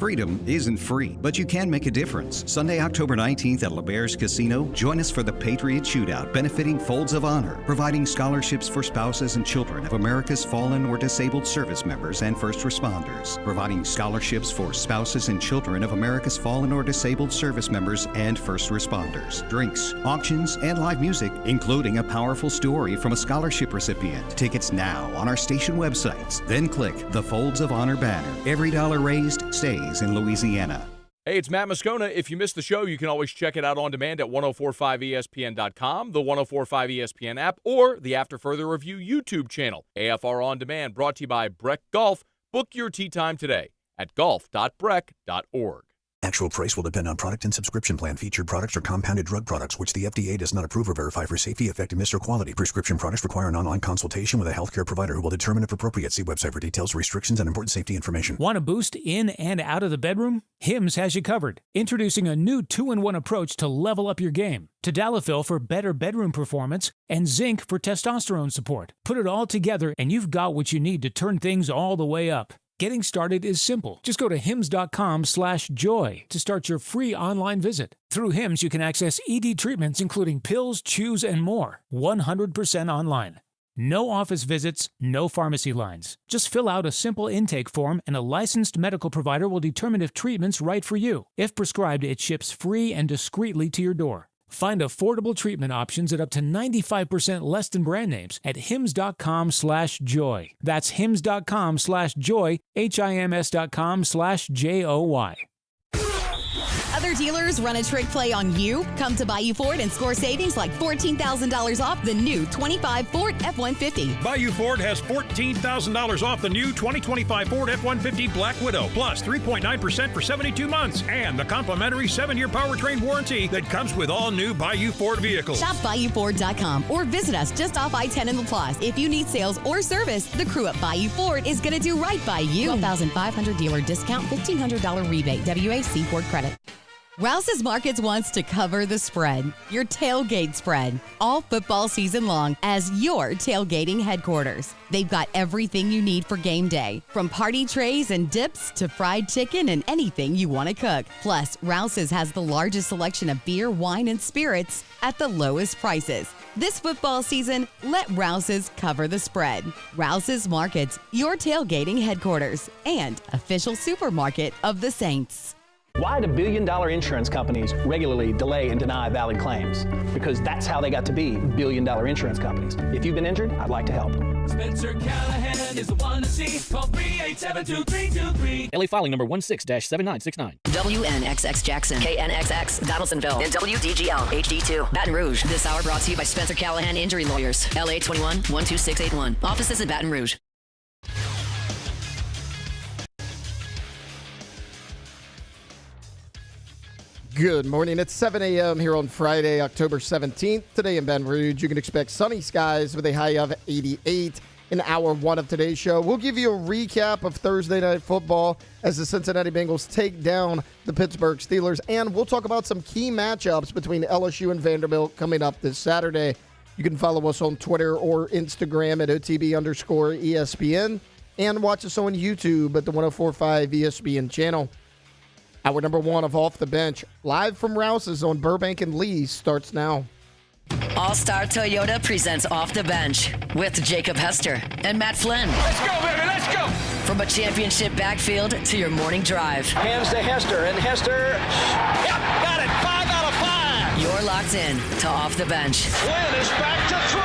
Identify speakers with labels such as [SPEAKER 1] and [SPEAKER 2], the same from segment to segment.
[SPEAKER 1] Freedom isn't free, but you can make a difference. Sunday, October 19th at LeBear's Casino, join us for the Patriot Shootout, benefiting Folds of Honor, providing scholarships for spouses and children of America's fallen or disabled service members and first responders, providing scholarships for spouses and children of America's fallen or disabled service members and first responders, drinks, auctions, and live music, including a powerful story from a scholarship recipient. Tickets now on our station websites. Then click the Folds of Honor banner. Every dollar raised stays in Louisiana.
[SPEAKER 2] Hey, it's Matt Moscona. If you missed the show, you can always check it out on demand at 1045ESPN.com, the 1045 ESPN app, or the After Further Review YouTube channel. AFR On Demand, brought to you by Breck Golf. Book your tee time today at golf.breck.org.
[SPEAKER 3] Actual price will depend on product and subscription plan. Featured products are compounded drug products, which the FDA does not approve or verify for safety, effectiveness, or quality. Prescription products require an online consultation with a healthcare provider who will determine if appropriate. See website for details, restrictions, and important safety information.
[SPEAKER 4] Want a boost in and out of the bedroom? Hims has you covered. Introducing a new 2-in-1 approach to level up your game. Tadalafil for better bedroom performance and zinc for testosterone support. Put it all together and you've got what you need to turn things all the way up. Getting started is simple. Just go to hims.com/joy to start your free online visit. Through Hims, you can access ED treatments including pills, chews, and more. 100% online. No office visits, no pharmacy lines. Just fill out a simple intake form and a licensed medical provider will determine if treatment's right for you. If prescribed, it ships free and discreetly to your door. Find affordable treatment options at up to 95% less than brand names at hims.com/joy. That's hims.com/joy, HIMS.com/JOY.
[SPEAKER 5] Other dealers run a trick play on you? Come to Bayou Ford and score savings like $14,000 off the new 25 Ford F-150.
[SPEAKER 6] Bayou Ford has $14,000 off the new 2025 Ford F-150 Black Widow, plus 3.9% for 72 months, and the complimentary 7-year powertrain warranty that comes with all new Bayou Ford vehicles.
[SPEAKER 5] Shop BayouFord.com or visit us just off I-10 in La Place. If you need sales or service, the crew at Bayou Ford is going to do right by you. $12,500 dealer discount, $1,500 rebate, WAC Ford credit. Rouse's Markets wants to cover the spread, your tailgate spread, all football season long as your tailgating headquarters. They've got everything you need for game day, from party trays and dips to fried chicken and anything you want to cook. Plus, Rouse's has the largest selection of beer, wine, and spirits at the lowest prices. This football season, let Rouse's cover the spread. Rouse's Markets, your tailgating headquarters and official supermarket of the Saints.
[SPEAKER 7] Why do billion-dollar insurance companies regularly delay and deny valid claims? Because that's how they got to be billion-dollar insurance companies. If you've been injured, I'd like to help.
[SPEAKER 8] Spencer Callahan is the one to see. Call 387-2323.
[SPEAKER 9] LA filing number 16-7969.
[SPEAKER 10] WNXX Jackson, KNXX Donaldsonville, and WDGL HD2 Baton Rouge. This hour brought to you by Spencer Callahan Injury Lawyers. LA 21-12681. Offices in Baton Rouge.
[SPEAKER 11] Good morning. It's 7 a.m. here on Friday, October 17th. Today in Baton Rouge, you can expect sunny skies with a high of 88 in hour one of today's show. We'll give you a recap of Thursday Night Football as the Cincinnati Bengals take down the Pittsburgh Steelers, and we'll talk about some key matchups between LSU and Vanderbilt coming up this Saturday. You can follow us on Twitter or Instagram at OTB_ESPN and watch us on YouTube at the 1045 ESPN channel. Hour number one of Off the Bench, live from Rouse's on Burbank and Lee, starts now.
[SPEAKER 10] All-Star Toyota presents Off the Bench with Jacob Hester and Matt Flynn.
[SPEAKER 8] Let's go, baby, let's go!
[SPEAKER 10] From a championship backfield to your morning drive.
[SPEAKER 7] Hands to Hester, and Hester, yep, got it, 5 out of 5.
[SPEAKER 10] You're locked in to Off the Bench.
[SPEAKER 8] Flynn is back to throw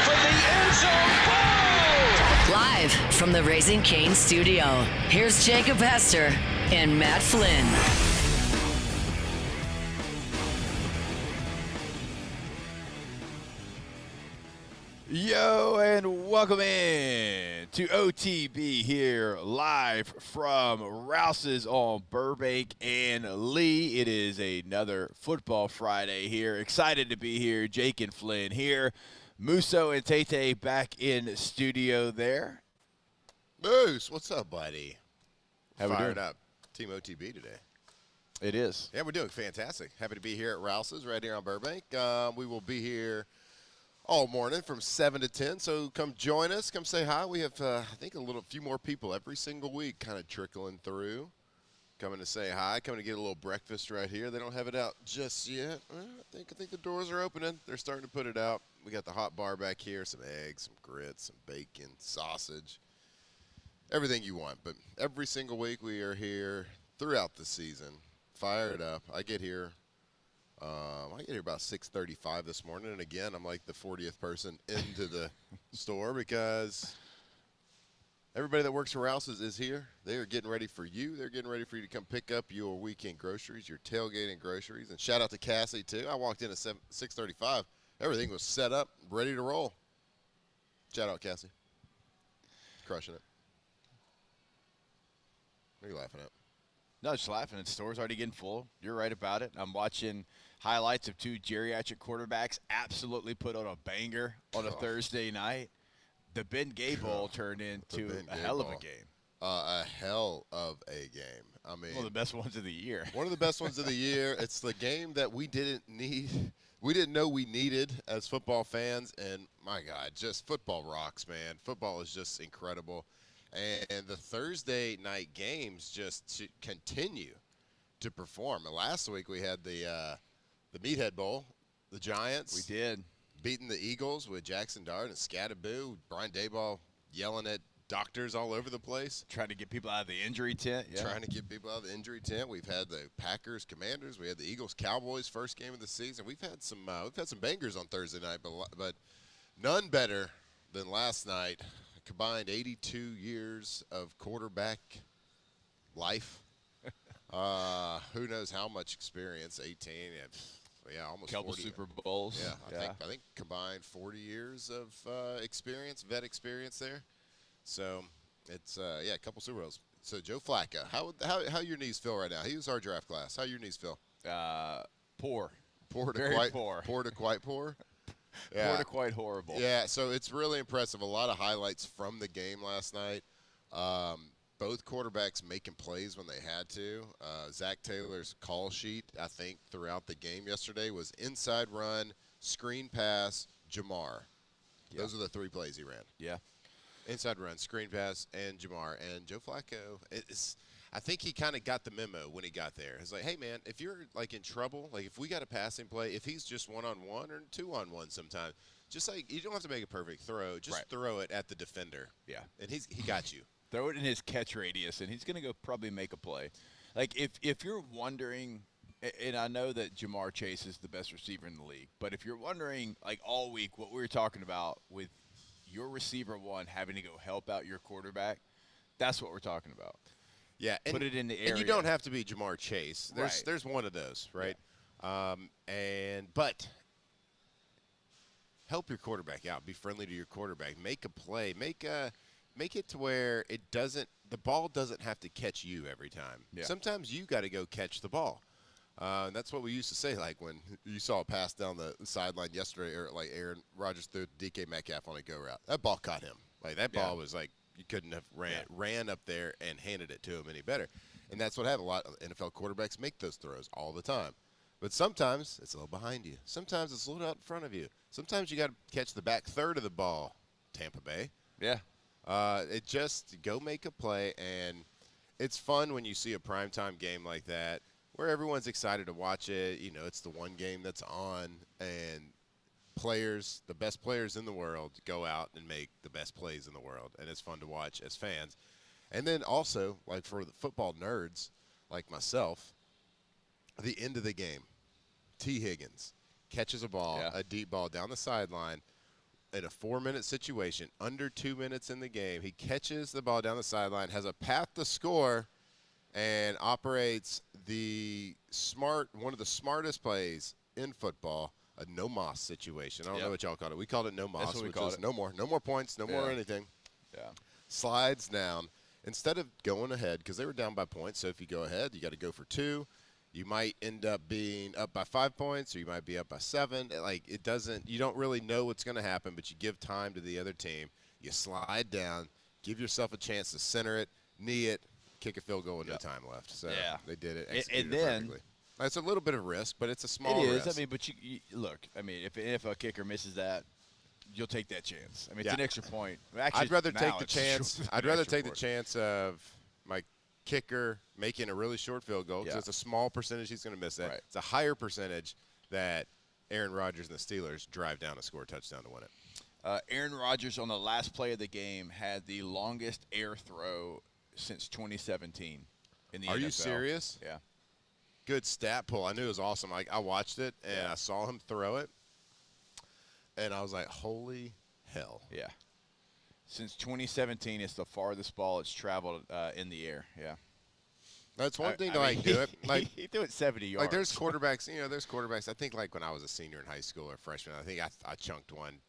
[SPEAKER 8] for the end zone. Ball!
[SPEAKER 10] Live from the Raising Cane studio, here's Jacob Hester and Matt Flynn.
[SPEAKER 12] Yo, and welcome in to OTB here live from Rouse's on Burbank and Lee. It is another Football Friday here. Excited to be here. Jake and Flynn here. Musso and Tate back in studio there.
[SPEAKER 13] Moose, what's up, buddy?
[SPEAKER 12] How we
[SPEAKER 13] Fired
[SPEAKER 12] doing?
[SPEAKER 13] up. Team OTB today.
[SPEAKER 12] It is.
[SPEAKER 13] Yeah, we're doing fantastic. Happy to be here at Rouse's right here on Burbank. We will be here all morning from 7 to 10, so come join us. Come say hi. We have, I think, few more people every single week kind of trickling through. coming to say hi, coming to get a little breakfast right here. They don't have it out just yet. Well, I think the doors are opening. They're starting to put it out. We got the hot bar back here, some eggs, some grits, some bacon, sausage, everything you want. But every single week we are here throughout the season, fired up. I get here about 6:35 this morning, and again, I'm like the 40th person into the store because everybody that works for Rouse's is here. They are getting ready for you. They're getting ready for you to come pick up your weekend groceries, your tailgating groceries. And shout out to Cassie, too. I walked in at 6:35. Everything was set up, ready to roll. Shout out, Cassie. Crushing it. What are you laughing at?
[SPEAKER 12] No, just laughing. The store's already getting full. You're right about it. I'm watching highlights of two geriatric quarterbacks absolutely put on a banger on a Thursday night. The Ben Gay Bowl turned into a hell of a game.
[SPEAKER 13] A hell of a game. I mean,
[SPEAKER 12] one of the best ones of the year.
[SPEAKER 13] One of the best ones of the year. It's the game that we didn't need. We didn't know we needed as football fans. And, my God, just football rocks, man. Football is just incredible. And the Thursday night games just continue to perform. And last week we had the Meathead Bowl, the Giants.
[SPEAKER 12] We did.
[SPEAKER 13] Beating the Eagles with Jackson Dart and Scatterboo. Brian Daboll yelling at doctors all over the place.
[SPEAKER 12] Trying to get people out of the injury tent. Yeah.
[SPEAKER 13] Trying to get people out of the injury tent. We've had the Packers, Commanders. We had the Eagles, Cowboys first game of the season. We've had some bangers on Thursday night, but none better than last night. Combined 82 years of quarterback life. Who knows how much experience? 18. Yeah, almost
[SPEAKER 12] couple
[SPEAKER 13] 40.
[SPEAKER 12] Super Bowls.
[SPEAKER 13] Yeah, I think combined 40 years of experience, vet experience there. So it's a couple Super Bowls. So Joe Flacco, how your knees feel right now? He was our draft class. How your knees feel?
[SPEAKER 12] Poor.
[SPEAKER 13] Poor to
[SPEAKER 12] Very
[SPEAKER 13] quite
[SPEAKER 12] poor.
[SPEAKER 13] Poor to quite poor.
[SPEAKER 12] Poor to quite horrible.
[SPEAKER 13] Yeah, so it's really impressive. A lot of highlights from the game last night. Both quarterbacks making plays when they had to. Zach Taylor's call sheet, I think, throughout the game yesterday was inside run, screen pass, Jamar.
[SPEAKER 12] Yeah.
[SPEAKER 13] Those are the three plays he ran.
[SPEAKER 12] Yeah.
[SPEAKER 13] Inside run, screen pass, and Jamar. And Joe Flacco, I think he kind of got the memo when he got there. It's like, hey, man, if you're, like, in trouble, like, if we got a passing play, if he's just one-on-one or two-on-one sometimes, just, like, you don't have to make a perfect throw. Just throw it at the defender.
[SPEAKER 12] Yeah.
[SPEAKER 13] And he got you.
[SPEAKER 12] Throw it in his catch radius, and he's going to go probably make a play. Like, if you're wondering, and I know that Jamar Chase is the best receiver in the league, but if you're wondering, like, all week what we were talking about with your receiver one having to go help out your quarterback, that's what we're talking about.
[SPEAKER 13] Yeah,
[SPEAKER 12] put it in the area.
[SPEAKER 13] And you don't have to be Jamar Chase. There's one of those, right?
[SPEAKER 12] Yeah.
[SPEAKER 13] But help your quarterback out. Be friendly to your quarterback. Make a play. Make it to where the ball doesn't have to catch you every time.
[SPEAKER 12] Yeah.
[SPEAKER 13] Sometimes you got to go catch the ball. And that's what we used to say, like when you saw a pass down the sideline yesterday, or like Aaron Rodgers threw DK Metcalf on a go route. That ball caught him. Like that ball was like, you couldn't have ran up there and handed it to him any better. And that's what happened. A lot of NFL quarterbacks make those throws all the time. But sometimes it's a little behind you. Sometimes it's a little out in front of you. Sometimes you got to catch the back third of the ball, Tampa Bay.
[SPEAKER 12] Yeah.
[SPEAKER 13] It just go make a play, and it's fun when you see a primetime game like that where everyone's excited to watch it. You know, it's the one game that's on, and players, the best players in the world, go out and make the best plays in the world, and it's fun to watch as fans. And then also, like for the football nerds like myself, the end of the game, T. Higgins catches a ball, a deep ball down the sideline in a 4-minute situation, under 2 minutes in the game. He catches the ball down the sideline, has a path to score, and operates one of the smartest plays in football, a no-moss situation. I don't know what y'all called it. We called it no-moss.
[SPEAKER 12] That's what we called it.
[SPEAKER 13] No more points, no more anything.
[SPEAKER 12] Yeah.
[SPEAKER 13] Slides down. Instead of going ahead, because they were down by points, so if you go ahead, you got to go for 2. You might end up being up by 5 points, or you might be up by 7. Like you don't really know what's going to happen, but you give time to the other team. You slide down, give yourself a chance to center it, knee it, kick a field goal with no time left. So they did it.
[SPEAKER 12] And then
[SPEAKER 13] perfectly. It's a little bit of risk, but it's a small risk.
[SPEAKER 12] It is. I mean, but you look. I mean, if an NFL kicker misses that, you'll take that chance. I mean, it's an extra point. Actually,
[SPEAKER 13] I'd rather take the chance. I'd rather take the chance of my kicker making a really short field goal, because it's a small percentage he's going to miss that. Right. It's a higher percentage that Aaron Rodgers and the Steelers drive down and score a touchdown to win it.
[SPEAKER 12] Aaron Rodgers on the last play of the game had the longest air throw since 2017 in the NFL.
[SPEAKER 13] Are you serious?
[SPEAKER 12] Yeah.
[SPEAKER 13] Good stat pull. I knew it was awesome. I watched it, and I saw him throw it, and I was like, holy hell.
[SPEAKER 12] Yeah. Since 2017, it's the farthest ball it's traveled in the air. Yeah.
[SPEAKER 13] That's one thing to do it. Like
[SPEAKER 12] he threw it 70 yards.
[SPEAKER 13] Like there's quarterbacks. I think like when I was a senior in high school or freshman, I think I chunked one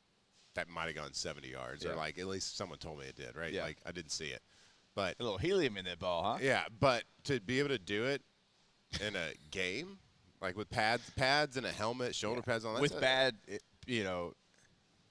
[SPEAKER 13] that might have gone 70 yards, or like at least someone told me it did. Right? Yeah. Like I didn't see it, but
[SPEAKER 12] a little helium in that ball, huh?
[SPEAKER 13] Yeah, but to be able to do it in a game, like with pads and a helmet, shoulder pads on that,
[SPEAKER 12] with bad,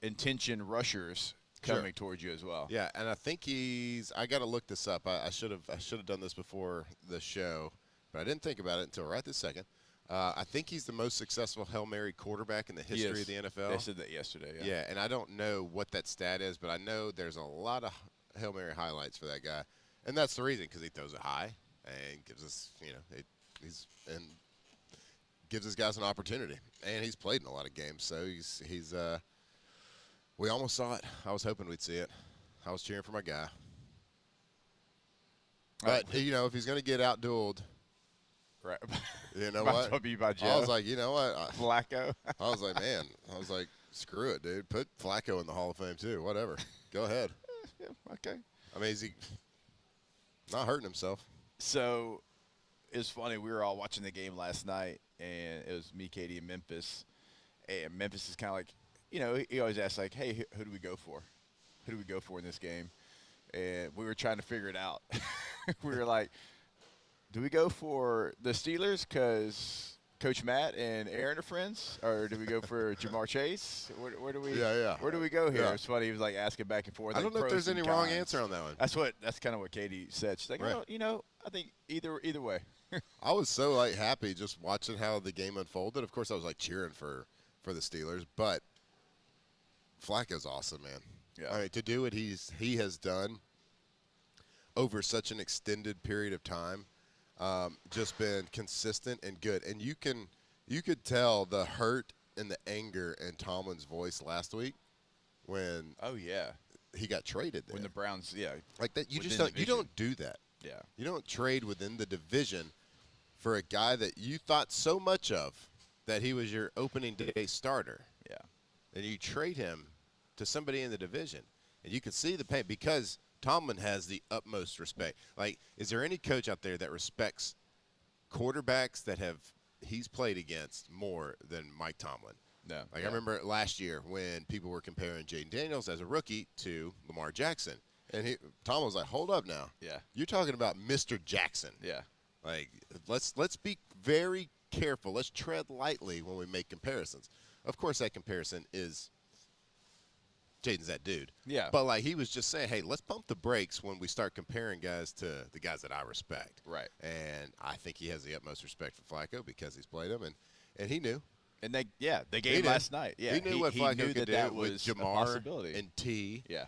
[SPEAKER 12] intention rushers coming towards you as well.
[SPEAKER 13] Yeah, and I think I got to look this up. I should have done this before the show, but I didn't think about it until right this second. I think he's the most successful Hail Mary quarterback in the history of the NFL.
[SPEAKER 12] They said that yesterday. Yeah.
[SPEAKER 13] Yeah, and I don't know what that stat is, but I know there's a lot of Hail Mary highlights for that guy, and that's the reason, because he throws it high and gives us, gives his guys an opportunity, and he's played in a lot of games, so he's. We almost saw it. I was hoping we'd see it. I was cheering for my guy. But, if he's going to get out-dueled,
[SPEAKER 12] right.
[SPEAKER 13] You know what? I was like, you know what?
[SPEAKER 12] Flacco.
[SPEAKER 13] I was like, man. I was like, screw it, dude. Put Flacco in the Hall of Fame, too. Whatever. Go ahead.
[SPEAKER 12] Yeah, okay.
[SPEAKER 13] I mean, is he not hurting himself?
[SPEAKER 12] So, it was funny. We were all watching the game last night, and it was me, Katie, and Memphis. And Memphis is kind of like, he always asks, like, hey, who do we go for? Who do we go for in this game? And we were trying to figure it out. We were like, do we go for the Steelers because Coach Matt and Aaron are friends? Or do we go for Jamar Chase? Where do we Where do we go here?
[SPEAKER 13] Yeah.
[SPEAKER 12] It's funny. He was, like, asking back and forth.
[SPEAKER 13] I don't know if there's any wrong answer on that one.
[SPEAKER 12] That's kind of what Katie said. She's like, I think either way.
[SPEAKER 13] I was so, happy just watching how the game unfolded. Of course, I was, cheering for the Steelers, but Flacco's awesome, man.
[SPEAKER 12] Yeah.
[SPEAKER 13] I mean, to do what he has done over such an extended period of time, just been consistent and good. And you could tell the hurt and the anger in Tomlin's voice last week when he got traded there.
[SPEAKER 12] When the Browns,
[SPEAKER 13] like that, you don't do that.
[SPEAKER 12] Yeah,
[SPEAKER 13] you don't trade within the division for a guy that you thought so much of that he was your opening day starter.
[SPEAKER 12] Yeah.
[SPEAKER 13] And you trade him to somebody in the division. And you can see the pain because Tomlin has the utmost respect. Like, is there any coach out there that respects quarterbacks that he's played against more than Mike Tomlin?
[SPEAKER 12] No.
[SPEAKER 13] I remember last year when people were comparing Jaden Daniels as a rookie to Lamar Jackson. And Tomlin was like, hold up now.
[SPEAKER 12] Yeah.
[SPEAKER 13] You're talking about Mr. Jackson.
[SPEAKER 12] Yeah.
[SPEAKER 13] Like, let's be very careful. Let's tread lightly when we make comparisons. Of course, that comparison is Jaden's that dude.
[SPEAKER 12] Yeah.
[SPEAKER 13] But, he was just saying, hey, let's pump the brakes when we start comparing guys to the guys that I respect.
[SPEAKER 12] Right.
[SPEAKER 13] And I think he has the utmost respect for Flacco because he's played him, and he knew.
[SPEAKER 12] And the game last night. Yeah.
[SPEAKER 13] He knew what Flacco could do
[SPEAKER 12] that
[SPEAKER 13] with
[SPEAKER 12] was
[SPEAKER 13] Jamar
[SPEAKER 12] a possibility.
[SPEAKER 13] and T.
[SPEAKER 12] Yeah.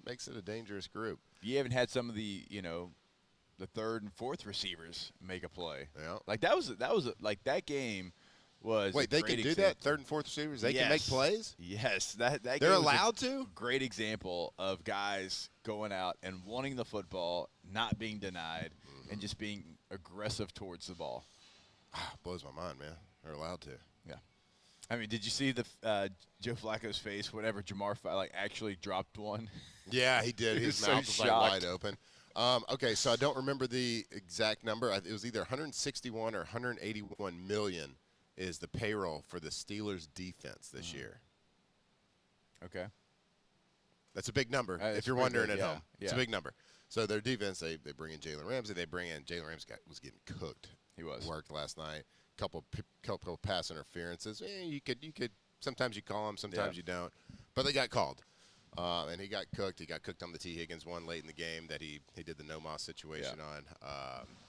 [SPEAKER 13] Makes it a dangerous group.
[SPEAKER 12] You haven't had some of the, the third and fourth receivers make a play.
[SPEAKER 13] Yeah.
[SPEAKER 12] That game was
[SPEAKER 13] Wait, they can do that? Third and fourth receivers? They can make plays?
[SPEAKER 12] Yes. That
[SPEAKER 13] They're
[SPEAKER 12] game
[SPEAKER 13] allowed
[SPEAKER 12] was a
[SPEAKER 13] to?
[SPEAKER 12] Great example of guys going out and wanting the football, not being denied, and just being aggressive towards the ball.
[SPEAKER 13] Blows my mind, man. They're allowed to.
[SPEAKER 12] Yeah. I mean, did you see the Joe Flacco's face whenever Jamar actually dropped one?
[SPEAKER 13] Yeah, he did. His mouth was wide open. Okay, so I don't remember the exact number. It was either 161 or 181 million is the payroll for the Steelers defense this year.
[SPEAKER 12] Okay.
[SPEAKER 13] That's a big number if you're wondering at home. It's
[SPEAKER 12] Yeah.
[SPEAKER 13] a big number. So their defense, they bring in Jalen Ramsey. Jalen Ramsey was getting cooked.
[SPEAKER 12] He was.
[SPEAKER 13] Worked last night. Couple pass interferences. You could sometimes you call them, sometimes you don't. But they got called. And he got cooked. He got cooked on the T. Higgins one late in the game that he did the no-moss situation on.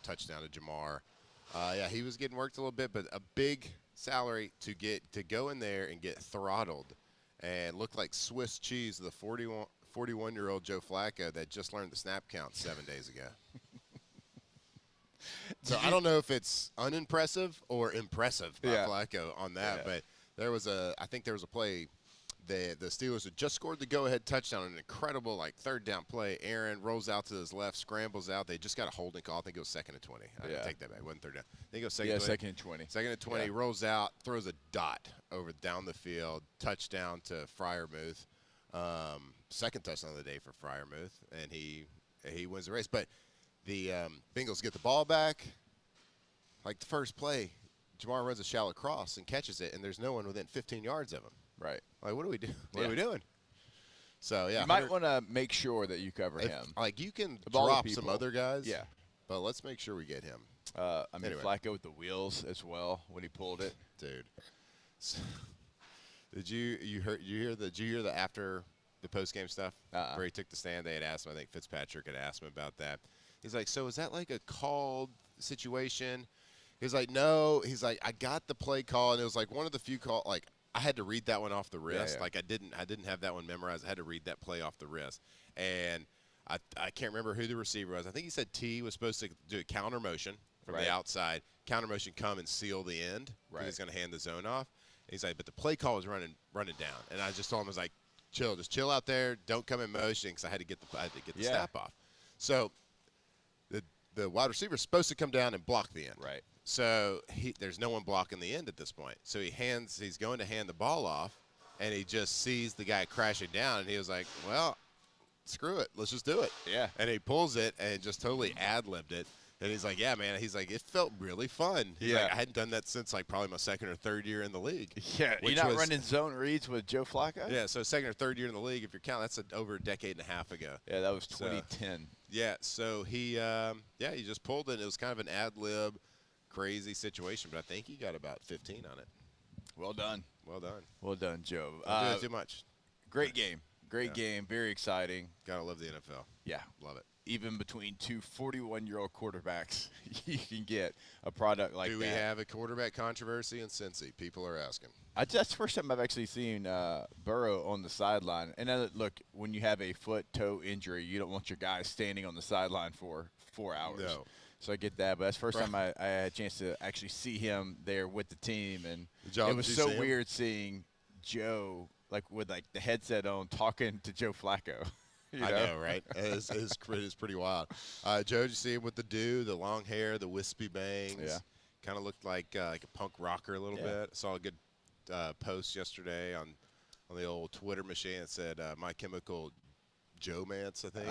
[SPEAKER 13] Touchdown to Jamar. He was getting worked a little bit, but a big salary to go in there and get throttled and look like Swiss cheese to the 41-year-old Joe Flacco that just learned the snap count 7 days ago. So I don't know if it's unimpressive or impressive by Flacco on that, but I think there was a play. The Steelers had just scored the go-ahead touchdown, an incredible third-down play. Aaron rolls out to his left, scrambles out. They just got a holding call. I think it was 2nd and 20. I didn't take that back. It wasn't third down. I think it was 2nd and 20.
[SPEAKER 12] 2nd and 20.
[SPEAKER 13] 2nd and 20. Rolls out, throws a dot down the field, touchdown to Freiermuth. Second touchdown of the day for Freiermuth, and he wins the race. But the Bengals get the ball back. Like the first play, Jamar runs a shallow cross and catches it, and there's no one within 15 yards of him.
[SPEAKER 12] Right.
[SPEAKER 13] Like, what do we do? What are we doing? So,
[SPEAKER 12] you might want to make sure that you cover him.
[SPEAKER 13] Like, you can drop some other guys. Yeah. But let's make sure we get him.
[SPEAKER 12] Anyway. Flacco with the wheels as well when he pulled it.
[SPEAKER 13] Dude. So, did you hear the after the post-game stuff where he took the stand? They had asked him, I think Fitzpatrick had asked him about that. He's like, so is that like a called situation? He's like, no. He's like, I got the play call, and it was like one of the few call. Like, I had to read that one off the wrist. Like, I didn't have that one memorized. I had to read that play off the wrist, and I can't remember who the receiver was. I think he said T was supposed to do a counter motion from the outside. Counter motion, come and seal the end. Right. He's going to hand the zone off. And he's like, but the play call was running down, and I just told him, I was like, just chill out there. Don't come in motion, because I had to get the snap off. So the wide receiver is supposed to come down and block the end.
[SPEAKER 12] Right.
[SPEAKER 13] So there's no one blocking the end at this point. So he's going to hand the ball off, and he just sees the guy crashing down, and he was like, well, screw it. Let's just do it.
[SPEAKER 12] Yeah.
[SPEAKER 13] And he pulls it and just totally ad-libbed it. And he's like, yeah, man. He's like, it felt really fun. He's like, I hadn't done that since probably my second or third year in the league.
[SPEAKER 12] Yeah, you're not running zone reads with Joe Flacco?
[SPEAKER 13] Yeah, so second or third year in the league, if you're counting, that's over a decade and a half ago.
[SPEAKER 12] Yeah, that was 2010.
[SPEAKER 13] So he just pulled it. It was kind of an ad-lib, crazy situation, but I think he got about 15 on it.
[SPEAKER 12] Well done.
[SPEAKER 13] Well done,
[SPEAKER 12] Joe.
[SPEAKER 13] Don't do that too much.
[SPEAKER 12] Great game. Great game. Very exciting.
[SPEAKER 13] Gotta love the NFL.
[SPEAKER 12] Yeah.
[SPEAKER 13] Love it.
[SPEAKER 12] Even between two 41-year-old quarterbacks, you can get a product like that.
[SPEAKER 13] Do we have a quarterback controversy in Cincy? People are asking.
[SPEAKER 12] That's the first time I've actually seen Burrow on the sideline. And look, when you have a foot-toe injury, you don't want your guy standing on the sideline for 4 hours. No. So I get that. But that's the first time I had a chance to actually see him there with the team. And it was so weird seeing Joe, with the headset on, talking to Joe Flacco.
[SPEAKER 13] I know, right? It is pretty wild. Joe, did you see him with the long hair, the wispy bangs?
[SPEAKER 12] Yeah.
[SPEAKER 13] Kind of looked like a punk rocker a little bit. I saw a good post yesterday on the old Twitter machine that said My Chemical Joe-mance, I think.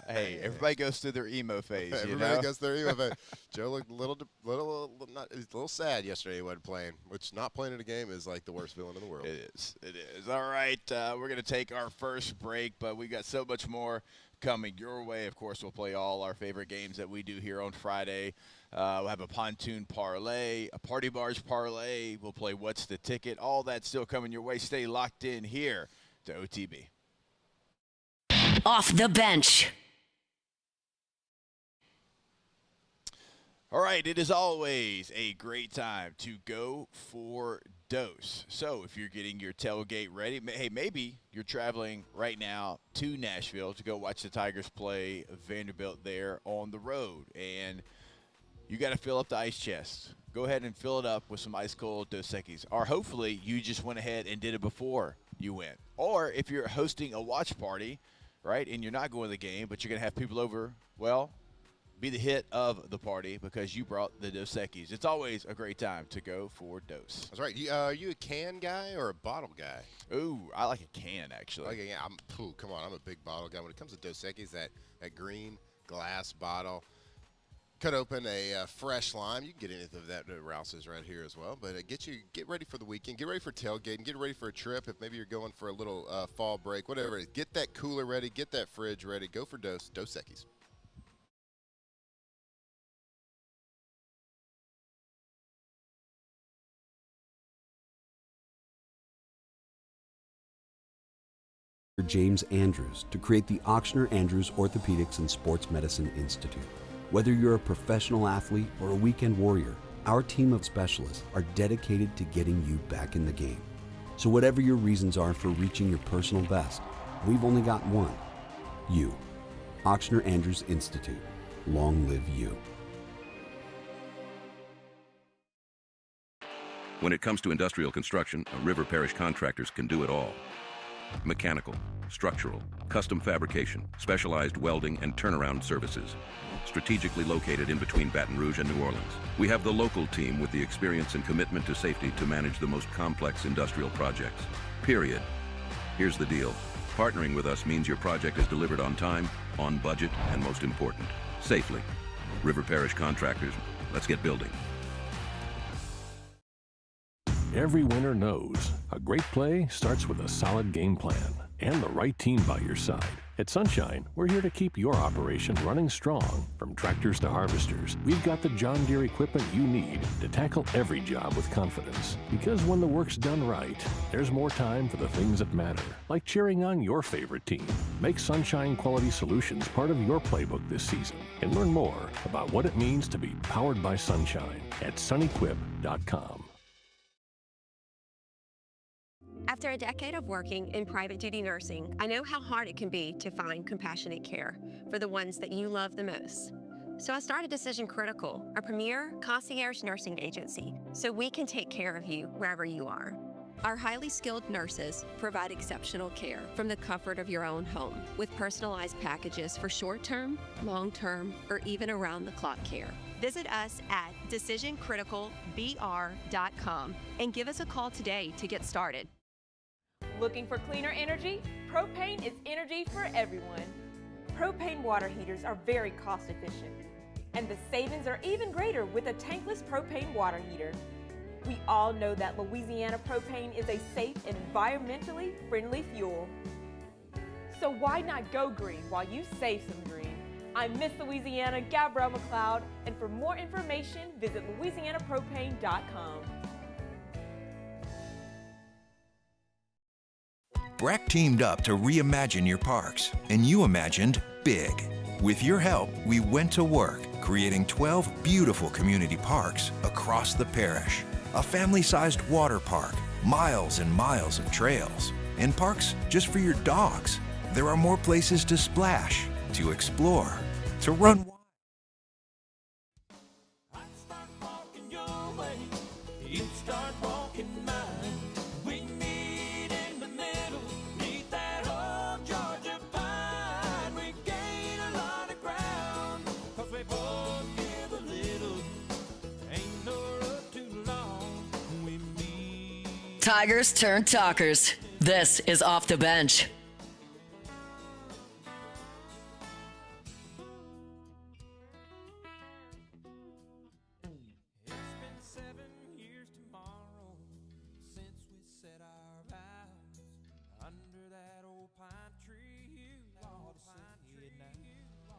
[SPEAKER 12] Hey, everybody goes through their emo phase.
[SPEAKER 13] Everybody goes through their emo phase. Joe looked a little sad yesterday. He wasn't playing, which not playing in a game is like the worst feeling in the world.
[SPEAKER 12] It is. All right, we're going to take our first break, but we got so much more coming your way. Of course, we'll play all our favorite games that we do here on Friday. We'll have a pontoon parlay, a party bars parlay. We'll play What's the Ticket. All that's still coming your way. Stay locked in here to OTB.
[SPEAKER 10] Off the bench.
[SPEAKER 12] All right, it is always a great time to go for Dose. So if you're getting your tailgate ready, hey, maybe you're traveling right now to Nashville to go watch the Tigers play Vanderbilt there on the road, and you got to fill up the ice chest. Go ahead and fill it up with some ice cold Dos Equis. Or hopefully you just went ahead and did it before you went. Or if you're hosting a watch party, right, and you're not going to the game, but you're going to have people over, well, be the hit of the party because you brought the Dos Equis. It's always a great time to go for Dos.
[SPEAKER 13] That's right. Are you a can guy or a bottle guy?
[SPEAKER 12] Ooh, I like a can, actually.
[SPEAKER 13] Come on, I'm a big bottle guy. When it comes to Dos Equis, that green glass bottle, cut open a fresh lime. You can get anything of that at Rouse's right here as well. But get ready for the weekend. Get ready for tailgating. Get ready for a trip. If maybe you're going for a little fall break, whatever it is. Get that cooler ready. Get that fridge ready. Go for Dos Equis.
[SPEAKER 14] James Andrews to create the Ochsner Andrews Orthopedics and Sports Medicine Institute. Whether you're a professional athlete or a weekend warrior, our team of specialists are dedicated to getting you back in the game. So whatever your reasons are for reaching your personal best, we've only got one. You. Ochsner Andrews Institute. Long live you.
[SPEAKER 15] When it comes to industrial construction, River Parish Contractors can do it all. Mechanical, structural, custom fabrication, specialized welding and turnaround services. Strategically located in between Baton Rouge and New Orleans, we have the local team with the experience and commitment to safety to manage the most complex industrial projects. Period. Here's the deal. Partnering with us means your project is delivered on time, on budget, and most important, safely. River Parish Contractors, let's get building.
[SPEAKER 16] Every winner knows a great play starts with a solid game plan and the right team by your side. At Sunshine, we're here to keep your operation running strong. From tractors to harvesters, we've got the John Deere equipment you need to tackle every job with confidence. Because when the work's done right, there's more time for the things that matter, like cheering on your favorite team. Make Sunshine Quality Solutions part of your playbook this season and learn more about what it means to be powered by Sunshine at sunequip.com.
[SPEAKER 17] After a decade of working in private duty nursing, I know how hard it can be to find compassionate care for the ones that you love the most. So I started Decision Critical, a premier concierge nursing agency, so we can take care of you wherever you are. Our highly skilled nurses provide exceptional care from the comfort of your own home with personalized packages for short-term, long-term, or even around-the-clock care. Visit us at decisioncriticalbr.com and give us a call today to get started.
[SPEAKER 18] Looking for cleaner energy? Propane is energy for everyone. Propane water heaters are very cost efficient, and the savings are even greater with a tankless propane water heater. We all know that Louisiana propane is a safe and environmentally friendly fuel. So why not go green while you save some green? I'm Miss Louisiana, Gabrielle McLeod, and for more information, visit louisianapropane.com.
[SPEAKER 19] Breck teamed up to reimagine your parks, and you imagined big. With your help, we went to work, creating 12 beautiful community parks across the parish. A family-sized water park, miles and miles of trails, and parks just for your dogs. There are more places to splash, to explore, to run wild.
[SPEAKER 10] Tigers turn talkers. This is Off the Bench.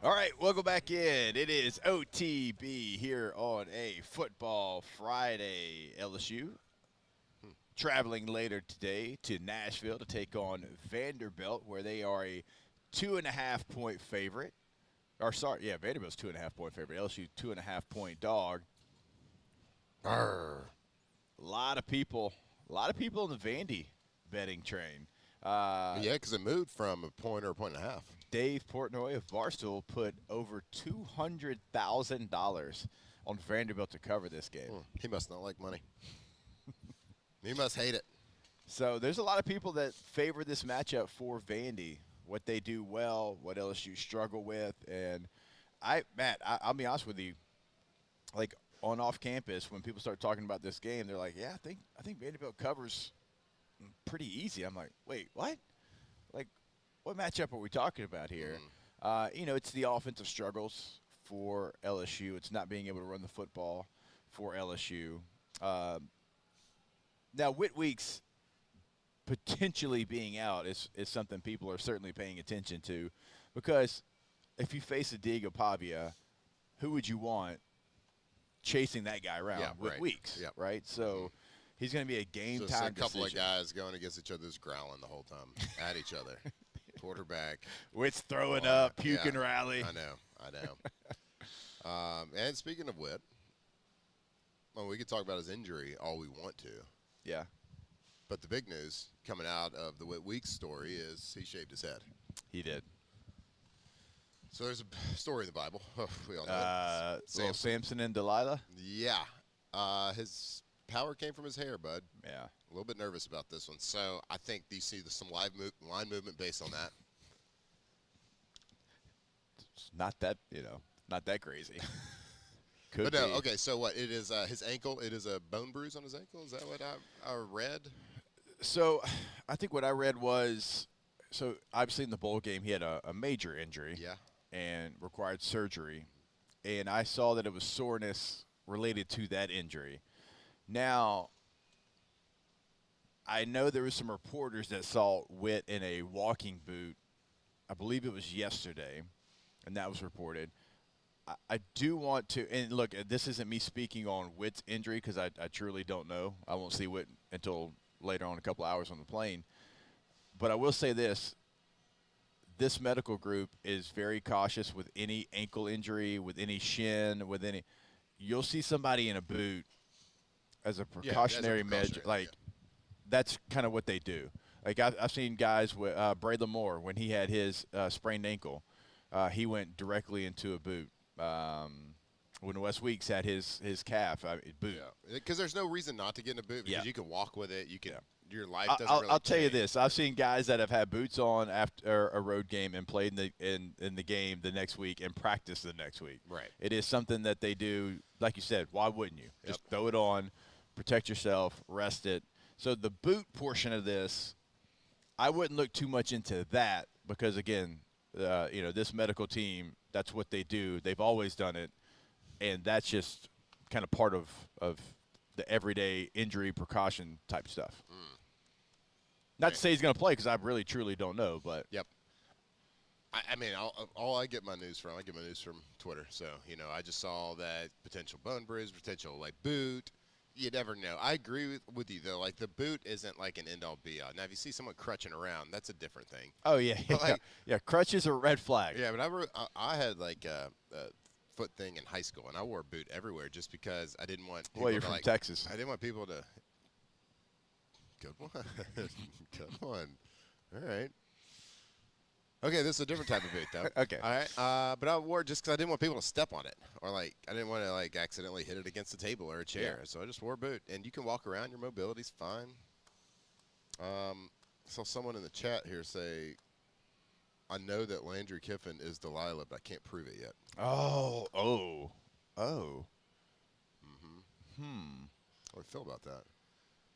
[SPEAKER 12] All right, welcome back in. It is OTB here on a Football Friday. LSU traveling later today to Nashville to take on Vanderbilt, where they are a 2.5-point favorite. Vanderbilt's 2.5-point favorite. LSU 2.5-point dog. A lot of people in the Vandy betting train.
[SPEAKER 13] Yeah, because it moved from a point or a point and a half.
[SPEAKER 12] Dave Portnoy of Barstool put over $200,000 on Vanderbilt to cover this game.
[SPEAKER 13] He must not like money. He must hate it.
[SPEAKER 12] So there's a lot of people that favor this matchup for Vandy, what they do well, what LSU struggle with. And Matt, I'll be honest with you, like on off campus, when people start talking about this game, they're like, yeah, I think Vanderbilt covers pretty easy. I'm like, wait, what? Like, what matchup are we talking about here? It's the offensive struggles for LSU. It's not being able to run the football for LSU. Now, Whit Weeks potentially being out is something people are certainly paying attention to, because if you face a Diego Pavia, who would you want chasing that guy around? Whit Weeks, right? So he's going to be a game-time decision.
[SPEAKER 13] A couple of guys going against each other is growling the whole time at each other. Quarterback.
[SPEAKER 12] Whit's throwing up, puking rally.
[SPEAKER 13] I know. And speaking of Whit, we could talk about his injury all we want to.
[SPEAKER 12] Yeah.
[SPEAKER 13] But the big news coming out of the Whit Weeks story is he shaved his head.
[SPEAKER 12] He did.
[SPEAKER 13] So there's a story in the Bible. We all know it.
[SPEAKER 12] Samson and Delilah?
[SPEAKER 13] Yeah. His power came from his hair, bud.
[SPEAKER 12] Yeah.
[SPEAKER 13] A little bit nervous about this one. So I think you see some line movement based on that.
[SPEAKER 12] It's not that crazy.
[SPEAKER 13] But no, okay, so what? It is his ankle. It is a bone bruise on his ankle? Is that what I read?
[SPEAKER 12] So I think what I read was, so obviously in the bowl game he had a major injury and required surgery. And I saw that it was soreness related to that injury. Now, I know there was some reporters that saw Witt in a walking boot. I believe it was yesterday, and that was reported. I do want to – and, look, this isn't me speaking on Witt's injury because I truly don't know. I won't see Witt until later on, a couple hours on the plane. But I will say this. This medical group is very cautious with any ankle injury, with any shin, with any – you'll see somebody in a boot as a precautionary measure. Like, that's kind of what they do. Like, I've seen guys with Braylon Moore, when he had his sprained ankle, he went directly into a boot. When Wes Weeks had his calf boot.
[SPEAKER 13] Because there's no reason not to get in a boot because you can walk with it. You can your life doesn't really
[SPEAKER 12] I'll tell you
[SPEAKER 13] change.
[SPEAKER 12] this. I've seen guys that have had boots on after a road game and played in the game the next week and practice the next week.
[SPEAKER 13] Right.
[SPEAKER 12] It is something that they do. Like you said, why wouldn't you? Just throw it on, protect yourself, rest it. So the boot portion of this, I wouldn't look too much into that because, again, this medical team, that's what they do. They've always done it, and that's just kind of part of the everyday injury precaution type stuff. Not to say he's going to play because I really, truly don't know. But
[SPEAKER 13] I mean, all I get my news from Twitter. So, I just saw that potential bone bruise, potential, boot. You never know. I agree with you, though. Like, the boot isn't like an end-all, be-all. Now, if you see someone crutching around, that's a different thing.
[SPEAKER 12] Oh, yeah. Crutches are a red flag.
[SPEAKER 13] Yeah, but I had, a foot thing in high school, and I wore a boot everywhere just because I didn't want people
[SPEAKER 12] you're from Texas.
[SPEAKER 13] I didn't want people to – good one. Good one. All right. Okay, this is a different type of boot, though.
[SPEAKER 12] Okay.
[SPEAKER 13] All right. But I wore it just because I didn't want people to step on it, or I didn't want to accidentally hit it against a table or a chair. So I just wore a boot, and you can walk around. Your mobility's fine. I saw someone in the chat here say, "I know that Landry Kiffin is Delilah, but I can't prove it yet."
[SPEAKER 12] Oh.
[SPEAKER 13] Mm-hmm. How do I feel about that?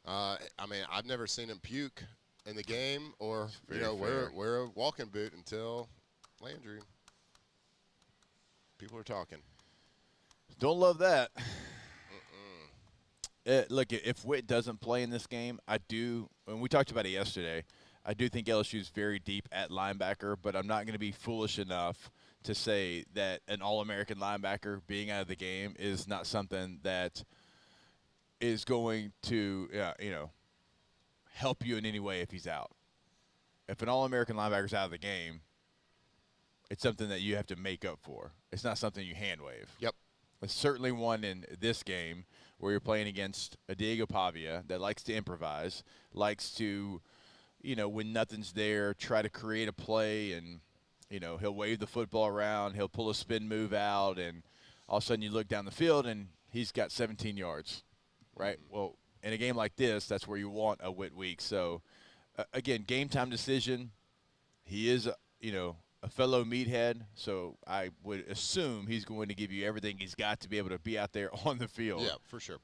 [SPEAKER 13] I mean, I've never seen him puke in the game or wear a walking boot until Landry. People are talking.
[SPEAKER 12] Don't love that. Look, if Witt doesn't play in this game, I do, and we talked about it yesterday, I do think LSU is very deep at linebacker, but I'm not going to be foolish enough to say that an All-American linebacker being out of the game is not something that is going to, help you in any way if he's out. If an All-American linebacker is out of the game, it's something that you have to make up for. It's not something you hand wave.
[SPEAKER 13] Yep.
[SPEAKER 12] There's certainly one in this game where you're playing against a Diego Pavia that likes to improvise, likes to, when nothing's there, try to create a play, and, he'll wave the football around, he'll pull a spin move out, and all of a sudden you look down the field and he's got 17 yards, right? Well, in a game like this, that's where you want a Witt week. So, again, game time decision. He is, a fellow meathead, so I would assume he's going to give you everything he's got to be able to be out there on the field.
[SPEAKER 13] Yeah, for sure.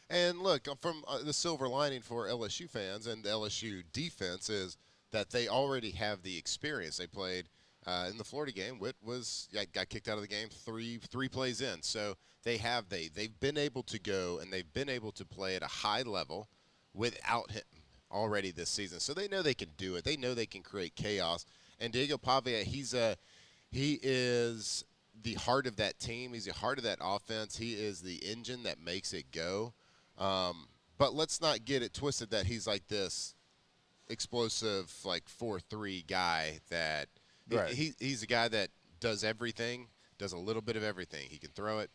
[SPEAKER 12] And
[SPEAKER 13] look, from the silver lining for LSU fans and the LSU defense is that they already have the experience. They played in the Florida game. Witt got kicked out of the game three plays in. So they've been able to go and they've been able to play at a high level without him already this season. So they know they can do it. They know they can create chaos. And Diego Pavia, he is the heart of that team. He's the heart of that offense. He is the engine that makes it go. But let's not get it twisted that he's like this explosive, 4-3 guy that he's a guy that does everything, does a little bit of everything. He can throw it.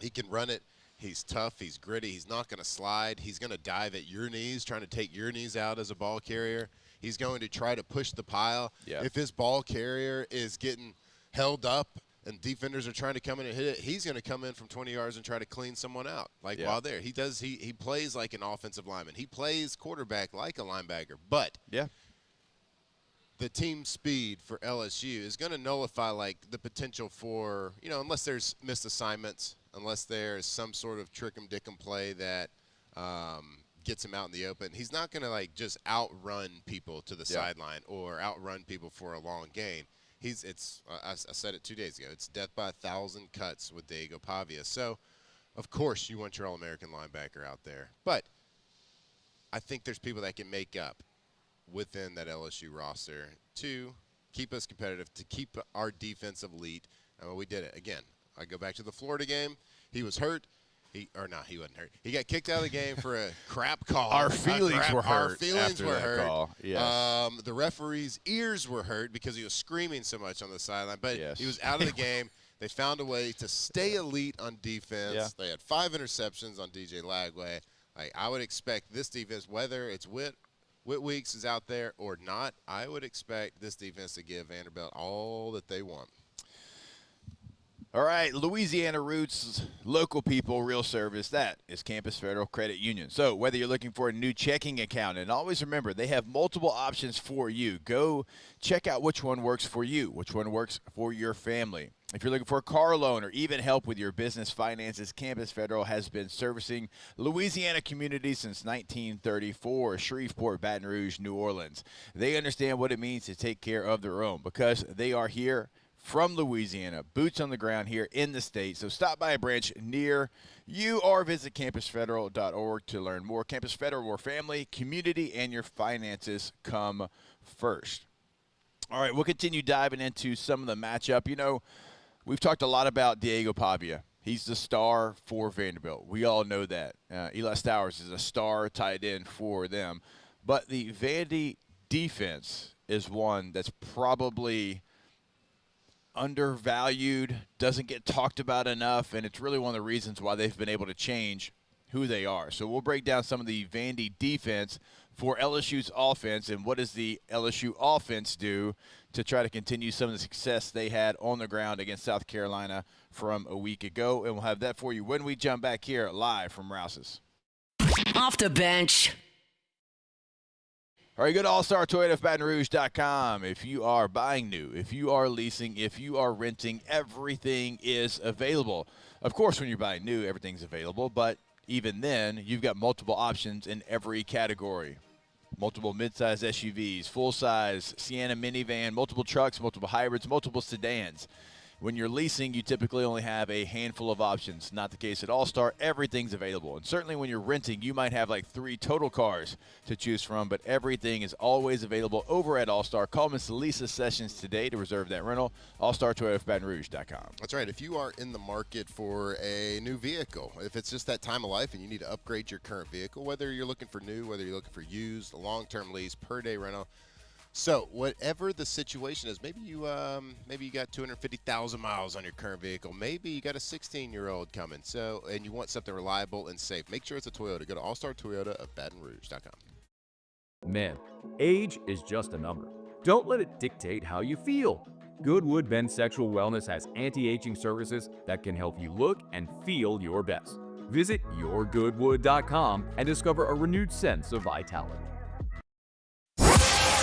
[SPEAKER 13] He can run it. He's tough. He's gritty. He's not going to slide. He's going to dive at your knees, trying to take your knees out as a ball carrier. He's going to try to push the pile.
[SPEAKER 12] Yeah.
[SPEAKER 13] If his ball carrier is getting held up and defenders are trying to come in and hit it, he's going to come in from 20 yards and try to clean someone out. While there, he plays like an offensive lineman. He plays quarterback like a linebacker. But the team speed for LSU is going to nullify like the potential for, unless there's missed assignments, unless there's some sort of trick-em-dick-em play that gets him out in the open. He's not going to like just outrun people to the sideline or outrun people for a long gain. I said it 2 days ago. It's death by 1,000 cuts with Diego Pavia. So, of course, you want your All-American linebacker out there. But I think there's people that can make up within that LSU roster to keep us competitive, to keep our defense elite. And we did it. Again, I go back to the Florida game. He was hurt. He wasn't hurt. He got kicked out of the game for a crap call.
[SPEAKER 12] Our feelings were hurt.
[SPEAKER 13] Our feelings were hurt.
[SPEAKER 12] Call. Yes.
[SPEAKER 13] The referee's ears were hurt because he was screaming so much on the sideline. But he was out of the game. They found a way to stay elite on defense. Yeah. They had 5 interceptions on DJ Lagway. I would expect this defense, whether it's Whit Weeks is out there or not, I would expect this defense to give Vanderbilt all that they want.
[SPEAKER 12] All right, Louisiana roots, local people, real service. That is Campus Federal Credit Union. So whether you're looking for a new checking account, and always remember, they have multiple options for you. Go check out which one works for you, which one works for your family. If you're looking for a car loan or even help with your business finances, Campus Federal has been servicing Louisiana communities since 1934, Shreveport, Baton Rouge, New Orleans. They understand what it means to take care of their own because they are here from Louisiana, boots on the ground here in the state. So stop by a branch near you or visit campusfederal.org to learn more. Campus Federal, where family, community, and your finances come first. All right, we'll continue diving into some of the matchup. We've talked a lot about Diego Pavia. He's the star for Vanderbilt. We all know that. Eli Stowers is a star tight end for them. But the Vandy defense is one that's probably undervalued, doesn't get talked about enough, and it's really one of the reasons why they've been able to change who they are. So we'll break down some of the Vandy defense for LSU's offense and what does the LSU offense do to try to continue some of the success they had on the ground against South Carolina from a week ago. And we'll have that for you when we jump back here live from Rouse's.
[SPEAKER 10] Off the bench.
[SPEAKER 12] All right, go to allstartoyotaofbatonrouge.com. If you are buying new, if you are leasing, if you are renting, everything is available. Of course, when you're buying new, everything's available, but even then, you've got multiple options in every category. Multiple midsize SUVs, full-size Sienna minivan, multiple trucks, multiple hybrids, multiple sedans. When you're leasing, you typically only have a handful of options. Not the case at All-Star. Everything's available. And certainly when you're renting, you might have like 3 total cars to choose from, but everything is always available over at All-Star. Call Miss Lisa Sessions today to reserve that rental. allstartoyotaofbatonrouge.com.
[SPEAKER 13] That's right. If you are in the market for a new vehicle, if it's just that time of life and you need to upgrade your current vehicle, whether you're looking for new, whether you're looking for used, a long-term lease, per-day rental, so whatever the situation is, maybe you got 250,000 miles on your current vehicle. Maybe you got a 16-year-old coming. And you want something reliable and safe. Make sure it's a Toyota. Go to allstartoyotaofbatonrouge.com.
[SPEAKER 20] Man, age is just a number. Don't let it dictate how you feel. Goodwood Men's Sexual Wellness has anti-aging services that can help you look and feel your best. Visit yourgoodwood.com and discover a renewed sense of vitality.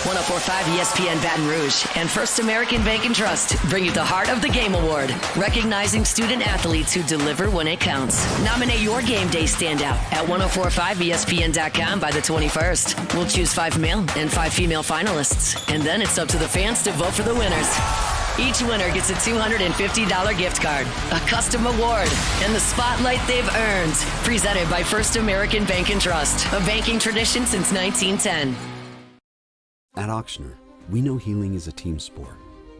[SPEAKER 10] 104.5 ESPN Baton Rouge and First American Bank and Trust bring you the Heart of the Game Award, recognizing student athletes who deliver when it counts. Nominate your game day standout at 1045ESPN.com by the 21st. We'll choose 5 male and 5 female finalists, and then it's up to the fans to vote for the winners. Each winner gets a $250 gift card, a custom award, and the spotlight they've earned. Presented by First American Bank and Trust, a banking tradition since 1910.
[SPEAKER 14] At Auctioner, we know healing is a team sport.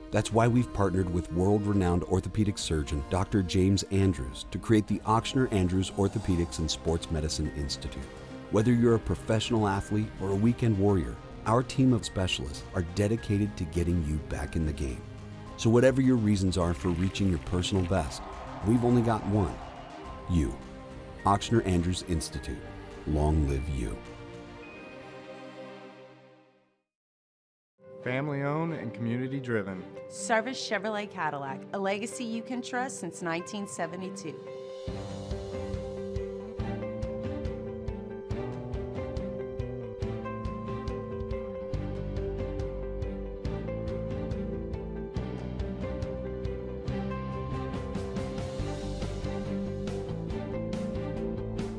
[SPEAKER 14] That's why we've partnered with world-renowned orthopedic surgeon Dr. James Andrews to create the Auctioner Andrews Orthopedics and Sports Medicine Institute. Whether you're a professional athlete or a weekend warrior, our team of specialists are dedicated to getting you back in the game. So whatever your reasons are for reaching your personal best, we've only got one: you. Auctioner Andrews Institute. Long live you.
[SPEAKER 21] Family-owned and community-driven.
[SPEAKER 22] Service Chevrolet Cadillac, a legacy you can trust since 1972.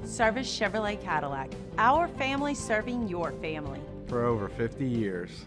[SPEAKER 22] Service Chevrolet Cadillac, our family serving your family.
[SPEAKER 21] For over 50 years.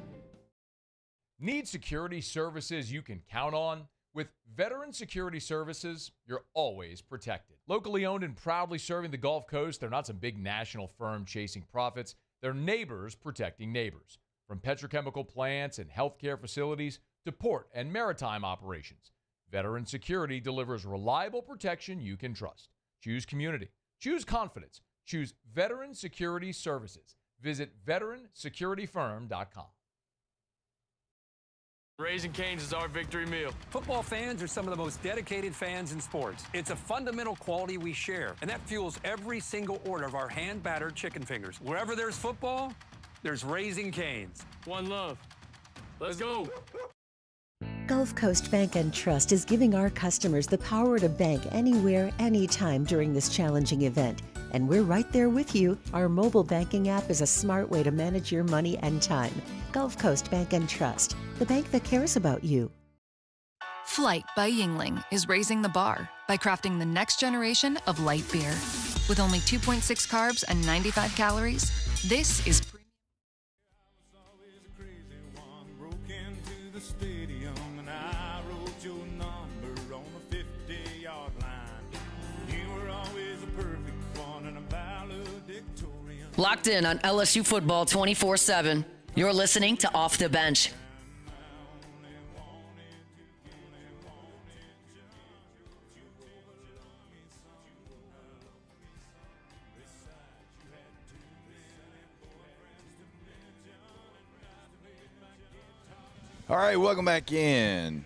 [SPEAKER 2] Need security services you can count on? With Veteran Security Services, you're always protected. Locally owned and proudly serving the Gulf Coast, they're not some big national firm chasing profits. They're neighbors protecting neighbors. From petrochemical plants and healthcare facilities to port and maritime operations, Veteran Security delivers reliable protection you can trust. Choose community. Choose confidence. Choose Veteran Security Services. Visit veteransecurityfirm.com.
[SPEAKER 23] Raising Cane's is our victory meal.
[SPEAKER 24] Football fans are some of the most dedicated fans in sports. It's a fundamental quality we share, and that fuels every single order of our hand-battered chicken fingers. Wherever there's football, there's Raising Cane's.
[SPEAKER 23] One love. Let's go.
[SPEAKER 25] Gulf Coast Bank and Trust is giving our customers the power to bank anywhere, anytime during this challenging event. And we're right there with you. Our mobile banking app is a smart way to manage your money and time. Gulf Coast Bank and Trust, the bank that cares about you.
[SPEAKER 26] Flight by Yingling is raising the bar by crafting the next generation of light beer. With only 2.6 carbs and 95 calories, this is
[SPEAKER 10] Locked in on LSU football 24/7. You're listening to Off the Bench.
[SPEAKER 12] All right, welcome back in.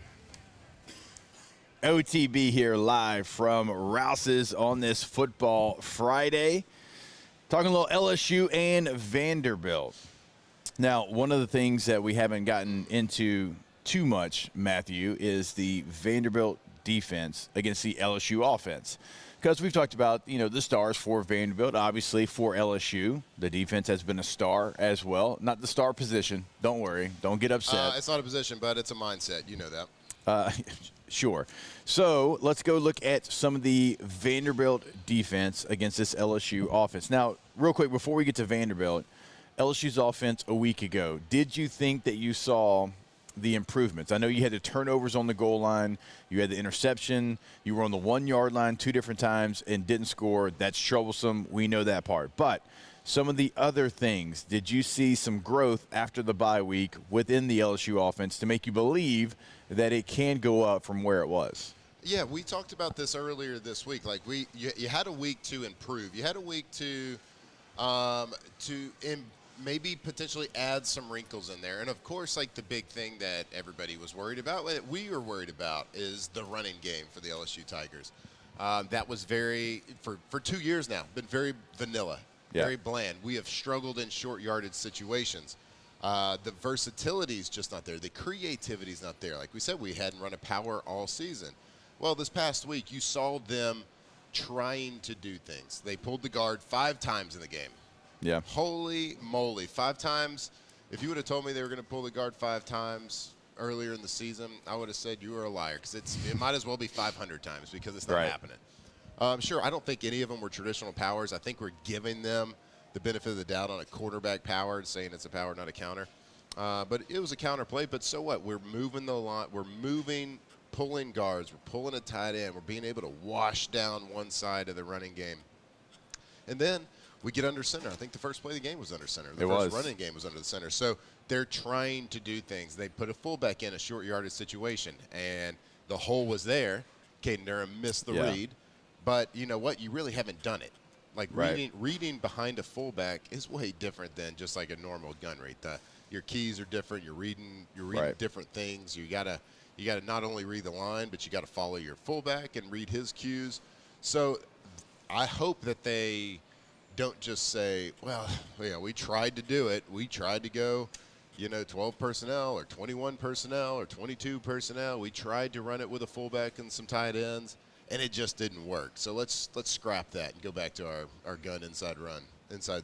[SPEAKER 12] OTB here live from Rouse's on this Football Friday. Talking a little LSU and Vanderbilt. Now, one of the things that we haven't gotten into too much, Matthew, is the Vanderbilt defense against the LSU offense. Because we've talked about, the stars for Vanderbilt, obviously for LSU. The defense has been a star as well. Not the star position. Don't worry. Don't get upset.
[SPEAKER 13] It's not a position, but it's a mindset. You know that.
[SPEAKER 12] Sure. So let's go look at some of the Vanderbilt defense against this LSU offense. Now, real quick, before we get to Vanderbilt, LSU's offense a week ago, did you think that you saw the improvements? I know you had the turnovers on the goal line. You had the interception. You were on the 1 yard line 2 different times and didn't score. That's troublesome. We know that part. But some of the other things, did you see some growth after the bye week within the LSU offense to make you believe that it can go up from where it was?
[SPEAKER 13] Yeah, we talked about this earlier this week. Like you had a week to improve. You had a week to maybe potentially add some wrinkles in there. And of course, like the big thing that everybody was worried about, what we were worried about, is the running game for the LSU Tigers. That was for 2 years now, been very vanilla, very bland. We have struggled in short yardage situations. The versatility is just not there. The creativity is not there. Like we said, we hadn't run a power all season. Well, this past week, you saw them trying to do things. They pulled the guard 5 times in the game.
[SPEAKER 12] Yeah.
[SPEAKER 13] Holy moly. 5 times. If you would have told me they were going to pull the guard 5 times earlier in the season, I would have said you were a liar, because it might as well be 500 times, because it's not happening. Sure, I don't think any of them were traditional powers. I think we're giving them the benefit of the doubt on a quarterback power, saying it's a power, not a counter. But it was a counter play, but so what? We're moving the line. We're pulling guards. We're pulling a tight end. We're being able to wash down one side of the running game. And then we get under center. I think the first play of the game was under center. The first running game was under the center. So they're trying to do things. They put a fullback in a short yardage situation, and the hole was there. Caden Durham missed the read. But you know what? You really haven't done it. Like reading behind a fullback is way different than just like a normal gun read. Your keys are different. You're reading different things. You gotta not only read the line, but you got to follow your fullback and read his cues. So I hope that they don't just say, well, yeah, we tried to do it. We tried to go 12 personnel or 21 personnel or 22 personnel. We tried to run it with a fullback and some tight ends, and it just didn't work. So let's scrap that and go back to our gun inside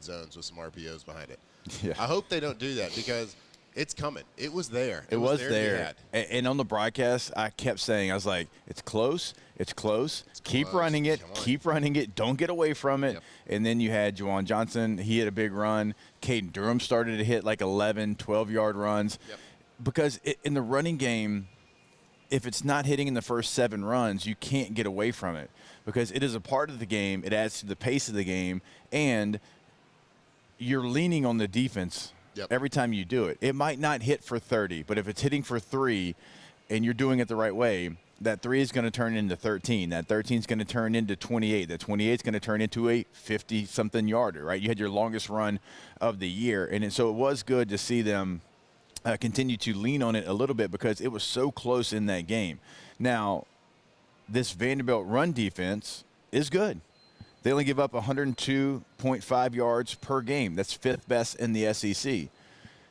[SPEAKER 13] zones with some RPOs behind it.
[SPEAKER 12] Yeah.
[SPEAKER 13] I hope they don't do that because it's coming. It was there.
[SPEAKER 12] It was
[SPEAKER 13] there.
[SPEAKER 12] there. And on the broadcast, I kept saying, I was like, it's close. It's close. Keep running it. Keep running it. Don't get away from it.
[SPEAKER 13] Yep.
[SPEAKER 12] And then you had Juwan Johnson. He hit a big run. Caden Durham started to hit like 11, 12-yard runs.
[SPEAKER 13] Yep.
[SPEAKER 12] Because in the running game, if it's not hitting in the first 7 runs, you can't get away from it because it is a part of the game. It adds to the pace of the game, and you're leaning on the defense every time you do it. It might not hit for 30, but if it's hitting for 3 and you're doing it the right way, that 3 is going to turn into 13. That 13 is going to turn into 28. That 28 is going to turn into a 50-something yarder, right? You had your longest run of the year. And so it was good to see them continue to lean on it a little bit because it was so close in that game. Now, this Vanderbilt run defense is good. They only give up 102.5 yards per game. That's 5th best in the SEC.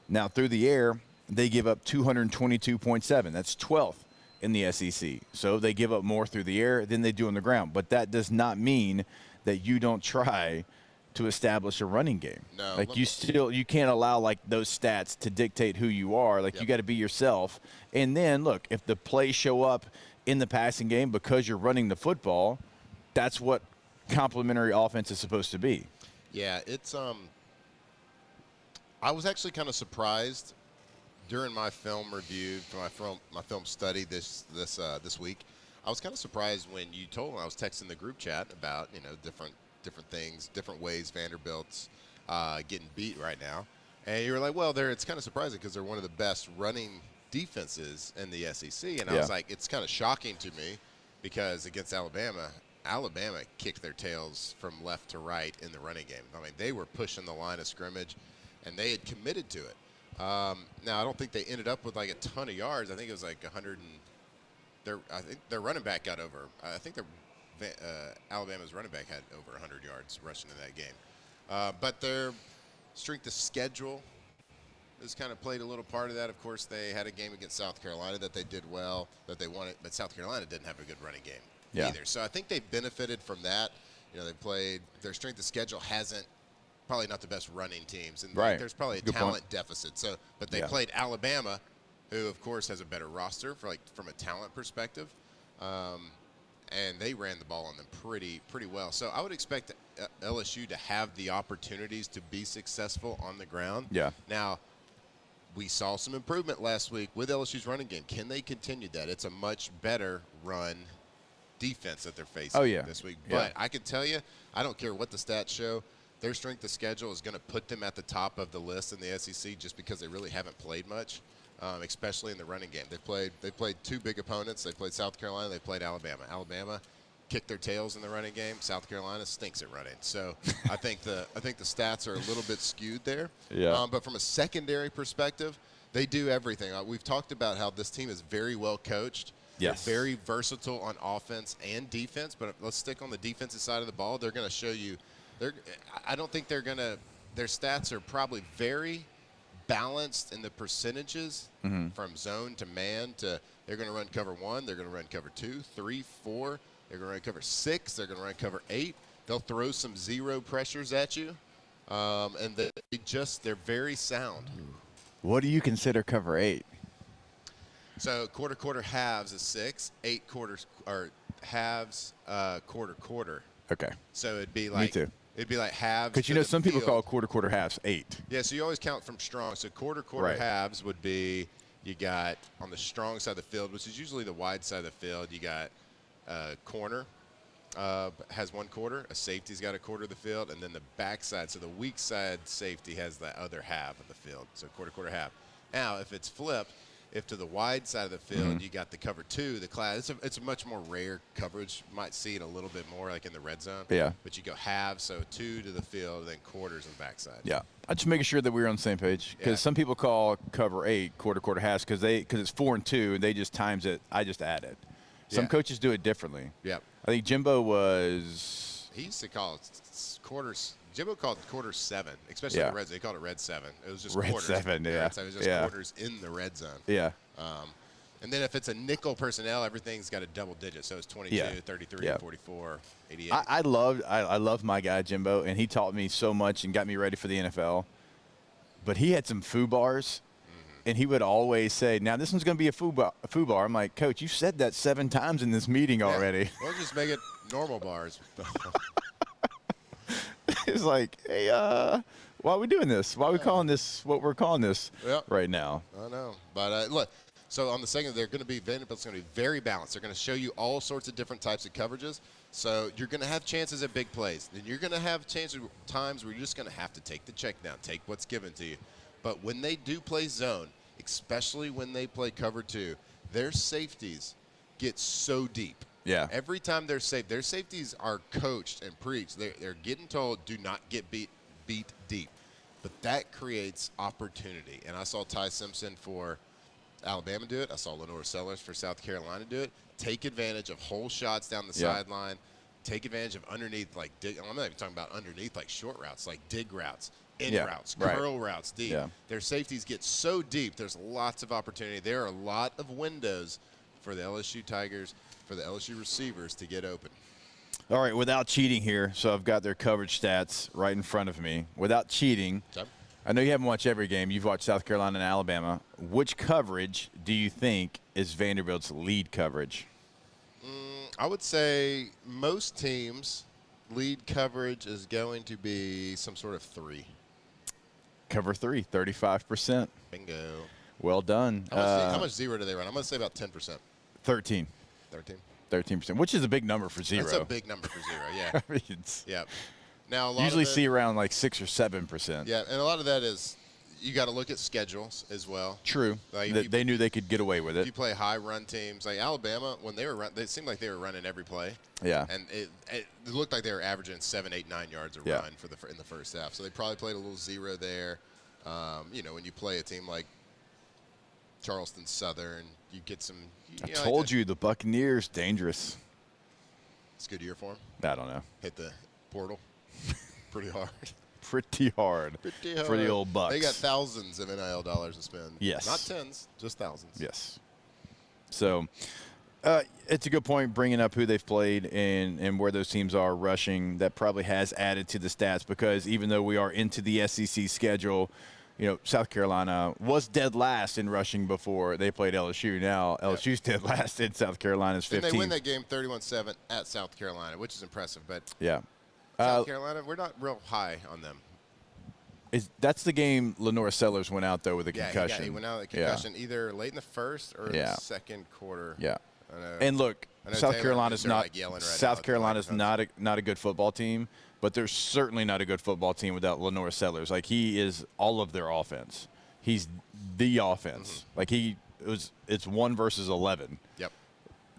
[SPEAKER 12] Now, through the air, they give up 222.7. That's 12th in the SEC. So they give up more through the air than they do on the ground. But that does not mean that you don't try to establish a running game.
[SPEAKER 13] No,
[SPEAKER 12] like you can't allow like those stats to dictate who you are. Like you got to be yourself. And then look, if the plays show up in the passing game because you're running the football, that's what complementary offense is supposed to be.
[SPEAKER 13] Yeah, it's I was actually kind of surprised during my film review for my film study this week. I was kind of surprised when you told me. I was texting the group chat about different things, different ways Vanderbilt's getting beat right now, and you were like, well, it's kind of surprising because they're one of the best running defenses in the SEC, and I was like, it's kind of shocking to me because against Alabama kicked their tails from left to right in the running game. I mean, they were pushing the line of scrimmage, and they had committed to it. Now, I don't think they ended up with like a ton of yards. I think it was like 100 and I think their running back got over. I think Alabama's running back had over 100 yards rushing in that game. But their strength of schedule has kind of played a little part of that. Of course, they had a game against South Carolina that they did well, that they won it, but South Carolina didn't have a good running game either. So I think they benefited from that. They played – their strength of schedule hasn't – probably not the best running teams. And there's probably a talent deficit. But they played Alabama, who, of course, has a better roster from a talent perspective. And they ran the ball on them pretty well. So I would expect LSU to have the opportunities to be successful on the ground.
[SPEAKER 12] Yeah.
[SPEAKER 13] Now, we saw some improvement last week with LSU's running game. Can they continue that? It's a much better run defense that they're facing this week. But I can tell you, I don't care what the stats show, their strength of schedule is going to put them at the top of the list in the SEC just because they really haven't played much, especially in the running game. They played 2 big opponents. They played South Carolina. They played Alabama. Alabama kicked their tails in the running game. South Carolina stinks at running. So I think the stats are a little bit skewed there.
[SPEAKER 12] Yeah.
[SPEAKER 13] But from a secondary perspective, they do everything. We've talked about how this team is very well coached.
[SPEAKER 12] Yes.
[SPEAKER 13] They're very versatile on offense and defense. But let's stick on the defensive side of the ball. They're going to show you. I don't think they're going to – their stats are probably very balanced in the percentages from zone to man to they're going to run cover 1, they're going to run cover 2, 3, 4, they're going to run cover 6, they're going to run cover 8. They'll throw some zero pressures at you, and they're very sound.
[SPEAKER 12] What do you consider cover 8?
[SPEAKER 13] So quarter halves is 6, 8 quarters or halves quarter.
[SPEAKER 12] Okay.
[SPEAKER 13] So it'd be like
[SPEAKER 12] Me too.
[SPEAKER 13] It'd be like halves.
[SPEAKER 12] Because some people call quarter halves 8.
[SPEAKER 13] Yeah, so you always count from strong. So quarter halves would be you got on the strong side of the field, which is usually the wide side of the field. You got corner has 1 quarter, a safety's got a quarter of the field, and then the back side. So the weak side safety has the other half of the field. So quarter half. Now, if it's flipped, if to the wide side of the field you got the cover 2, the class, it's a much more rare coverage. You might see it a little bit more like in the red zone.
[SPEAKER 12] Yeah.
[SPEAKER 13] But you go halves, so 2 to the field, then quarters on the backside.
[SPEAKER 12] Yeah. I'm just making sure that we're on the same page because some people call cover 8 quarter halves because it's 4 and 2 and they just times it. I just add it. Some coaches do it differently.
[SPEAKER 13] Yep.
[SPEAKER 12] I think Jimbo was.
[SPEAKER 13] He used to call it quarters. Jimbo called quarter 7, especially the red zone. He called it red 7. It was just
[SPEAKER 12] red
[SPEAKER 13] quarters.
[SPEAKER 12] 7, yeah.
[SPEAKER 13] So it was just quarters in the red zone.
[SPEAKER 12] Yeah.
[SPEAKER 13] And then if it's a nickel personnel, everything's got a double digit. So it's 22, 33, 44, 88.
[SPEAKER 12] I loved my guy Jimbo, and he taught me so much and got me ready for the NFL. But he had some foo bars, and he would always say, "Now this one's going to be a foo bar." I'm like, "Coach, you said that 7 times in this meeting already."
[SPEAKER 13] We'll just make it normal bars.
[SPEAKER 12] It's like, hey, why are we doing this? Why are we calling this what we're calling this right now?
[SPEAKER 13] I know. But look, so on the second, Vanderbilt's going to be very balanced. They're going to show you all sorts of different types of coverages. So you're going to have chances at big plays. Then you're going to have times where you're just going to have to take the check down, take what's given to you. But when they do play zone, especially when they play cover 2, their safeties get so deep.
[SPEAKER 12] Yeah.
[SPEAKER 13] Every time they're safe, their safeties are coached and preached. They're getting told, do not get beat deep. But that creates opportunity. And I saw Ty Simpson for Alabama do it. I saw Lenore Sellers for South Carolina do it. Take advantage of hole shots down the sideline. Take advantage of underneath, I'm not even talking about underneath, like short routes, like dig routes, in routes, curl routes deep. Yeah. Their safeties get so deep, there's lots of opportunity. There are a lot of windows for the LSU Tigers, for the LSU receivers to get open.
[SPEAKER 12] All right, without cheating here, so I've got their coverage stats right in front of me. Without cheating, I know you haven't watched every game. You've watched South Carolina and Alabama. Which coverage do you think is Vanderbilt's lead coverage?
[SPEAKER 13] I would say most teams' lead coverage is going to be some sort of 3.
[SPEAKER 12] Cover 3, 35%.
[SPEAKER 13] Bingo.
[SPEAKER 12] Well done.
[SPEAKER 13] How much zero do they run? I'm going to say about 10%.
[SPEAKER 12] 13. 13%, which is a big number for zero.
[SPEAKER 13] That's a big number for zero, yeah.
[SPEAKER 12] I mean,
[SPEAKER 13] Now, a lot
[SPEAKER 12] usually
[SPEAKER 13] of
[SPEAKER 12] see around like 6 or 7%.
[SPEAKER 13] Yeah, and a lot of that is you got to look at schedules as well.
[SPEAKER 12] True. Like they knew they could get away with it.
[SPEAKER 13] If you play high run teams, like Alabama, when they were they seemed like they were running every play.
[SPEAKER 12] Yeah.
[SPEAKER 13] And it looked like they were averaging 7, 8, 9 yards a run in the first half. So they probably played a little zero there. When you play a team like Charleston Southern, you get some.
[SPEAKER 12] I told you the Buccaneers dangerous.
[SPEAKER 13] It's a good year for them.
[SPEAKER 12] I don't know.
[SPEAKER 13] Hit the portal pretty hard.
[SPEAKER 12] Pretty hard for the old Bucks.
[SPEAKER 13] They got thousands of NIL dollars to spend.
[SPEAKER 12] Yes.
[SPEAKER 13] Not tens, just thousands.
[SPEAKER 12] Yes. So it's a good point bringing up who they've played and where those teams are rushing. That probably has added to the stats because even though we are into the SEC schedule, South Carolina was dead last in rushing before they played LSU. Now LSU's dead last in South Carolina's 15th.
[SPEAKER 13] And they win that game 31-7 at South Carolina, which is impressive. But South Carolina, we're not real high on them.
[SPEAKER 12] That's the game Lenore Sellers went out, though, with a concussion.
[SPEAKER 13] He went out with a concussion either late in the first or the second quarter.
[SPEAKER 12] Yeah. And look, South Carolina's not a good football team, but they're certainly not a good football team without Lenore Sellers. Like, he is all of their offense. He's the offense. Like, it's 1 versus 11.
[SPEAKER 13] Yep.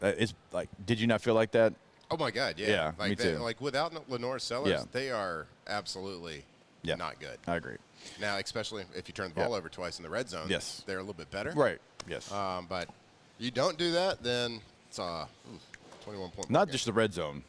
[SPEAKER 12] It's like, did you not feel like that?
[SPEAKER 13] Oh, my God, yeah.
[SPEAKER 12] Yeah, me too.
[SPEAKER 13] Like, without Lenore Sellers, they are absolutely not good.
[SPEAKER 12] I agree.
[SPEAKER 13] Now, especially if you turn the ball over twice in the red zone, they're a little bit better.
[SPEAKER 12] Right, yes.
[SPEAKER 13] But you don't do that, then it's 21 point.
[SPEAKER 12] Not just the red zone.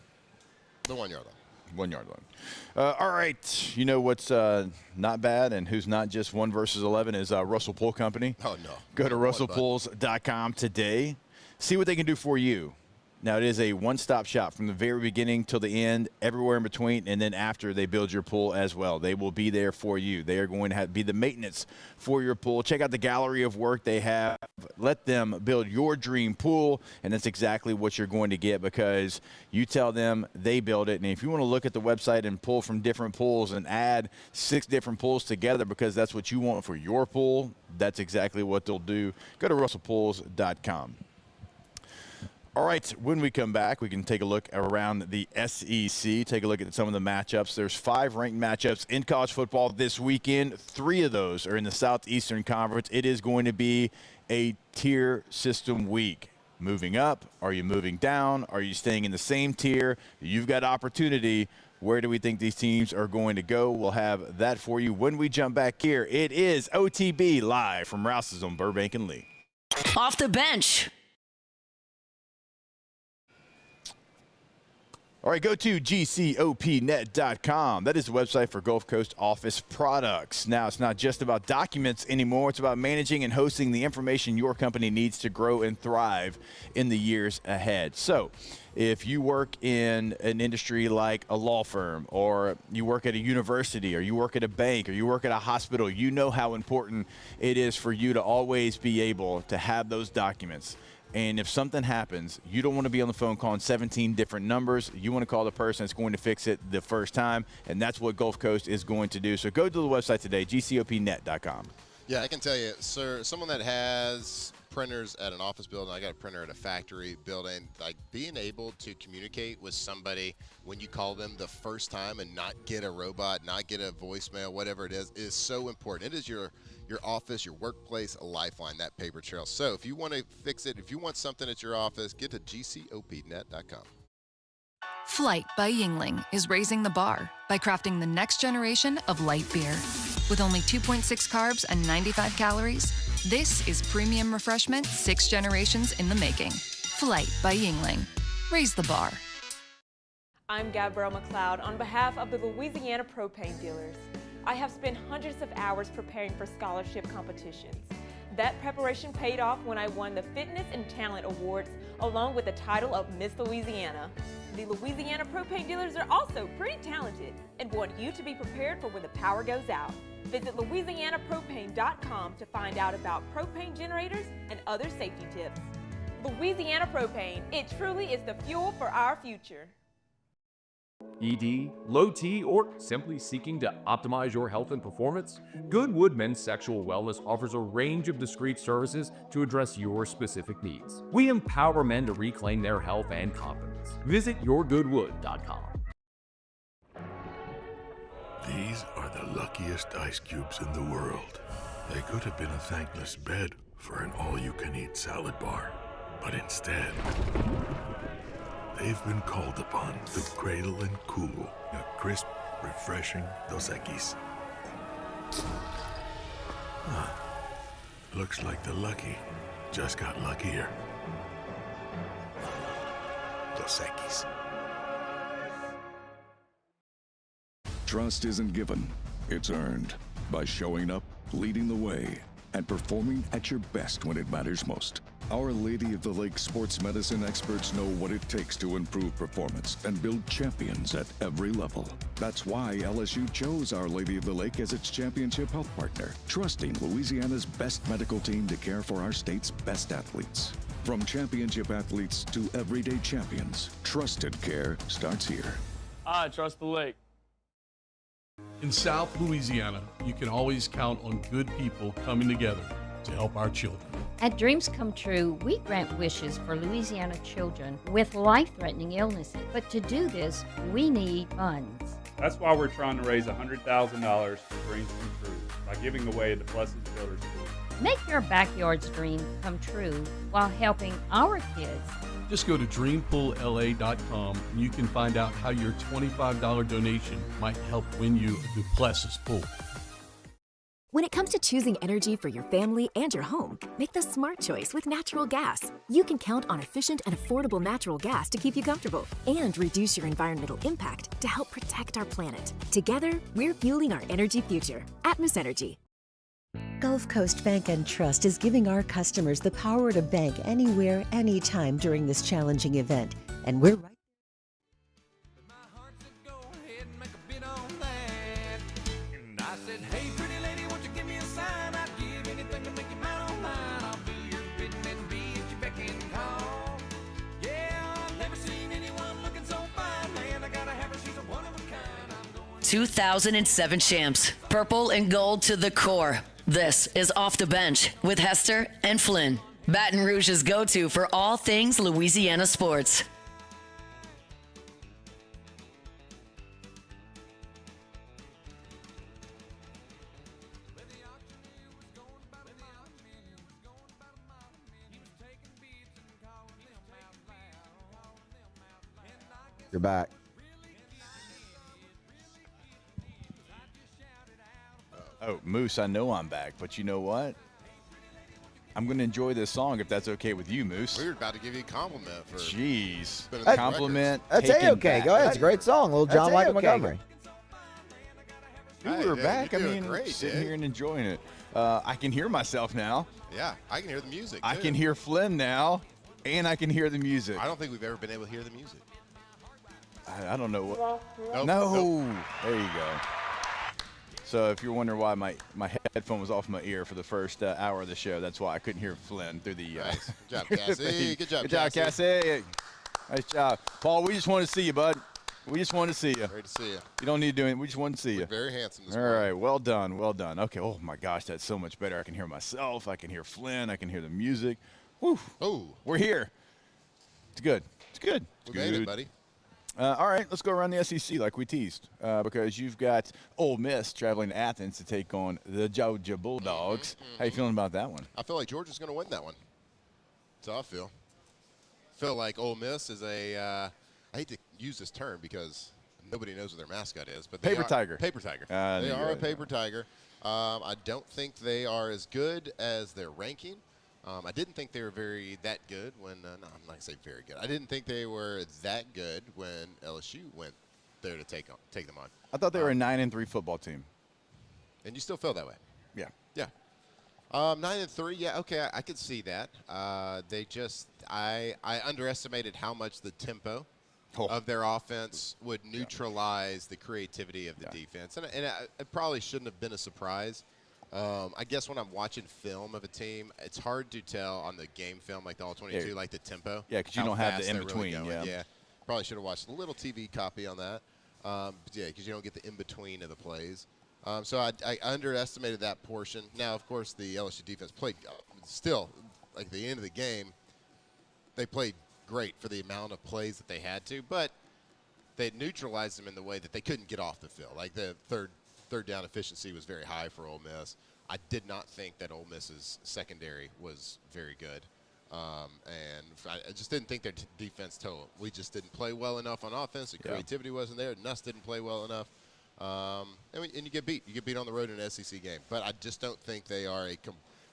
[SPEAKER 13] The 1 yard line.
[SPEAKER 12] 1 yard line. All right. You know what's not bad and who's not just 1 versus 11 is Russell Pool Company.
[SPEAKER 13] Oh, no.
[SPEAKER 12] Go to russellpools.com today. See what they can do for you. Now, it is a one-stop shop from the very beginning till the end, everywhere in between, and then after they build your pool as well. They will be there for you. They are going to be the maintenance for your pool. Check out the gallery of work they have. Let them build your dream pool, and that's exactly what you're going to get because you tell them they build it. And if you want to look at the website and pull from different pools and add 6 different pools together because that's what you want for your pool, that's exactly what they'll do. Go to russellpools.com. All right, when we come back, we can take a look around the SEC, take a look at some of the matchups. There's 5 ranked matchups in college football this weekend. 3 of those are in the Southeastern Conference. It is going to be a tier system week. Moving up? Are you moving down? Are you staying in the same tier? You've got opportunity. Where do we think these teams are going to go? We'll have that for you when we jump back here. It is OTB live from Rouse's on Burbank and Lee.
[SPEAKER 10] Off the bench.
[SPEAKER 12] All right, go to gcopnet.com. That is the website for Gulf Coast Office Products. Now, it's not just about documents anymore. It's about managing and hosting the information your company needs to grow and thrive in the years ahead. So, if you work in an industry like a law firm, or you work at a university, or you work at a bank, or you work at a hospital, you know how important it is for you to always be able to have those documents. And if something happens, you don't want to be on the phone calling 17 different numbers. You want to call the person that's going to fix it the first time, and that's what Gulf Coast is going to do. So go to the website today, gcopnet.com.
[SPEAKER 13] Yeah, I can tell you, sir, someone that has printers at an office building, I got a printer at a factory building, like being able to communicate with somebody when you call them the first time and not get a robot, not get a voicemail, whatever it is so important. It is your office, your workplace, a lifeline, that paper trail. So if you want to fix it, if you want something at your office, get to gcopnet.com.
[SPEAKER 26] Flight by Yingling is raising the bar by crafting the next generation of light beer. With only 2.6 carbs and 95 calories, this is premium refreshment 6 generations in the making. Flight by Yingling. Raise the bar.
[SPEAKER 18] I'm Gabrielle McLeod on behalf of the Louisiana Propane Dealers. I have spent hundreds of hours preparing for scholarship competitions. That preparation paid off when I won the Fitness and Talent Awards along with the title of Miss Louisiana. The Louisiana Propane Dealers are also pretty talented and want you to be prepared for when the power goes out. Visit louisianapropane.com to find out about propane generators and other safety tips. Louisiana Propane, it truly is the fuel for our future.
[SPEAKER 20] ED, low T, or simply seeking to optimize your health and performance? Goodwood Men's Sexual Wellness offers a range of discreet services to address your specific needs. We empower men to reclaim their health and confidence. Visit yourgoodwood.com.
[SPEAKER 1] These are the luckiest ice cubes in the world. They could have been a thankless bed for an all-you-can-eat salad bar, but instead, they've been called upon to cradle and cool a crisp, refreshing Dos Equis. Looks like the lucky just got luckier. Dos Equis.
[SPEAKER 3] Trust isn't given, it's earned by showing up, leading the way, and performing at your best when it matters most. Our Lady of the Lake sports medicine experts know what it takes to improve performance and build champions at every level. That's why LSU chose Our Lady of the Lake as its championship health partner, trusting Louisiana's best medical team to care for our state's best athletes. From championship athletes to everyday champions, trusted care starts here.
[SPEAKER 23] I trust the lake.
[SPEAKER 4] In South Louisiana, you can always count on good people coming together to help our children.
[SPEAKER 5] At Dreams Come True, we grant wishes for Louisiana children with life-threatening illnesses. But to do this, we need funds.
[SPEAKER 6] That's why we're trying to raise $100,000 for Dreams Come True by giving away the Blessed Builders School.
[SPEAKER 5] Make your backyard's dream come true while helping our kids.
[SPEAKER 4] Just go to dreampoolla.com and you can find out how your $25 donation might help win you a Duplessis pool.
[SPEAKER 9] When it comes to choosing energy for your family and your home, make the smart choice with natural gas. You can count on efficient and affordable natural gas to keep you comfortable and reduce your environmental impact to help protect our planet. Together, we're fueling our energy future. Atmos Energy.
[SPEAKER 25] Gulf Coast Bank and Trust is giving our customers the power to bank anywhere, anytime during this challenging event. And we're right.
[SPEAKER 10] – 2007 champs, purple and gold to the core. This is Off the Bench with Hester and Flynn, Baton Rouge's go-to for all things Louisiana sports.
[SPEAKER 12] You're back. Oh, Moose, I know I'm back, but you know what? I'm going to enjoy this song if that's okay with you, Moose.
[SPEAKER 13] We were about to give you a compliment for.
[SPEAKER 12] Jeez.
[SPEAKER 13] Compliment.
[SPEAKER 7] That's A-okay. Go ahead. It's a great song. Little John Michael Montgomery.
[SPEAKER 12] Dude, we're back.
[SPEAKER 13] You're
[SPEAKER 12] I
[SPEAKER 13] doing
[SPEAKER 12] mean,
[SPEAKER 13] great,
[SPEAKER 12] sitting here and enjoying it. I can hear myself now.
[SPEAKER 13] Yeah, I can hear the music.
[SPEAKER 12] I
[SPEAKER 13] too.
[SPEAKER 12] can hear Flynn now, and I can hear the music.
[SPEAKER 13] I don't think we've ever been able to hear the music.
[SPEAKER 12] I don't know what.
[SPEAKER 13] Nope,
[SPEAKER 12] no.
[SPEAKER 13] nope.
[SPEAKER 12] There you go. So if you're wondering why my headphone was off my ear for the first hour of the show, that's why I couldn't hear Flynn through the.
[SPEAKER 13] Nice. Good job, Cassie.
[SPEAKER 12] Good job, Cassie. Nice job, Paul. We just want to see you, bud. We just want to see you.
[SPEAKER 13] Great to see you.
[SPEAKER 12] You don't need to do it. We just want to see you.
[SPEAKER 13] Very handsome this
[SPEAKER 12] All
[SPEAKER 13] morning.
[SPEAKER 12] right. Well done. Well done. Okay. Oh my gosh, that's so much better. I can hear myself. I can hear Flynn. I can hear the music. Whew.
[SPEAKER 13] Oh.
[SPEAKER 12] We're here. It's good. It's good. It's
[SPEAKER 13] We made it, buddy.
[SPEAKER 12] All right, let's go around the SEC like we teased, because you've got Ole Miss traveling to Athens to take on the Georgia Bulldogs. How you feeling about that one?
[SPEAKER 13] I feel like Georgia's going to win that one. That's how I feel. Feel like Ole Miss is I hate to use this term because nobody knows what their mascot is, but
[SPEAKER 12] Paper Tiger.
[SPEAKER 13] Paper Tiger.
[SPEAKER 12] They
[SPEAKER 13] are a Paper Tiger. I don't think they are as good as their ranking. I didn't think they were that good when no, I'm not going to say very good. I didn't think they were that good when LSU went there to take them on.
[SPEAKER 12] I thought they were a 9-3 football team.
[SPEAKER 13] And you still feel that way?
[SPEAKER 12] Yeah.
[SPEAKER 13] Yeah. 9-3, yeah, okay, I could see that. I underestimated how much the tempo of their offense would neutralize the creativity of the defense. And it probably shouldn't have been a surprise. I guess when I'm watching film of a team, it's hard to tell on the game film, like the All-22, like the tempo.
[SPEAKER 12] Yeah, because you don't have the in-between.
[SPEAKER 13] Really yeah. Probably should have watched a little TV copy on that. Yeah, because you don't get the in-between of the plays. So I underestimated that portion. Now, of course, the LSU defense played still, like at the end of the game, they played great for the amount of plays that they had to, but they neutralized them in the way that they couldn't get off the field. Like the third down efficiency was very high for Ole Miss. I did not think that Ole Miss's secondary was very good. And I just didn't think their defense total. We just didn't play well enough on offense. The creativity wasn't there. Nuss didn't play well enough. And you get beat. You get beat on the road in an SEC game. But I just don't think they are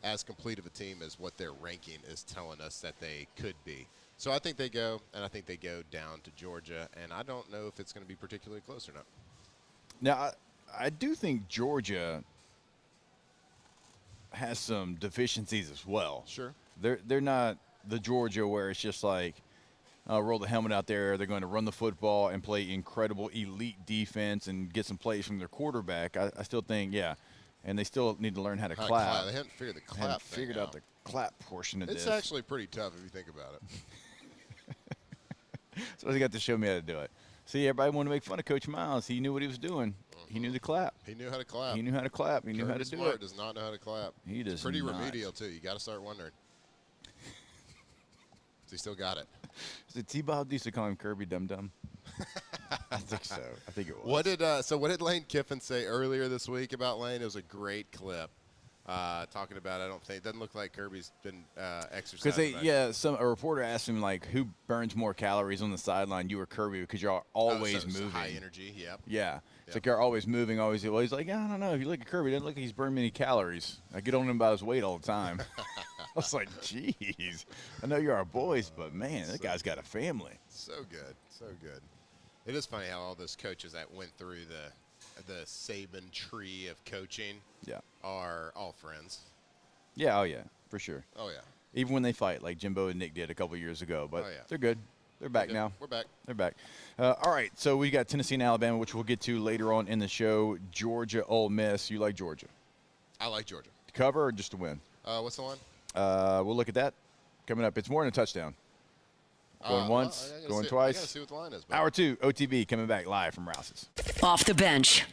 [SPEAKER 13] as complete of a team as what their ranking is telling us that they could be. So I think they go, and I think they go down to Georgia. And I don't know if it's going to be particularly close or not.
[SPEAKER 12] Now, I do think Georgia has some deficiencies as well.
[SPEAKER 13] Sure.
[SPEAKER 12] They're not the Georgia where it's just like roll the helmet out there. They're going to run the football and play incredible elite defense and get some plays from their quarterback. I still think, and they still need to learn how to clap.
[SPEAKER 13] They haven't figured the clap
[SPEAKER 12] haven't
[SPEAKER 13] thing
[SPEAKER 12] figured out the clap portion of this.
[SPEAKER 13] It's actually pretty tough if you think about it.
[SPEAKER 12] So they got to show me how to do it. See, everybody wanted to make fun of Coach Miles. He knew what he was doing. He knew the clap.
[SPEAKER 13] He knew how to clap.
[SPEAKER 12] He knew how to clap. He knew how to do
[SPEAKER 13] Smart
[SPEAKER 12] it.
[SPEAKER 13] does not know how to clap.
[SPEAKER 12] He does
[SPEAKER 13] It's pretty
[SPEAKER 12] not.
[SPEAKER 13] remedial, too. You got to start wondering. He still got it.
[SPEAKER 12] Did T-Bob used to call him Kirby Dum Dum? I think so. I think it was.
[SPEAKER 13] What did Lane Kiffin say earlier this week about Lane? It was a great clip. Talking about, it doesn't look like Kirby's been exercising.
[SPEAKER 12] Because a reporter asked him like, who burns more calories on the sideline, you or Kirby? Because you're always moving.
[SPEAKER 13] High energy. Yep.
[SPEAKER 12] Yeah. It's like you're always moving, always. Well, he's like, I don't know. If you look at Kirby, it doesn't look like he's burned many calories. I get on him about his weight all the time. I was like, geez. I know you're our boys, but man, that guy's got a family.
[SPEAKER 13] So good. So good. It is funny how all those coaches that went through the Saban tree of coaching are all friends.
[SPEAKER 12] Yeah, oh yeah, for sure.
[SPEAKER 13] Oh yeah.
[SPEAKER 12] Even when they fight, like Jimbo and Nick did a couple years ago, but they're good. They're back now.
[SPEAKER 13] We're back.
[SPEAKER 12] They're back. All right, so we got Tennessee and Alabama, which we'll get to later on in the show. Georgia, Ole Miss. You like Georgia?
[SPEAKER 13] I like Georgia.
[SPEAKER 12] To cover or just to win?
[SPEAKER 13] What's the line?
[SPEAKER 12] We'll look at that coming up. It's more than a touchdown. Going once, going twice.
[SPEAKER 13] I gotta see what the line is.
[SPEAKER 12] Hour 2, OTB, coming back live from Rouse's.
[SPEAKER 10] Off the bench.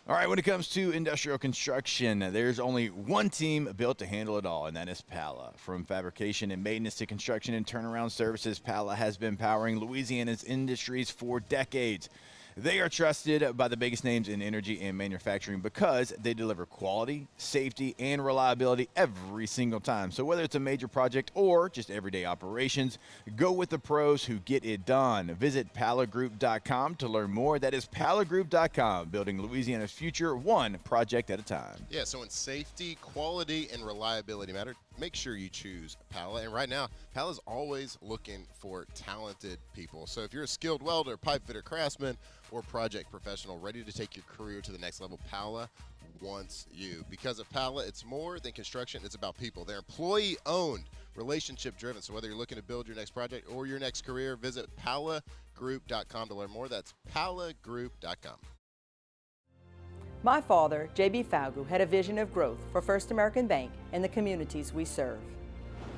[SPEAKER 12] All right, when it comes to industrial construction, there's only one team built to handle it all, and that is Pala. From fabrication and maintenance to construction and turnaround services, Pala has been powering Louisiana's industries for decades. They are trusted by the biggest names in energy and manufacturing because they deliver quality, safety, and reliability every single time. So whether it's a major project or just everyday operations, go with the pros who get it done. Visit palagroup.com to learn more. That is palagroup.com, building Louisiana's future one project at a time.
[SPEAKER 13] Yeah, so when safety, quality, and reliability matter, make sure you choose Pala. And right now, Pala's always looking for talented people. So if you're a skilled welder, pipe fitter, craftsman, or project professional ready to take your career to the next level, Pala wants you. Because of Pala, it's more than construction, it's about people. They're employee-owned, relationship-driven. So whether you're looking to build your next project or your next career, visit palagroup.com to learn more. That's palagroup.com.
[SPEAKER 8] My father, J.B. Falgu, had a vision of growth for First American Bank and the communities we serve.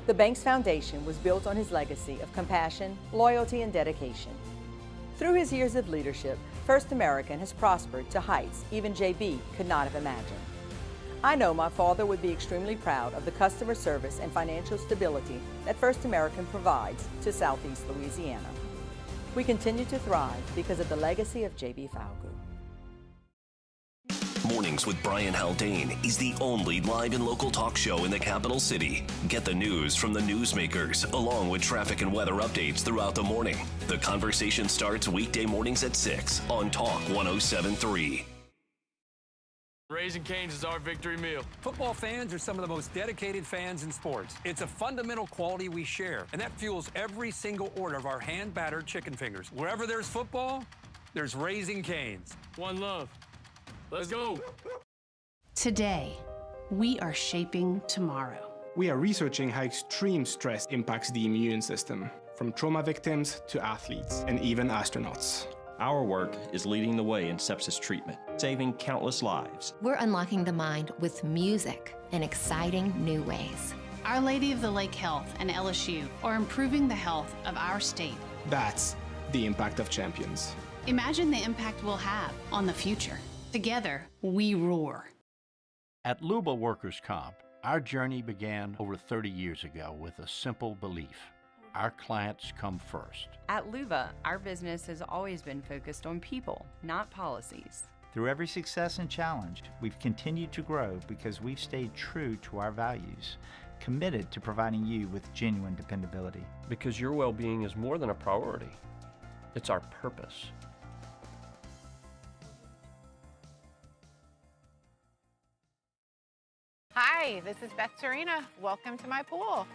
[SPEAKER 8] The bank's foundation was built on his legacy of compassion, loyalty, and dedication. Through his years of leadership, First American has prospered to heights even J.B. could not have imagined. I know my father would be extremely proud of the customer service and financial stability that First American provides to Southeast Louisiana. We continue to thrive because of the legacy of J.B. Falgu.
[SPEAKER 11] Mornings with Brian Haldane is the only live and local talk show in the capital city. Get the news from the newsmakers, along with traffic and weather updates throughout the morning. The conversation starts weekday mornings at 6 on Talk 107.3.
[SPEAKER 23] Raising Cane's is our victory meal.
[SPEAKER 24] Football fans are some of the most dedicated fans in sports. It's a fundamental quality we share, and that fuels every single order of our hand-battered chicken fingers. Wherever there's football, there's Raising Cane's.
[SPEAKER 23] One love. Let's go.
[SPEAKER 15] Today, we are shaping tomorrow.
[SPEAKER 16] We are researching how extreme stress impacts the immune system, from trauma victims to athletes and even astronauts.
[SPEAKER 17] Our work is leading the way in sepsis treatment, saving countless lives.
[SPEAKER 19] We're unlocking the mind with music in exciting new ways.
[SPEAKER 15] Our Lady of the Lake Health and LSU are improving the health of our state.
[SPEAKER 16] That's the impact of champions.
[SPEAKER 15] Imagine the impact we'll have on the future. Together, we roar.
[SPEAKER 27] At Luba Workers' Comp, our journey began over 30 years ago with a simple belief. Our clients come first.
[SPEAKER 28] At Luba, our business has always been focused on people, not policies.
[SPEAKER 29] Through every success and challenge, we've continued to grow because we've stayed true to our values, committed to providing you with genuine dependability.
[SPEAKER 30] Because your well-being is more than a priority. It's our purpose.
[SPEAKER 31] Hi, this is Beth Serena. Welcome to my pool.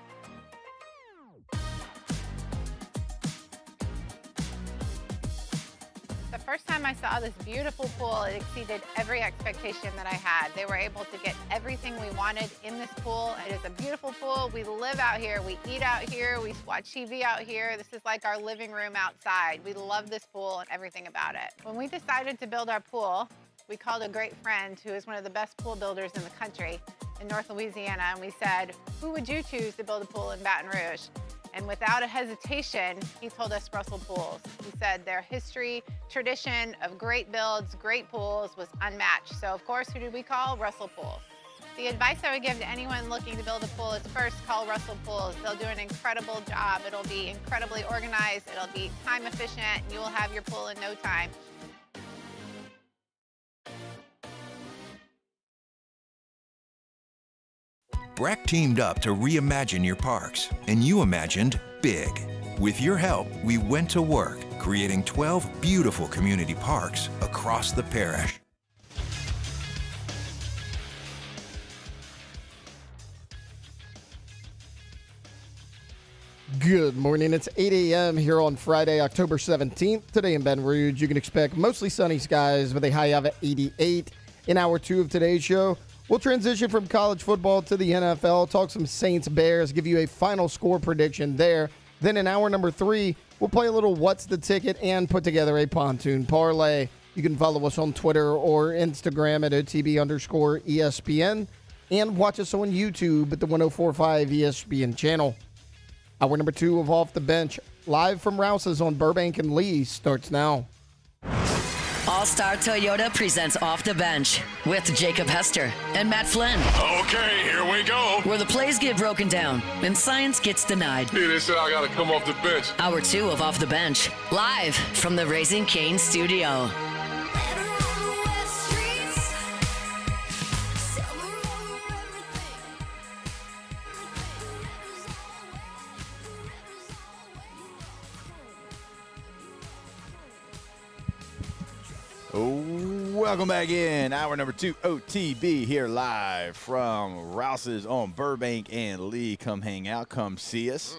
[SPEAKER 31] The first time I saw this beautiful pool, it exceeded every expectation that I had. They were able to get everything we wanted in this pool. It is a beautiful pool. We live out here, we eat out here, we watch TV out here. This is like our living room outside. We love this pool and everything about it. When we decided to build our pool, we called a great friend who is one of the best pool builders in the country in North Louisiana, and we said, who would you choose to build a pool in Baton Rouge? And without a hesitation, he told us Russell Pools. He said their history, tradition of great builds, great pools was unmatched. So of course, who did we call? Russell Pools. The advice I would give to anyone looking to build a pool is first call Russell Pools. They'll do an incredible job. It'll be incredibly organized. It'll be time efficient. And you will have your pool in no time.
[SPEAKER 32] BRAC teamed up to reimagine your parks, and you imagined big. With your help, we went to work, creating 12 beautiful community parks across the parish.
[SPEAKER 33] Good morning. It's 8 a.m. here on Friday, October 17th. Today in Baton Rouge, you can expect mostly sunny skies with a high of 88. In hour two of today's show, we'll transition from college football to the NFL, talk some Saints Bears, give you a final score prediction there. Then in hour number 3, we'll play a little What's the Ticket and put together a pontoon parlay. You can follow us on Twitter or Instagram at OTB_ESPN and watch us on YouTube at the 104.5 ESPN channel. Hour number 2 of Off the Bench, live from Rouse's on Burbank and Lee, starts now.
[SPEAKER 10] All-Star Toyota presents Off the Bench with Jacob Hester and Matt Flynn.
[SPEAKER 23] Okay, here we go.
[SPEAKER 10] Where the plays get broken down and science gets denied.
[SPEAKER 23] Hey, they said I got to come off the bench.
[SPEAKER 10] Hour 2 of Off the Bench, live from the Raising Cane studio.
[SPEAKER 12] Welcome back in. Hour number 2, OTB, here live from Rouse's on Burbank and Lee. Come hang out. Come see us.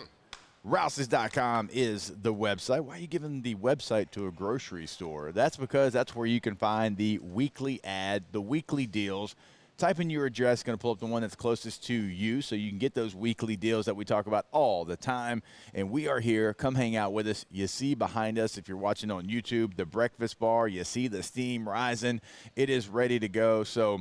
[SPEAKER 12] Rouses.com is the website. Why are you giving the website to a grocery store? That's because that's where you can find the weekly ad, the weekly deals. Type in your address, going to pull up the one that's closest to you so you can get those weekly deals that we talk about all the time. And we are here. Come hang out with us. You see behind us, if you're watching on YouTube, the breakfast bar. You see the steam rising. It is ready to go. So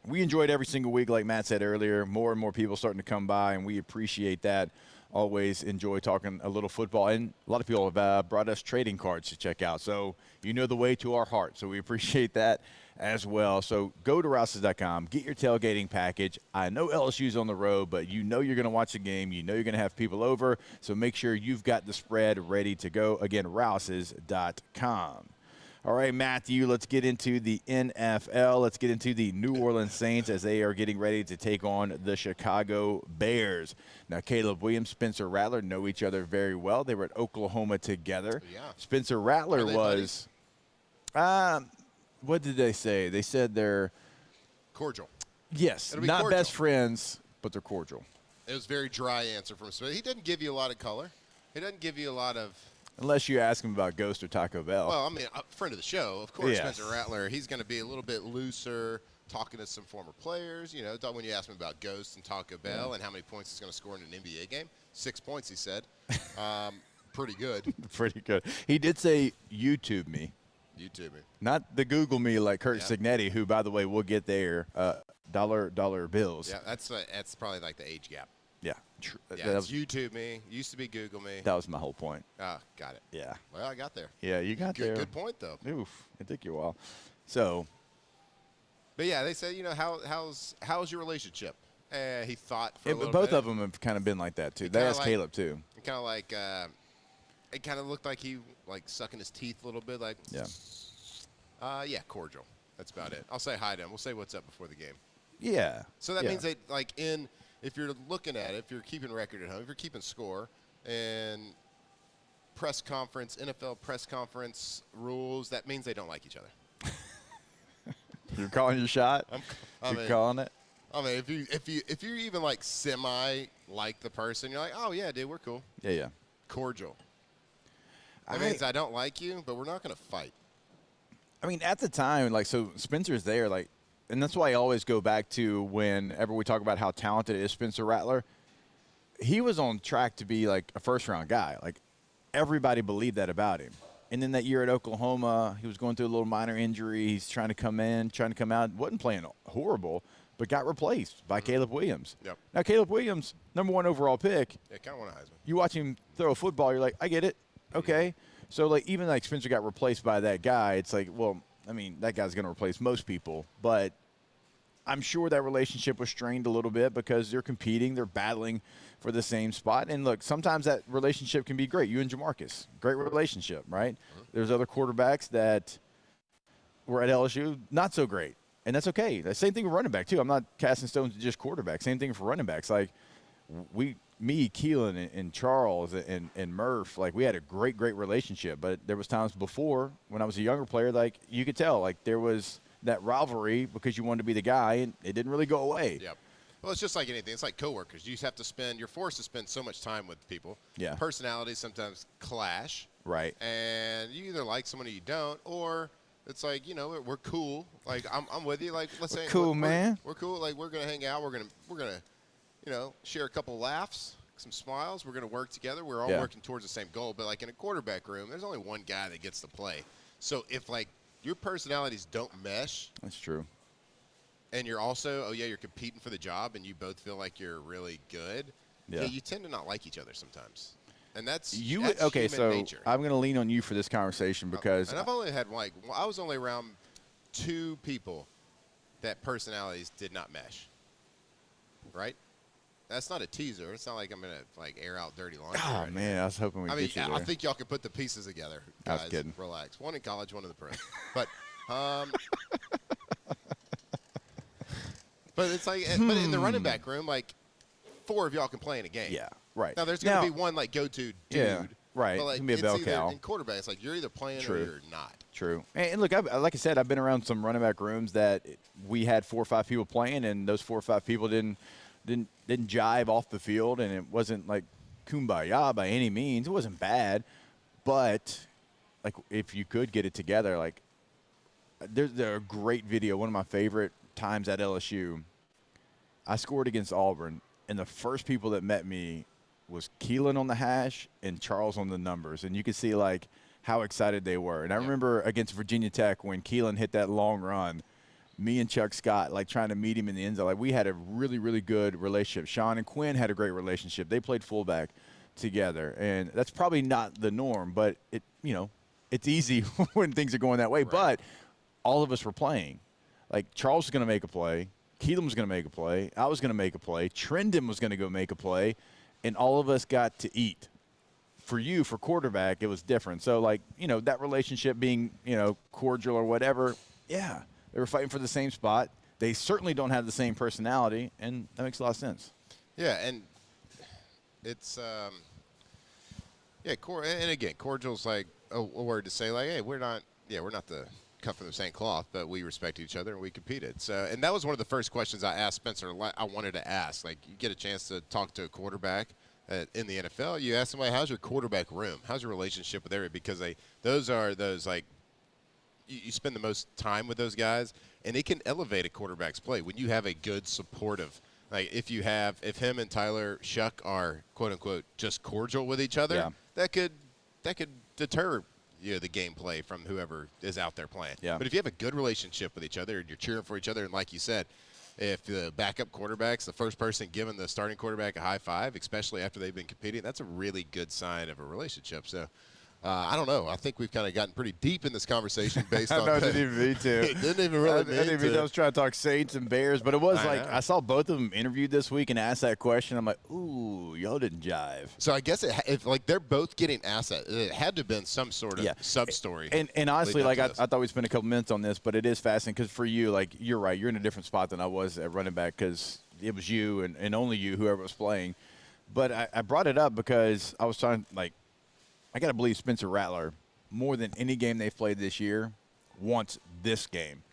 [SPEAKER 12] we enjoy it every single week, like Matt said earlier. More and more people starting to come by, and we appreciate that. Always enjoy talking a little football. And a lot of people have brought us trading cards to check out. So you know the way to our heart. So we appreciate that as well. So go to Rouses.com, get your tailgating package. I know LSU's on the road, but you know you're going to watch the game. You know you're going to have people over. So make sure you've got the spread ready to go. Again, Rouses.com. All right, Matthew, let's get into the NFL. Let's get into the New Orleans Saints as they are getting ready to take on the Chicago Bears. Now, Caleb Williams, Spencer Rattler know each other very well. They were at Oklahoma together.
[SPEAKER 13] Yeah.
[SPEAKER 12] Spencer Rattler was what did they say? They said they're
[SPEAKER 13] cordial.
[SPEAKER 12] Yes,
[SPEAKER 13] It'll be
[SPEAKER 12] not
[SPEAKER 13] cordial.
[SPEAKER 12] best friends, but they're cordial.
[SPEAKER 13] It was a very dry answer from Smith. He doesn't give you a lot of color. He doesn't give you a lot of.
[SPEAKER 12] Unless you ask him about Ghost or Taco Bell.
[SPEAKER 13] Well, I mean, a friend of the show, of course,
[SPEAKER 12] Yes.
[SPEAKER 13] Spencer Rattler. He's going to be a little bit looser, talking to some former players. You know, when you ask him about Ghost and Taco Bell and how many points he's going to score in an NBA game, 6 points, he said. Pretty good.
[SPEAKER 12] Pretty good. He did say YouTube me.
[SPEAKER 13] YouTube me.
[SPEAKER 12] Not the Google me like Kurt Signetti, who, by the way, will get there. Dollar bills.
[SPEAKER 13] Yeah, that's probably like the age gap.
[SPEAKER 12] Yeah.
[SPEAKER 13] Yeah, it's YouTube me. Used to be Google me.
[SPEAKER 12] That was my whole point.
[SPEAKER 13] Got it.
[SPEAKER 12] Yeah.
[SPEAKER 13] Well, I got there.
[SPEAKER 12] Yeah, you got there.
[SPEAKER 13] Good point, though.
[SPEAKER 12] Oof. It took you a while. So.
[SPEAKER 13] But, yeah, they said, you know, how's your relationship? He thought for a little
[SPEAKER 12] both
[SPEAKER 13] bit.
[SPEAKER 12] of them have kind of been like that, too. They asked Caleb, too.
[SPEAKER 13] Kind of like it kind of looked like he, like, sucking his teeth a little bit. Like, yeah, cordial. That's about it. I'll say hi to him. We'll say what's up before the game.
[SPEAKER 12] Yeah.
[SPEAKER 13] So that means that, like, if you're looking at it, if you're keeping record at home, if you're keeping score, and press conference, NFL press conference rules, that means they don't like each other.
[SPEAKER 12] You're calling your shot? You're calling it?
[SPEAKER 13] I mean, if you even, like, semi like the person, you're like, oh, yeah, dude, we're cool.
[SPEAKER 12] Yeah.
[SPEAKER 13] Cordial. That means I don't like you, but we're not going to fight.
[SPEAKER 12] I mean, at the time, like, so Spencer's there, like, and that's why I always go back to whenever we talk about how talented is Spencer Rattler. He was on track to be, like, a first-round guy. Like, everybody believed that about him. And then that year at Oklahoma, he was going through a little minor injury. He's trying to come in, trying to come out. Wasn't playing horrible, but got replaced by Caleb Williams.
[SPEAKER 13] Yep.
[SPEAKER 12] Now, Caleb Williams, number 1 overall pick.
[SPEAKER 13] Yeah, kind of won a Heisman.
[SPEAKER 12] You watch him throw a football, you're like, I get it. Okay. So, like, even like Spencer got replaced by that guy, it's like, well, I mean, that guy's going to replace most people. But I'm sure that relationship was strained a little bit because they're competing, they're battling for the same spot. And, look, sometimes that relationship can be great. You and Jamarcus, great relationship, right? There's other quarterbacks that were at LSU, not so great. And that's okay. The same thing with running back, too. I'm not casting stones at just quarterback. Same thing for running backs. Like, me, Keelan, and Charles, and Murph, like, we had a great relationship. But there was times before when I was a younger player, like, you could tell, like, there was that rivalry because you wanted to be the guy, and it didn't really go away.
[SPEAKER 13] Yep. Well, it's just like anything. It's like coworkers. You have to you're forced to spend so much time with people.
[SPEAKER 12] Yeah.
[SPEAKER 13] Personalities sometimes clash.
[SPEAKER 12] Right.
[SPEAKER 13] And you either like someone or you don't, or it's like, you know, we're cool. Like, I'm with you. Like, let's say
[SPEAKER 12] cool, man.
[SPEAKER 13] We're cool. Like, we're gonna hang out. We're gonna, you know, share a couple laughs, some smiles. We're gonna work together. We're all working towards the same goal. But like in a quarterback room, there's only one guy that gets to play. So if like your personalities don't mesh,
[SPEAKER 12] that's true.
[SPEAKER 13] And you're also, you're competing for the job, and you both feel like you're really good. Yeah, you tend to not like each other sometimes. And that's
[SPEAKER 12] okay.
[SPEAKER 13] human
[SPEAKER 12] So
[SPEAKER 13] nature.
[SPEAKER 12] I'm going to lean on you for this conversation because
[SPEAKER 13] and I've only had I was only around 2 people that personalities did not mesh. Right? That's not a teaser. It's not like I'm going to air out dirty laundry.
[SPEAKER 12] Oh man, I was hoping we'd get you there.
[SPEAKER 13] I think y'all could put the pieces together. Guys,
[SPEAKER 12] I was kidding.
[SPEAKER 13] Relax. One in college, one in the pros. But but it's like, but in the running back room, 4 of y'all can play in a game.
[SPEAKER 12] Yeah, right.
[SPEAKER 13] Now there's going to be one go-to dude.
[SPEAKER 12] Yeah, right.
[SPEAKER 13] But
[SPEAKER 12] it can be a bell cow.
[SPEAKER 13] In quarterback, it's you're either playing or you're not.
[SPEAKER 12] True. And look, like I said, I've been around some running back rooms that we had 4 or 5 people playing, and those 4 or 5 people didn't jive off the field, and it wasn't like kumbaya by any means. It wasn't bad, but if you could get it together, there's a great video. One of my favorite times at LSU, I scored against Auburn, and the first people that met me was Keelan on the hash and Charles on the numbers, and you could see how excited they were. And I remember against Virginia Tech when Keelan hit that long run, me and Chuck Scott trying to meet him in the end zone. We had a really, really good relationship. Sean and Quinn had a great relationship. They played fullback together, and that's probably not the norm, but it's easy when things are going that way. Right. But all of us were playing. Charles was going to make a play. Keelan was going to make a play. I was going to make a play. Trendon was going to go make a play, and all of us got to eat. For you, for quarterback, it was different. So, that relationship being, cordial or whatever, yeah, they were fighting for the same spot. They certainly don't have the same personality, and that makes a lot of sense.
[SPEAKER 13] Yeah, and it's and again, cordial's a word to say hey, we're not the cut from the same cloth, but we respect each other and we competed. So, and that was one of the first questions I asked Spencer. I wanted to ask, you get a chance to talk to a quarterback in the NFL, you ask somebody, how's your quarterback room? How's your relationship with everybody? Because you spend the most time with those guys, and it can elevate a quarterback's play when you have a good supportive. If him and Tyler Shuck are quote unquote just cordial with each other, that could deter the gameplay from whoever is out there playing.
[SPEAKER 12] Yeah.
[SPEAKER 13] But if you have a good relationship with each other and you're cheering for each other, and like you said, if the backup quarterback's the first person giving the starting quarterback a high five, especially after they've been competing, that's a really good sign of a relationship. So, I don't know. I think we've kind of gotten pretty deep in this conversation based on that.
[SPEAKER 12] I didn't even mean to.
[SPEAKER 13] It didn't even really mean to.
[SPEAKER 12] I was trying to talk Saints and Bears, but it was I saw both of them interviewed this week and asked that question. I'm like, ooh, y'all didn't jive.
[SPEAKER 13] So I guess if they're both getting assets, it had to have been some sort of sub-story.
[SPEAKER 12] And honestly, I thought we'd spend a couple minutes on this, but it is fascinating because for you, you're right. You're in a different spot than I was at running back because it was you and only you, whoever was playing. But I brought it up because I was trying, I got to believe Spencer Rattler, more than any game they've played this year, wants this game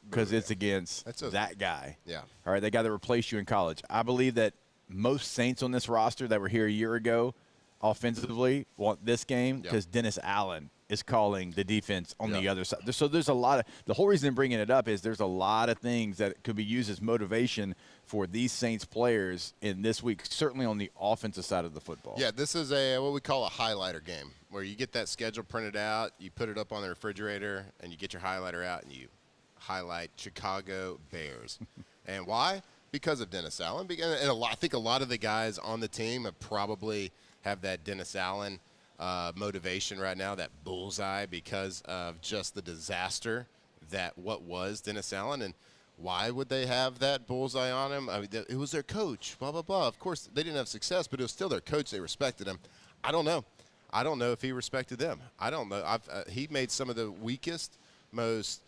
[SPEAKER 12] because it's against that guy.
[SPEAKER 13] Yeah.
[SPEAKER 12] All right, that guy that replaced you in college. I believe that most Saints on this roster that were here a year ago offensively want this game because Dennis Allen is calling the defense on the other side. So there's a lot of – the whole reason I'm bringing it up is there's a lot of things that could be used as motivation for these Saints players in this week, certainly on the offensive side of the football.
[SPEAKER 13] Yeah, this is what we call a highlighter game where you get that schedule printed out, you put it up on the refrigerator, and you get your highlighter out and you highlight Chicago Bears. And why? Because of Dennis Allen. And I think a lot of the guys on the team probably have that Dennis Allen motivation right now, that bullseye, because of just the disaster that what was Dennis Allen. And why would they have that bullseye on him? I mean, it was their coach, blah, blah, blah. Of course, they didn't have success, but it was still their coach. They respected him. I don't know. I don't know if he respected them. I don't know. He made some of the weakest, most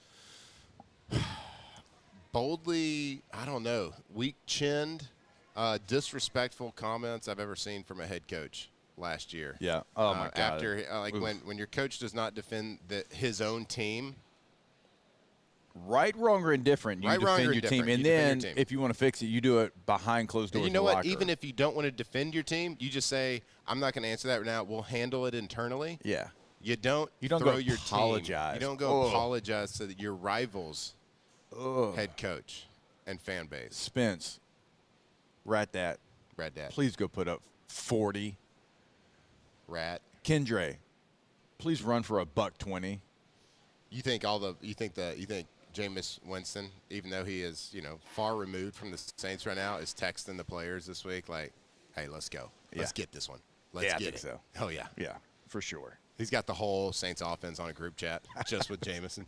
[SPEAKER 13] boldly, weak-chinned, disrespectful comments I've ever seen from a head coach last year.
[SPEAKER 12] Yeah. Oh, my God.
[SPEAKER 13] After, when your coach does not defend his own team.
[SPEAKER 12] Right, wrong, or indifferent, you defend your team. And then if you want to fix it, you do it behind closed doors.
[SPEAKER 13] And you know what? Even if you don't want to defend your team, you just say, I'm not going to answer that right now. We'll handle it internally.
[SPEAKER 12] Yeah.
[SPEAKER 13] You don't throw
[SPEAKER 12] go
[SPEAKER 13] your
[SPEAKER 12] apologize.
[SPEAKER 13] team. You don't go apologize to your rival's head coach and fan base.
[SPEAKER 12] Spence, Rat Dat. Please go put up 40.
[SPEAKER 13] Rat.
[SPEAKER 12] Kendre, please run for $120.
[SPEAKER 13] You think Jameis Winston, even though he is, far removed from the Saints right now, is texting the players this week hey, let's go. Let's get this one. Let's
[SPEAKER 12] I
[SPEAKER 13] get
[SPEAKER 12] think
[SPEAKER 13] it.
[SPEAKER 12] so.
[SPEAKER 13] Oh, yeah.
[SPEAKER 12] Yeah, for sure.
[SPEAKER 13] He's got the whole Saints offense on a group chat just with Jameson.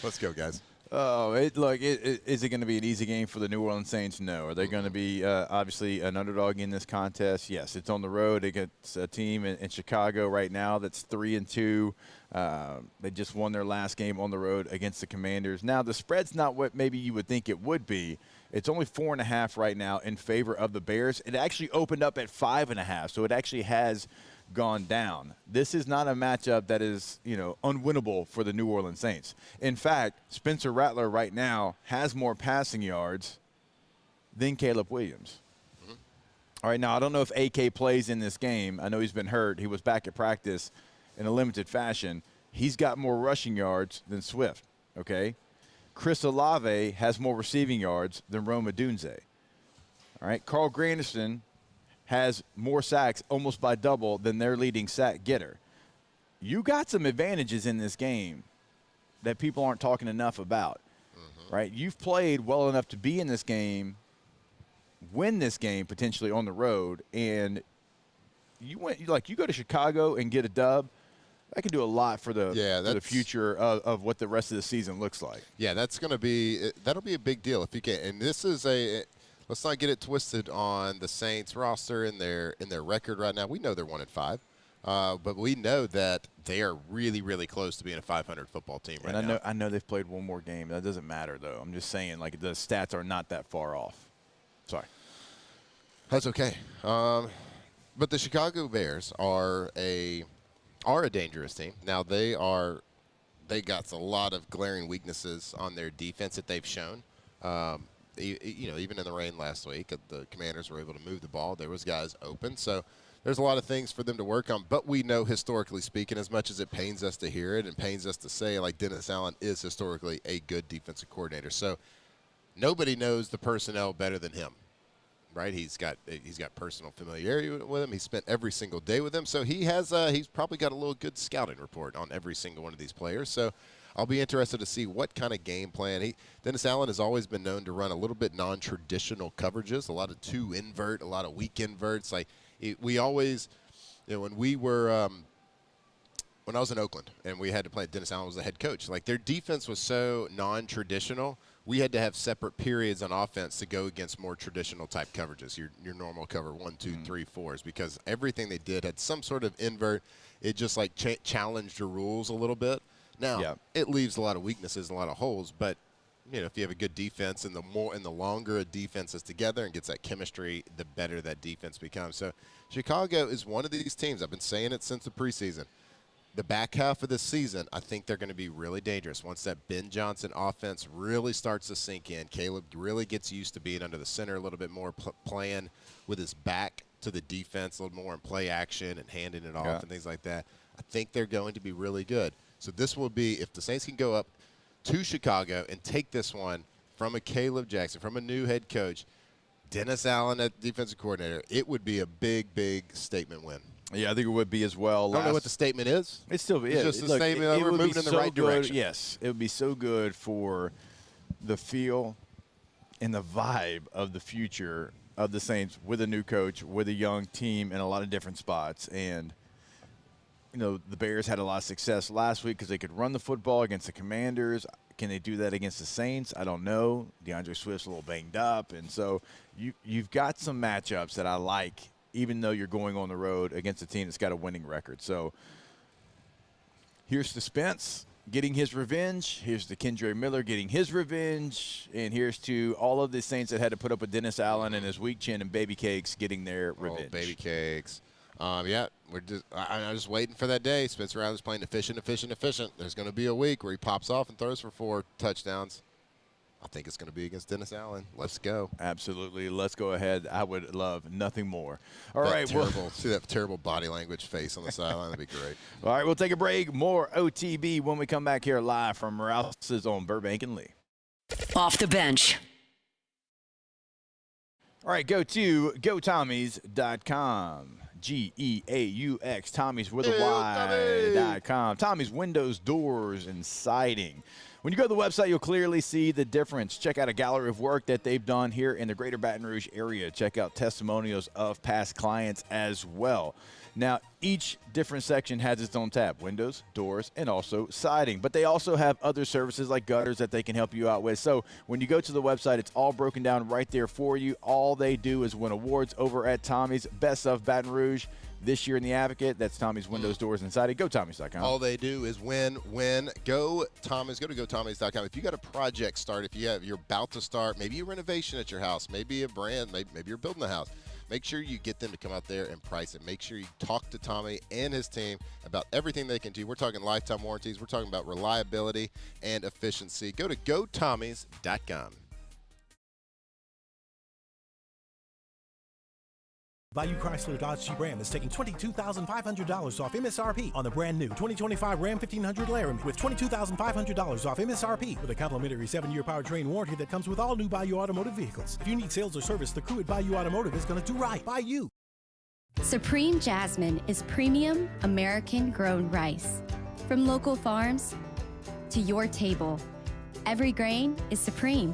[SPEAKER 13] Let's go, guys.
[SPEAKER 12] Oh, is it going to be an easy game for the New Orleans Saints? No. Are they going to be obviously an underdog in this contest? Yes. It's on the road against a team in Chicago right now that's 3-2. They just won their last game on the road against the Commanders. Now, the spread's not what maybe you would think it would be. It's only 4.5 right now in favor of the Bears. It actually opened up at 5.5, so it actually has gone down. This is not a matchup that is, unwinnable for the New Orleans Saints. In fact, Spencer Rattler right now has more passing yards than Caleb Williams. All right, now I don't know if AK plays in this game. I know he's been hurt. He was back at practice in a limited fashion. He's got more rushing yards than Swift, okay? Chris Olave has more receiving yards than Rome Odunze. All right, Carl Granderson has more sacks, almost by double, than their leading sack getter. You got some advantages in this game that people aren't talking enough about, right? You've played well enough to be in this game, win this game potentially on the road, and you go to Chicago and get a dub. That can do a lot for the future of what the rest of the season looks like.
[SPEAKER 13] Yeah, that'll be a big deal if you can. And this is let's not get it twisted on the Saints roster and their record right now. We know they're 1-5, but we know that they are really, really close to being a 500 football team right now.
[SPEAKER 12] I know they've played one more game. That doesn't matter though. I'm just saying, the stats are not that far off. Sorry.
[SPEAKER 13] That's okay. But the Chicago Bears are a dangerous team. Now they got a lot of glaring weaknesses on their defense that they've shown. Even in the rain last week, the Commanders were able to move the ball. There was guys open. So there's a lot of things for them to work on. But we know, historically speaking, as much as it pains us to hear it and pains us to say, Dennis Allen is historically a good defensive coordinator. So nobody knows the personnel better than him, right? He's got personal familiarity with him. He spent every single day with them. So he's probably got a little good scouting report on every single one of these players. So I'll be interested to see what kind of game plan. Dennis Allen has always been known to run a little bit non-traditional coverages, a lot of two invert, a lot of weak inverts. We always, when we were when I was in Oakland and we had to play, Dennis Allen was the head coach. Their defense was so non-traditional, we had to have separate periods on offense to go against more traditional type coverages, your normal cover 1, 2, 3, 4s, because everything they did had some sort of invert. It just challenged the rules a little bit. Now, it leaves a lot of weaknesses and a lot of holes, but if you have a good defense and the longer a defense is together and gets that chemistry, the better that defense becomes. So Chicago is one of these teams. I've been saying it since the preseason. The back half of the season, I think they're going to be really dangerous. Once that Ben Johnson offense really starts to sink in, Caleb really gets used to being under the center a little bit more, playing with his back to the defense a little more in play action and handing it off and things like that. I think they're going to be really good. So this will be, if the Saints can go up to Chicago and take this one from a Caleb Jackson, from a new head coach, Dennis Allen at defensive coordinator, it would be a big, big statement win.
[SPEAKER 12] Yeah, I think it would be as well.
[SPEAKER 13] I don't know what the statement is.
[SPEAKER 12] It still is.
[SPEAKER 13] It's just a statement that we're moving in the right direction.
[SPEAKER 12] Yes, it would be so good for the feel and the vibe of the future of the Saints with a new coach, with a young team in a lot of different spots. And the Bears had a lot of success last week because they could run the football against the Commanders. Can they do that against the Saints? I don't know. DeAndre Swift's a little banged up. And so you've got some matchups that I like, even though you're going on the road against a team that's got a winning record. So here's to Spence getting his revenge. Here's to Kendre Miller getting his revenge. And here's to all of the Saints that had to put up with Dennis Allen and his weak chin and baby cakes getting their revenge.
[SPEAKER 13] Oh, baby cakes. I'm just waiting for that day. Spencer Rattler's playing efficient. There's going to be a week where he pops off and throws for 4 touchdowns. I think it's going to be against Dennis Allen. Let's go.
[SPEAKER 12] Absolutely. Let's go ahead. I would love nothing more. All
[SPEAKER 13] that
[SPEAKER 12] right.
[SPEAKER 13] See that terrible body language face on the sideline? That'd be great.
[SPEAKER 12] All right. We'll take a break. More OTB when we come back here live from Rouse's on Burbank and Lee.
[SPEAKER 10] Off the bench.
[SPEAKER 12] All right. Go to GoTommies.com. TOMMYGEAUX. Tommy's with a Y.com. Tommy's Windows, Doors, and Siding. When you go to the website, you'll clearly see the difference. Check out a gallery of work that they've done here in the greater Baton Rouge area. Check out testimonials of past clients as well. Now, each different section has its own tab, windows, doors, and also siding. But they also have other services like gutters that they can help you out with. So when you go to the website, it's all broken down right there for you. All they do is win awards over at Tommy's. Best of Baton Rouge this year in the Advocate. That's Tommy's Windows, Doors, and Siding. GoTommys.com.
[SPEAKER 13] All they do is win. Go Tommy's. Go to GoTommys.com. If you got a project start, you're about to start, maybe a renovation at your house, maybe a brand, maybe you're building a house, make sure you get them to come out there and price it. Make sure you talk to Tommy and his team about everything they can do. We're talking lifetime warranties. We're talking about reliability and efficiency. Go to GoTommys.com.
[SPEAKER 1] Bayou Chrysler Dodge Jeep Ram is taking $22,500 off MSRP on the brand new 2025 Ram 1500 Laramie with $22,500 off MSRP with a complimentary 7-year powertrain warranty that comes with all new Bayou Automotive vehicles. If you need sales or service, the crew at Bayou Automotive is going to do right by you.
[SPEAKER 2] Supreme Jasmine is premium American-grown rice. From local farms to your table, every grain is supreme.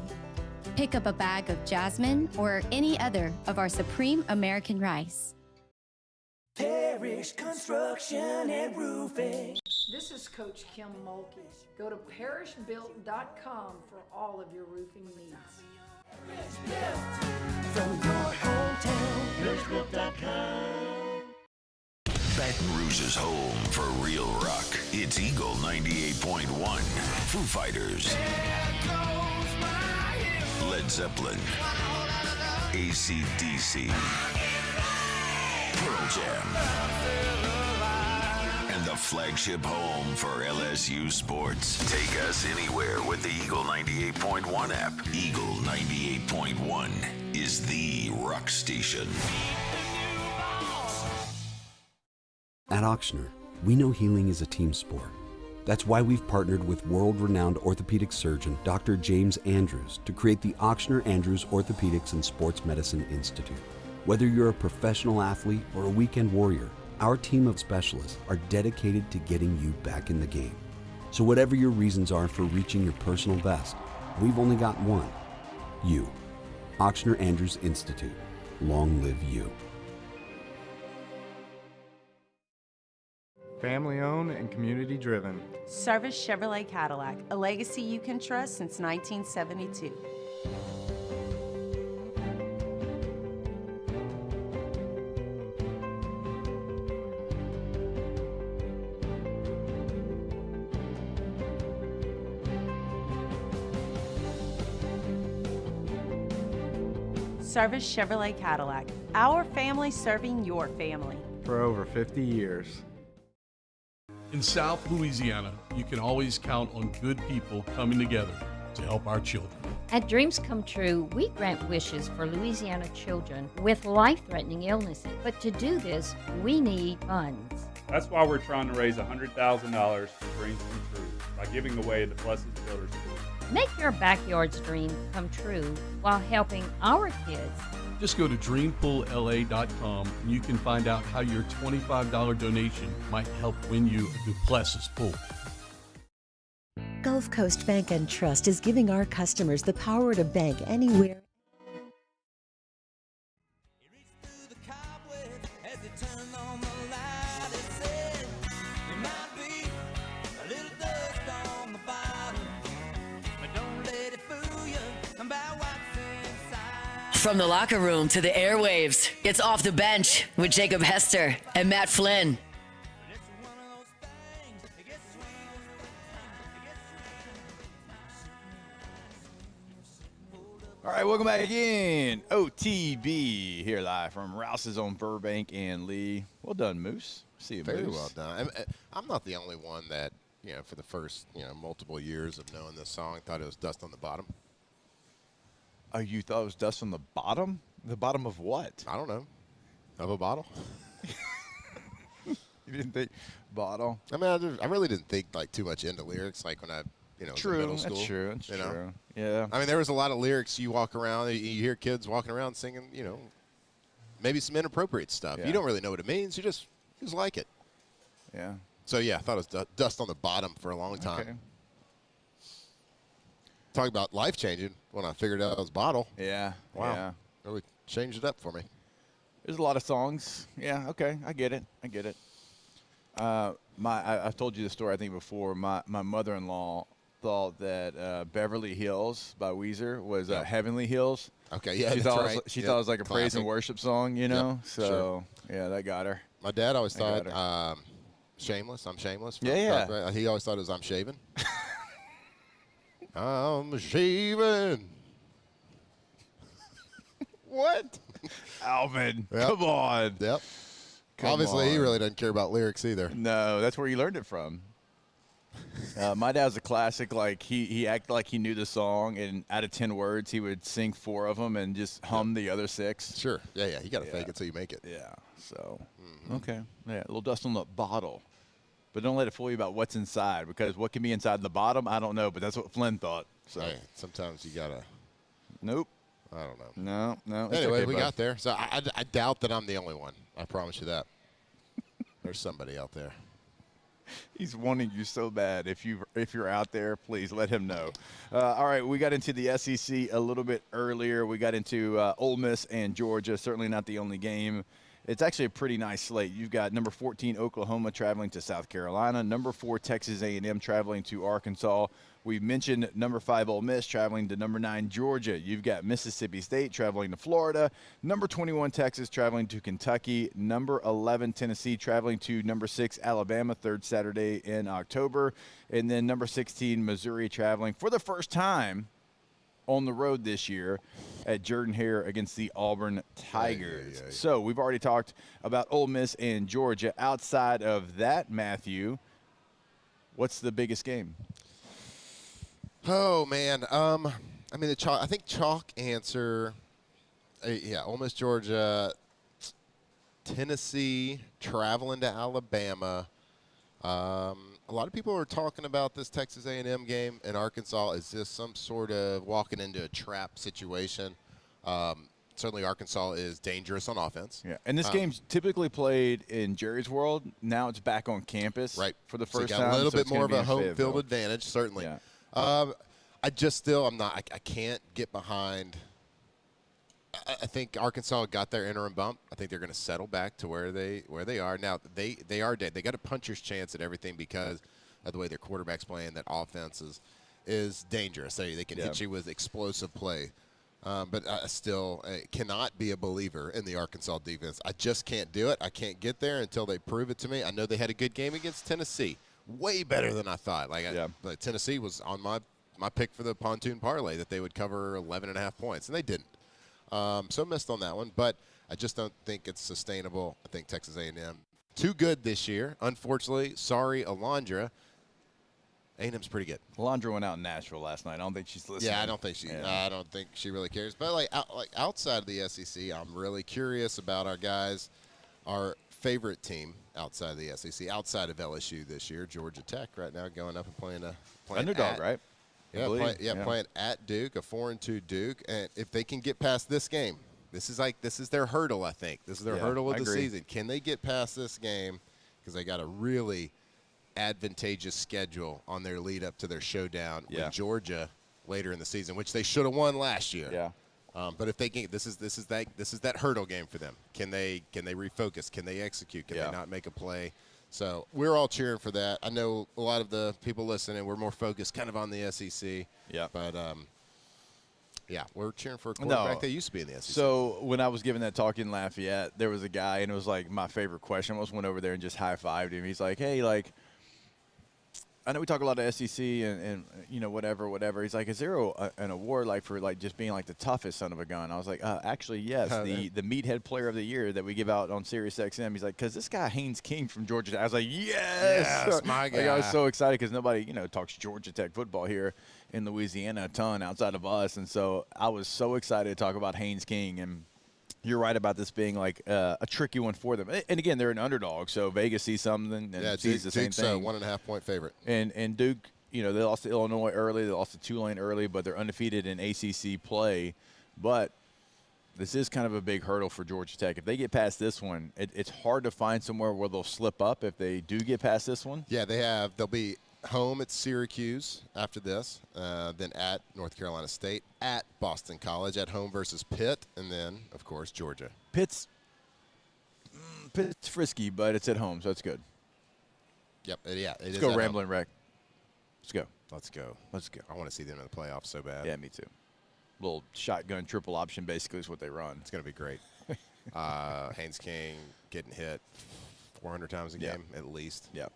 [SPEAKER 2] Pick up a bag of Jasmine or any other of our Supreme American rice.
[SPEAKER 3] Parish Construction and Roofing.
[SPEAKER 4] This is Coach Kim Mulkey. Go to parishbuilt.com for all of your roofing needs.
[SPEAKER 3] From your hometown, parishbuilt.com.
[SPEAKER 5] Baton Rouge's home for real rock. It's Eagle 98.1. Foo Fighters. Led Zeppelin, AC/DC, Pearl Jam, and the flagship home for LSU sports. Take us anywhere with the Eagle 98.1 app. Eagle 98.1 is the rock station.
[SPEAKER 6] At Ochsner, we know healing is a team sport. That's why we've partnered with world-renowned orthopedic surgeon Dr. James Andrews to create the Ochsner Andrews Orthopedics and Sports Medicine Institute. Whether you're a professional athlete or a weekend warrior, our team of specialists are dedicated to getting you back in the game. So whatever your reasons are for reaching your personal best, we've only got one: you. Ochsner Andrews Institute. Long live you.
[SPEAKER 9] Family-owned and community-driven.
[SPEAKER 28] Service Chevrolet Cadillac, a legacy you can trust since 1972. Service Chevrolet Cadillac, our family serving your family.
[SPEAKER 9] For over 50 years.
[SPEAKER 14] In South Louisiana, you can always count on good people coming together to help our children.
[SPEAKER 18] At Dreams Come True, we grant wishes for Louisiana children with life-threatening illnesses. But to do this, we need funds.
[SPEAKER 20] That's why we're trying to raise $100,000 for Dreams Come True by giving away the Blessed Builder School.
[SPEAKER 18] Make your backyard's dream come true while helping our kids.
[SPEAKER 14] Just go to dreampoolla.com and you can find out how your $25 donation might help win you a Duplessis pool.
[SPEAKER 25] Gulf Coast Bank and Trust is giving our customers the power to bank anywhere.
[SPEAKER 10] From the locker room to the airwaves, it's Off the Bench with Jacob Hester and Matt Flynn.
[SPEAKER 12] All right, welcome back again. OTB here live from Rouse's on Burbank and Lee. Well done, Moose. See you,
[SPEAKER 13] Very
[SPEAKER 12] Moose.
[SPEAKER 13] well done. I'm not the only one that, for the first, multiple years of knowing this song, thought it was Dust on the Bottom.
[SPEAKER 12] Oh, you thought it was Dust on the Bottom? The bottom of what?
[SPEAKER 13] I don't know. Of a bottle?
[SPEAKER 12] You didn't think bottle?
[SPEAKER 13] I mean, I really didn't think too much into lyrics when I, was in middle school.
[SPEAKER 12] That's true. That's true. Yeah.
[SPEAKER 13] I mean, there was a lot of lyrics you walk around, you hear kids walking around singing, maybe some inappropriate stuff.
[SPEAKER 12] Yeah.
[SPEAKER 13] You don't really know what it means. You just like it.
[SPEAKER 12] Yeah.
[SPEAKER 13] So, yeah, I thought it was dust on the bottom for a long time.
[SPEAKER 12] Okay.
[SPEAKER 13] Talking about life-changing when I figured out it was Bottle.
[SPEAKER 12] Yeah.
[SPEAKER 13] Wow.
[SPEAKER 12] Yeah.
[SPEAKER 13] Really changed it up for me.
[SPEAKER 12] There's a lot of songs. Yeah, okay. I get it. I've told you the story, I think, before. My mother-in-law thought that Beverly Hills by Weezer was Heavenly Hills.
[SPEAKER 13] Okay, yeah,
[SPEAKER 12] She
[SPEAKER 13] that's
[SPEAKER 12] thought
[SPEAKER 13] right.
[SPEAKER 12] She
[SPEAKER 13] Yep,
[SPEAKER 12] thought it was like a praise
[SPEAKER 13] classic.
[SPEAKER 12] and worship song, you know?
[SPEAKER 13] Yep,
[SPEAKER 12] So,
[SPEAKER 13] sure.
[SPEAKER 12] yeah, that got her.
[SPEAKER 13] My dad always
[SPEAKER 12] That got
[SPEAKER 13] thought Shameless. I'm Shameless.
[SPEAKER 12] Yeah.
[SPEAKER 13] He always thought it was I'm Shaving. I'm shaving.
[SPEAKER 12] What? Alvin,
[SPEAKER 13] Yep.
[SPEAKER 12] come on.
[SPEAKER 13] Yep.
[SPEAKER 12] Come
[SPEAKER 13] Obviously, he
[SPEAKER 12] on.
[SPEAKER 13] really doesn't care about lyrics either.
[SPEAKER 12] No, that's where you learned it from. My dad's a classic. Like he acted like he knew the song, and out of 10 words, he would sing 4 of them and just hum the other 6.
[SPEAKER 13] Sure. Yeah. You got to fake it till you make it.
[SPEAKER 12] Yeah. So, okay. Yeah, a little dust on the bottle. But don't let it fool you about what's inside, because what can be inside the bottom, I don't know, but that's what Flynn thought. So
[SPEAKER 13] Hey, sometimes you got to.
[SPEAKER 12] Nope.
[SPEAKER 13] I don't know.
[SPEAKER 12] No. It's
[SPEAKER 13] Anyway,
[SPEAKER 12] okay,
[SPEAKER 13] we
[SPEAKER 12] bud.
[SPEAKER 13] got there. So I doubt that I'm the only one. I promise you that. There's somebody out there.
[SPEAKER 12] He's wanting you so bad. If you're out there, please let him know. All right, we got into the SEC a little bit earlier. We got into Ole Miss and Georgia. Certainly not the only game. It's actually a pretty nice slate. You've got number 14 Oklahoma traveling to South Carolina, number 4 Texas A&M traveling to Arkansas. We mentioned number 5 Ole Miss traveling to number 9 Georgia. You've got Mississippi State traveling to Florida, number 21 Texas traveling to Kentucky, number 11 Tennessee traveling to number 6 Alabama, third Saturday in October, and then number 16 Missouri traveling for the first time on the road this year at Jordan-Hare against the Auburn Tigers. So we've already talked about Ole Miss and Georgia. Outside of that, Matthew, what's the biggest game?
[SPEAKER 13] Oh man, I mean the chalk. I think chalk answer. Ole Miss, Georgia, Tennessee traveling to Alabama. A lot of people are talking about this Texas A&M game in Arkansas. Is this some sort of walking into a trap situation? Certainly, Arkansas is dangerous on offense.
[SPEAKER 12] Yeah, and this game's typically played in Jerry's World. Now it's back on campus,
[SPEAKER 13] Right,
[SPEAKER 12] for the
[SPEAKER 13] So
[SPEAKER 12] first
[SPEAKER 13] you
[SPEAKER 12] time.
[SPEAKER 13] got a little
[SPEAKER 12] so
[SPEAKER 13] bit
[SPEAKER 12] it's gonna
[SPEAKER 13] more of
[SPEAKER 12] be
[SPEAKER 13] a
[SPEAKER 12] in
[SPEAKER 13] home
[SPEAKER 12] Fayetteville.
[SPEAKER 13] field advantage, certainly.
[SPEAKER 12] Yeah.
[SPEAKER 13] I can't get behind. I think Arkansas got their interim bump. I think they're going to settle back to where they are now. They got a puncher's chance at everything because of the way their quarterback's playing. That offense is dangerous. They can hit you with explosive play. But I still cannot be a believer in the Arkansas defense. I just can't do it. I can't get there until they prove it to me. I know they had a good game against Tennessee, way better than I thought. Like Tennessee was on my pick for the pontoon parlay that they would cover 11.5 points, and they didn't. So missed on that one, but I just don't think it's sustainable. I think Texas A&M too good this year. Unfortunately, sorry, Alondra. A&M's pretty good.
[SPEAKER 12] Alondra went out in Nashville last night. I don't think she's listening.
[SPEAKER 13] Yeah, I don't think she really cares. But outside of the SEC, I'm really curious about our guys, our favorite team outside of the SEC, outside of LSU this year, Georgia Tech, right now going up and playing
[SPEAKER 12] underdog, right?
[SPEAKER 13] Yeah, playing at Duke, a 4-2 Duke, and if they can get past this game, this is their hurdle. I think this is their hurdle of the season. Can they get past this game? Because they got a really advantageous schedule on their lead up to their showdown with Georgia later in the season, which they should have won last year.
[SPEAKER 12] Yeah.
[SPEAKER 13] But if they can, this is that hurdle game for them. Can they refocus? Can they execute? Can they not make a play? So we're all cheering for that. I know a lot of the people listening, we're more focused kind of on the SEC.
[SPEAKER 12] Yeah.
[SPEAKER 13] But, we're cheering for a quarterback that used to be in the SEC.
[SPEAKER 12] So when I was giving that talk in Lafayette, there was a guy, and it was like my favorite question. I almost went over there and just high-fived him. He's like, hey, like, I know we talk a lot of SEC and whatever. He's like, is there an award like for like just being like the toughest son of a gun? I was like, actually, yes, the Meathead Player of the Year that we give out on Sirius XM. He's like, because this guy Haynes King from Georgia Tech. I was like, yes,
[SPEAKER 13] my guy.
[SPEAKER 12] Like, I was so excited because nobody talks Georgia Tech football here in Louisiana a ton outside of us, and so I was so excited to talk about Haynes King. And you're right about this being like a tricky one for them. And again, they're an underdog, so Vegas sees something and sees the same
[SPEAKER 13] Duke's
[SPEAKER 12] thing.
[SPEAKER 13] 1.5 point favorite.
[SPEAKER 12] And Duke, they lost to Illinois early, they lost to Tulane early, but they're undefeated in ACC play. But This is kind of a big hurdle for Georgia Tech. If they get past this one, it's hard to find somewhere where they'll slip up if they do get past this one.
[SPEAKER 13] Yeah, they'll be home at Syracuse after this, then at North Carolina State, at Boston College, at home versus Pitt, and then, of course, Georgia.
[SPEAKER 12] Pitt's frisky, but it's at home, so it's good.
[SPEAKER 13] Yep, yeah.
[SPEAKER 12] Let's go Rambling Wreck. Let's go.
[SPEAKER 13] Let's go.
[SPEAKER 12] Let's go.
[SPEAKER 13] I want to see them in the playoffs so bad.
[SPEAKER 12] Yeah, me too. Little shotgun triple option basically is what they run.
[SPEAKER 13] It's going to be great. Haynes King getting hit 400 times a game at least.
[SPEAKER 12] Yep.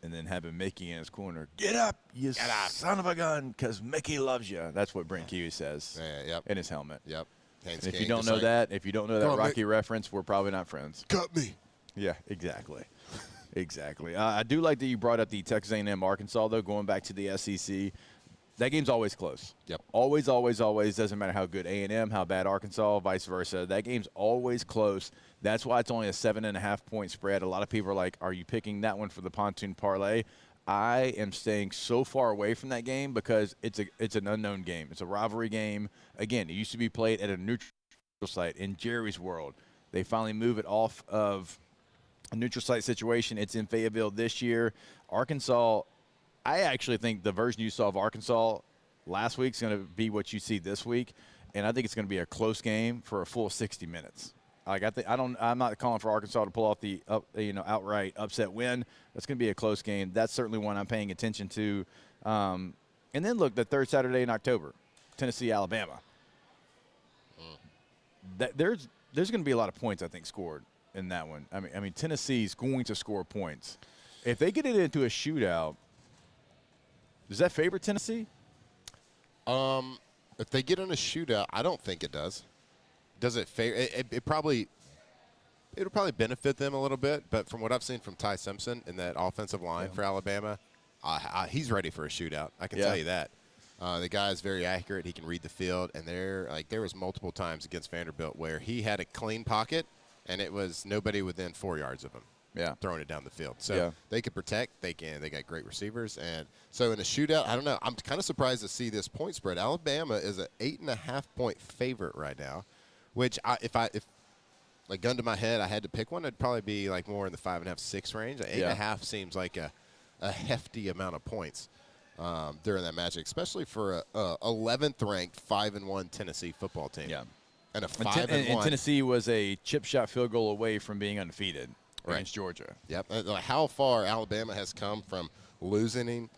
[SPEAKER 12] And then having Mickey in his corner. Get up, you son of a gun, because Mickey loves you. That's what Brent Kiwi says in his helmet.
[SPEAKER 13] Yep.
[SPEAKER 12] And if you don't know that, Rocky reference, we're probably not friends.
[SPEAKER 13] Cut me.
[SPEAKER 12] Yeah, exactly. Exactly. I do like that you brought up the Texas A&M Arkansas, though, going back to the SEC. That game's always close.
[SPEAKER 13] Yep.
[SPEAKER 12] Always, always, always. Doesn't matter how good A&M, how bad Arkansas, vice versa. That game's always close. That's why it's only a 7.5-point spread. A lot of people are like, are you picking that one for the pontoon parlay? I am staying so far away from that game because it's an unknown game. It's a rivalry game. Again, it used to be played at a neutral site in Jerry's World. They finally move it off of a neutral site situation. It's in Fayetteville this year. Arkansas, I actually think the version you saw of Arkansas last week is going to be what you see this week, and I think it's going to be a close game for a full 60 minutes. I'm not calling for Arkansas to pull off the outright upset win. That's going to be a close game. That's certainly one I'm paying attention to. And then look, the third Saturday in October, Tennessee, Alabama. There's going to be a lot of points, I think, scored in that one. I mean, Tennessee's going to score points. If they get it into a shootout, does that favor Tennessee?
[SPEAKER 13] If they get in a shootout, I don't think it does. Does it favor? It'll probably benefit them a little bit. But from what I've seen from Ty Simpson in that offensive line for Alabama, he's ready for a shootout. I can tell you that. The guy is very accurate. He can read the field. And there was multiple times against Vanderbilt where he had a clean pocket, and it was nobody within 4 yards of him.
[SPEAKER 12] Yeah,
[SPEAKER 13] throwing it down the field. So they could protect. They got great receivers. And so in a shootout, I don't know. I'm kind of surprised to see this point spread. Alabama is an 8.5-point favorite right now, which if like gun to my head, I had to pick one, it'd probably be like more in the 5.5, 6 range. 8.5 seems like a hefty amount of points during that match, especially for a 11th ranked 5-1 Tennessee football team.
[SPEAKER 12] Yeah,
[SPEAKER 13] and a 5-1. And
[SPEAKER 12] Tennessee was a chip shot field goal away from being undefeated. Against Georgia.
[SPEAKER 13] Yep. How far Alabama has come from losing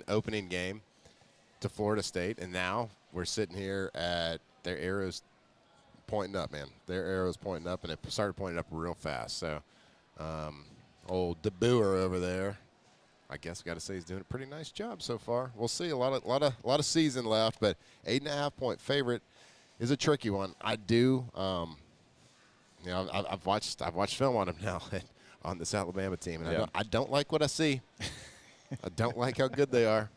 [SPEAKER 13] opening game to Florida State, and now we're sitting here at their arrows pointing up, man. Their arrows pointing up, and it started pointing up real fast. So, old DeBoer over there, I guess I got to say he's doing a pretty nice job so far. We'll see. A lot of season left, but 8.5-point favorite is a tricky one. I do. I've watched film on him now. On this Alabama team, and I don't like what I see. I don't like how good they are.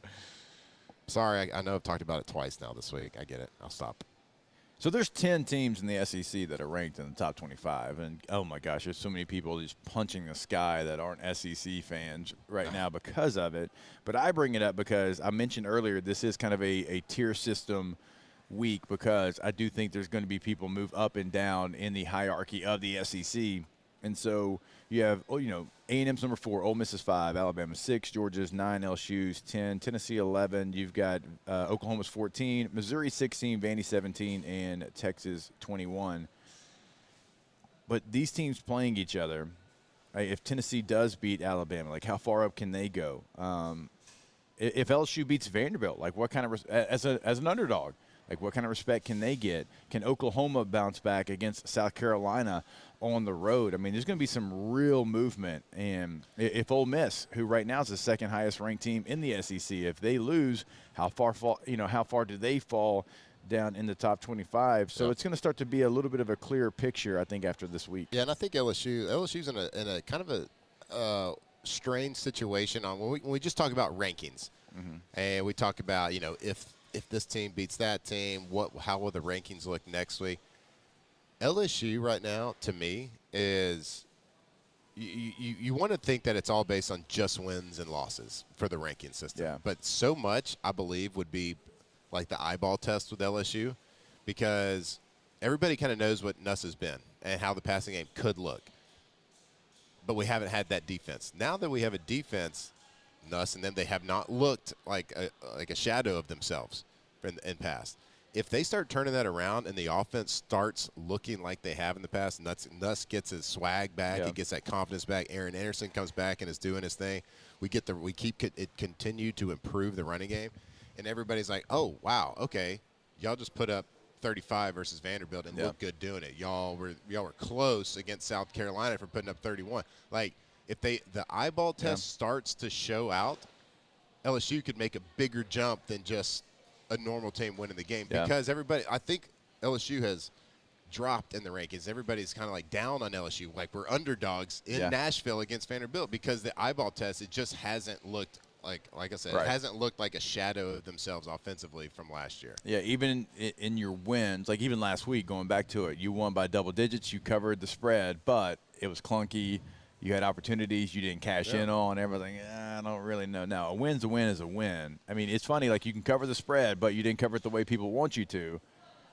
[SPEAKER 13] Sorry, I know I've talked about it twice now this week. I get it. I'll stop.
[SPEAKER 12] So there's 10 teams in the SEC that are ranked in the top 25, and oh my gosh, there's so many people just punching the sky that aren't SEC fans right now because of it. But I bring it up because I mentioned earlier this is kind of a tier system week because I do think there's going to be people move up and down in the hierarchy of the SEC. And so you have, A&M's number 4, Ole Miss is 5, Alabama 6, Georgia's 9, LSU's 10, Tennessee 11. You've got Oklahoma's 14, Missouri 16, Vandy 17, and Texas 21. But these teams playing each other, if Tennessee does beat Alabama, like how far up can they go? If LSU beats Vanderbilt, like what kind of as an underdog, like what kind of respect can they get? Can Oklahoma bounce back against South Carolina on the road? I mean, there's going to be some real movement. And if Ole Miss, who right now is the second highest ranked team in the SEC, if they lose, how far do they fall down in the top 25? So it's going to start to be a little bit of a clearer picture, I think, after this week.
[SPEAKER 13] Yeah, and I think LSU's in a kind of a strange situation on when we just talk about rankings, and we talk about if this team beats that team, how will the rankings look next week? LSU right now, to me, is you want to think that it's all based on just wins and losses for the ranking system.
[SPEAKER 12] Yeah.
[SPEAKER 13] But so much, I believe, would be like the eyeball test with LSU because everybody kind of knows what Nuss has been and how the passing game could look. But we haven't had that defense. Now that we have a defense, Nuss and them, they have not looked like a shadow of themselves in past. If they start turning that around and the offense starts looking like they have in the past, Nuss gets his swag back, he gets that confidence back. Aaron Anderson comes back and is doing his thing. We continue to improve the running game, and everybody's like, oh wow, okay, y'all just put up 35 versus Vanderbilt and look good doing it. Y'all were close against South Carolina for putting up 31. Like if the eyeball test starts to show out, LSU could make a bigger jump than just a normal team winning the game because I think LSU has dropped in the rankings. Everybody's kind of like down on LSU, like we're underdogs in Nashville against Vanderbilt because the eyeball test, it just hasn't looked like I said, it hasn't looked like a shadow of themselves offensively from last year.
[SPEAKER 12] Yeah, even in your wins, like even last week, going back to it, you won by double digits, you covered the spread, but it was clunky. You had opportunities you didn't cash in on, everything. I don't really know. Now, a win's a win is a win. I mean, it's funny, like you can cover the spread, but you didn't cover it the way people want you to,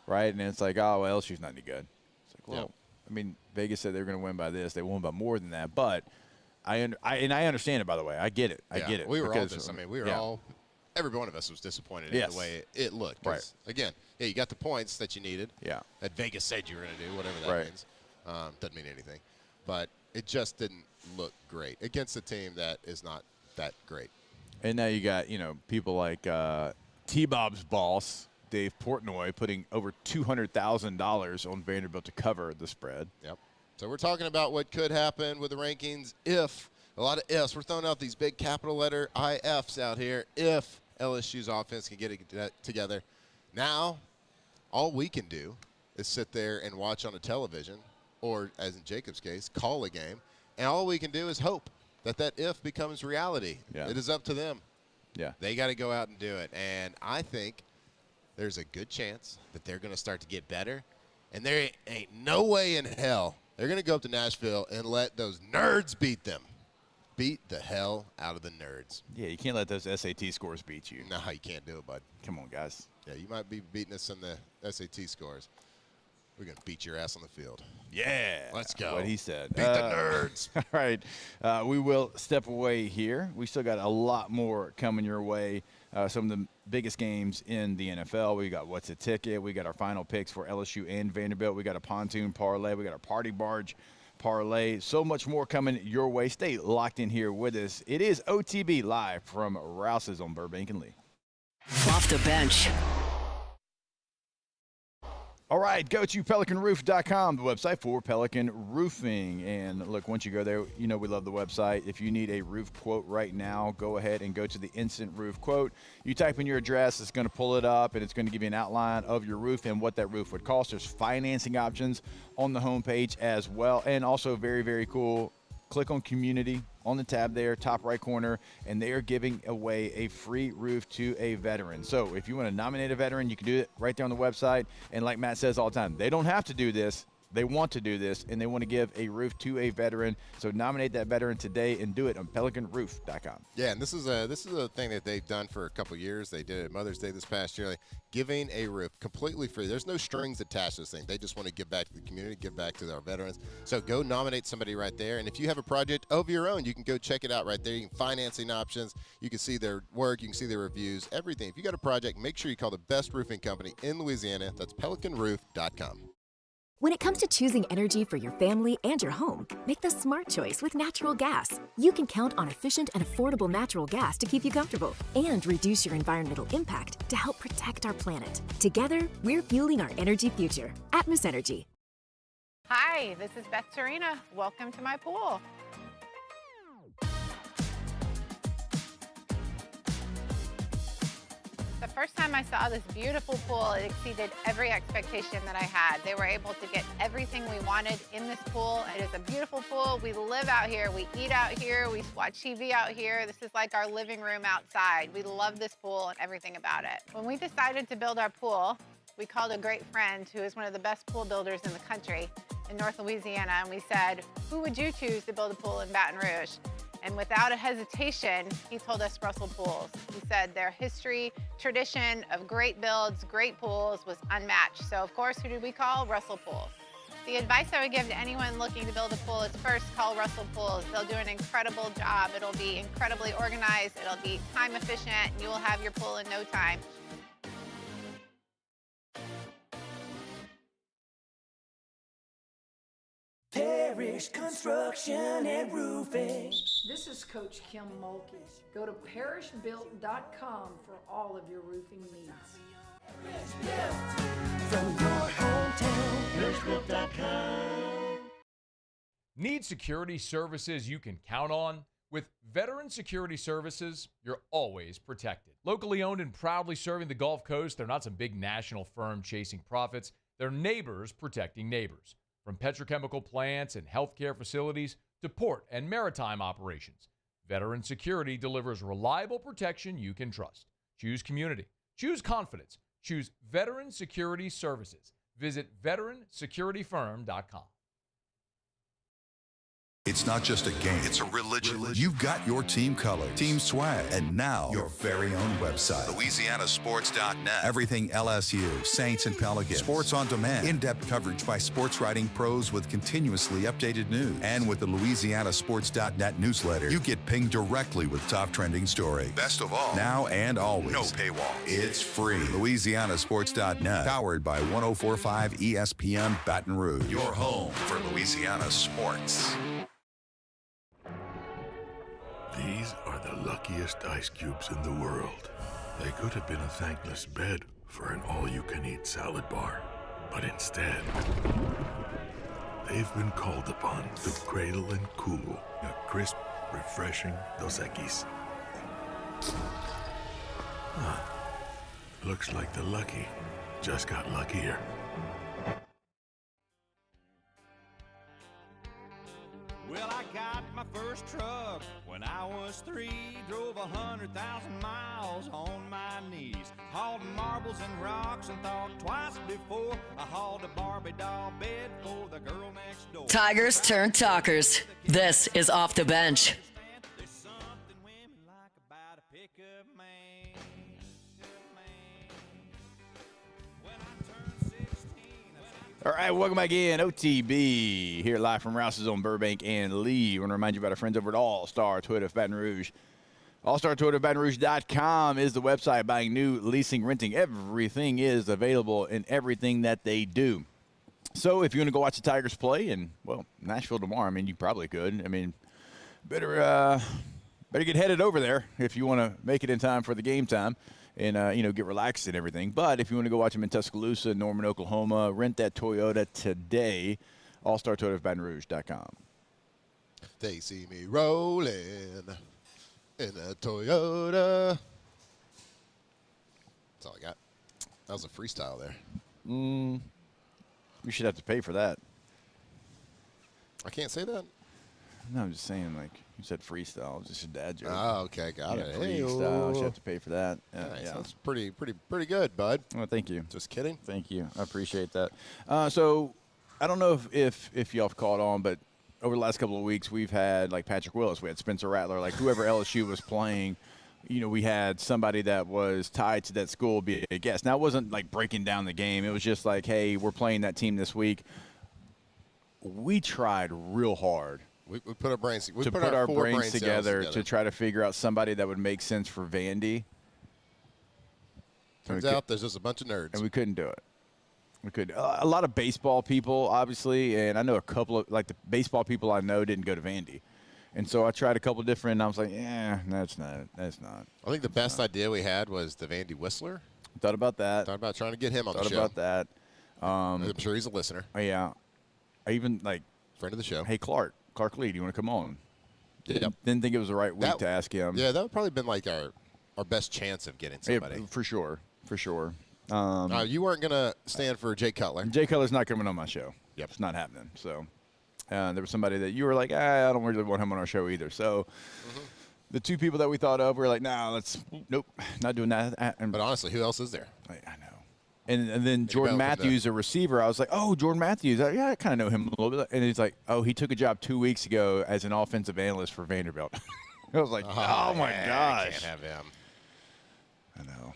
[SPEAKER 12] right? And it's like, oh, well, LSU's not any good. It's like, well, I mean, Vegas said they were going to win by this. They won by more than that. But I understand it, by the way. I get it. I get it.
[SPEAKER 13] We were all just, I mean, we were all, every one of us was disappointed in the way it looked. Right. Again, you got the points that you needed. Yeah. That Vegas said you were going to do, whatever that means. Doesn't mean anything. But it just didn't look great against a team that is not that great.
[SPEAKER 12] And now you got, people like T-Bob's boss, Dave Portnoy, putting over $200,000 on Vanderbilt to cover the spread.
[SPEAKER 13] Yep. So we're talking about what could happen with the rankings if, a lot of ifs. We're throwing out these big capital letter IFs out here, if LSU's offense can get it together. Now, all we can do is sit there and watch on a television, or as in Jacob's case, call a game, and all we can do is hope that if becomes reality. Yeah. It is up to them. Yeah. They got to go out and do it. And I think there's a good chance that they're going to start to get better, and there ain't no way in hell they're going to go up to Nashville and let those nerds beat them. Beat the hell out of the nerds.
[SPEAKER 12] Yeah, you can't let those SAT scores beat you.
[SPEAKER 13] No, you can't do it, bud.
[SPEAKER 12] Come on, guys.
[SPEAKER 13] Yeah, you might be beating us in the SAT scores. We're going to beat your ass on the field.
[SPEAKER 12] Yeah.
[SPEAKER 13] Let's go.
[SPEAKER 12] What he said.
[SPEAKER 13] Beat the nerds.
[SPEAKER 12] All right. We will step away here. We still got a lot more coming your way. Some of the biggest games in the NFL. We got What's a Ticket. We got our final picks for LSU and Vanderbilt. We got a pontoon parlay. We got a party barge parlay. So much more coming your way. Stay locked in here with us. It is OTB live from Rouse's on Burbank and Lee.
[SPEAKER 10] Off the bench.
[SPEAKER 12] All right, go to PelicanRoof.com, the website for Pelican Roofing. And look, once you go there, we love the website. If you need a roof quote right now, go ahead and go to the Instant Roof Quote. You type in your address, it's going to pull it up, and it's going to give you an outline of your roof and what that roof would cost. There's financing options on the homepage as well. And also very, very cool, click on Community on the tab there, top right corner, and they are giving away a free roof to a veteran. So if you want to nominate a veteran, you can do it right there on the website. And like Matt says all the time, they don't have to do this. They want to do this, and they want to give a roof to a veteran. So nominate that veteran today and do it on PelicanRoof.com.
[SPEAKER 13] Yeah, and this is a thing that they've done for a couple years. They did it at Mother's Day this past year, giving a roof completely free. There's no strings attached to this thing. They just want to give back to the community, give back to our veterans. So go nominate somebody right there. And if you have a project of your own, you can go check it out right there. You can financing options. You can see their work. You can see their reviews, everything. If you got a project, make sure you call the best roofing company in Louisiana. That's PelicanRoof.com.
[SPEAKER 7] When it comes to choosing energy for your family and your home, make the smart choice with natural gas. You can count on efficient and affordable natural gas to keep you comfortable and reduce your environmental impact to help protect our planet. Together, we're fueling our energy future. Atmos Energy.
[SPEAKER 31] Hi, this is Beth Serena. Welcome to my pool. The first time I saw this beautiful pool, it exceeded every expectation that I had. They were able to get everything we wanted in this pool. It is a beautiful pool. We live out here, we eat out here, we watch TV out here. This is like our living room outside. We love this pool and everything about it. When we decided to build our pool, we called a great friend who is one of the best pool builders in the country in North Louisiana, and we said, who would you choose to build a pool in Baton Rouge? And without a hesitation, he told us Russell Pools. He said their history, tradition of great builds, great pools was unmatched. So of course, who did we call? Russell Pools. The advice I would give to anyone looking to build a pool is first call Russell Pools. They'll do an incredible job. It'll be incredibly organized. It'll be time efficient, and you will have your pool in no time.
[SPEAKER 3] Parish Construction and Roofing.
[SPEAKER 4] This is Coach Kim Mulkey. Go to parishbuilt.com for all of your roofing needs.
[SPEAKER 3] From your hometown, parishbuilt.com.
[SPEAKER 8] Need security services you can count on? With Veteran Security Services, you're always protected. Locally owned and proudly serving the Gulf Coast, they're not some big national firm chasing profits. They're neighbors protecting neighbors. From petrochemical plants and healthcare facilities to port and maritime operations, Veteran Security delivers reliable protection you can trust. Choose community. Choose confidence. Choose Veteran Security Services. Visit veteransecurityfirm.com.
[SPEAKER 11] It's not just a game, it's a religion. You've got your team colors, team swag, and now your very own website. LouisianaSports.net. Everything LSU, Saints, and Pelicans. Sports on demand. In-depth coverage by sports writing pros with continuously updated news. And with the LouisianaSports.net newsletter, you get pinged directly with top trending stories. Best of all, now and always, no paywall. It's free. LouisianaSports.net. Powered by 104.5 ESPN Baton Rouge. Your home for Louisiana sports.
[SPEAKER 15] These are the luckiest ice cubes in the world. They could have been a thankless bed for an all-you-can-eat salad bar. But instead, they've been called upon to cradle and cool a crisp, refreshing Dos Equis. Looks like the lucky just got luckier.
[SPEAKER 16] Well, I got my first truck when I was 3. Drove 100,000 miles on my knees. Hauled marbles and rocks and thought twice before I hauled a Barbie doll bed for the girl next door.
[SPEAKER 10] Tigers turn talkers. This is Off the Bench.
[SPEAKER 16] There's something women like about a pickup man. When I turned 16,
[SPEAKER 12] All right, welcome back in. OTB here live from Rouse's on Burbank and Lee. I want to remind you about our friends over at All-Star Toyota of Baton Rouge. AllStarToyotaBatonRouge.com is the website. Buying new, leasing, renting. Everything is available in everything that they do. So if you're going to go watch the Tigers play in, well, Nashville tomorrow, I mean, you probably could. I mean, better get headed over there if you want to make it in time for the game time. And, get relaxed and everything. But if you want to go watch them in Tuscaloosa, Norman, Oklahoma, rent that Toyota today. AllStarToyotaBatonRouge.com.
[SPEAKER 13] They see me rolling in a Toyota. That's all I got. That was a freestyle there.
[SPEAKER 12] You should have to pay for that.
[SPEAKER 13] I can't say that?
[SPEAKER 12] No, I'm just saying, like, you said freestyle. It's just a dad joke.
[SPEAKER 13] Oh, okay. Got it.
[SPEAKER 12] Freestyle. You should have to pay for that.
[SPEAKER 13] Nice. Yeah. That's pretty good, bud.
[SPEAKER 12] Well, thank you.
[SPEAKER 13] Just kidding.
[SPEAKER 12] Thank you. I appreciate that. So I don't know if y'all have caught on, but over the last couple of weeks, we've had, like, Patrick Willis. We had Spencer Rattler. Like, whoever LSU was playing, we had somebody that was tied to that school be a guest. Now, it wasn't, like, breaking down the game. It was just like, hey, we're playing that team this week. We tried real hard.
[SPEAKER 13] We put our brains
[SPEAKER 12] to put our brains together to try to figure out somebody that would make sense for Vandy.
[SPEAKER 13] Turns out there's just a bunch of nerds.
[SPEAKER 12] And we couldn't do it. We could. A lot of baseball people, obviously, and I know a couple of, like, the baseball people I know didn't go to Vandy. And so I tried a couple different, and I was like, that's not.
[SPEAKER 13] I think the best idea we had was the Vandy Whistler.
[SPEAKER 12] Thought about that.
[SPEAKER 13] Thought about trying to get him on the show.
[SPEAKER 12] Thought about that.
[SPEAKER 13] I'm sure he's a listener.
[SPEAKER 12] Yeah. I even, like.
[SPEAKER 13] Friend of the show.
[SPEAKER 12] Hey, Clark Lee, do you want to come on?
[SPEAKER 13] Yep.
[SPEAKER 12] Didn't think it was the right week to ask him.
[SPEAKER 13] Yeah, that would probably been like our best chance of getting somebody.
[SPEAKER 12] Yeah, for sure.
[SPEAKER 13] You weren't going to stand for Jay Cutler.
[SPEAKER 12] Jay Cutler's not coming on my show.
[SPEAKER 13] Yep.
[SPEAKER 12] It's not happening. So there was somebody that you were like, I don't really want him on our show either. So the two people that we thought of, we were like, nope, not doing that.
[SPEAKER 13] But honestly, who else is there?
[SPEAKER 12] I know. And then Jordan Matthews, a receiver, I was like, oh, Jordan Matthews. Yeah, I kind of know him a little bit. And he's like, oh, he took a job 2 weeks ago as an offensive analyst for Vanderbilt. I was like, oh my gosh.
[SPEAKER 13] Can't have him.
[SPEAKER 12] I know.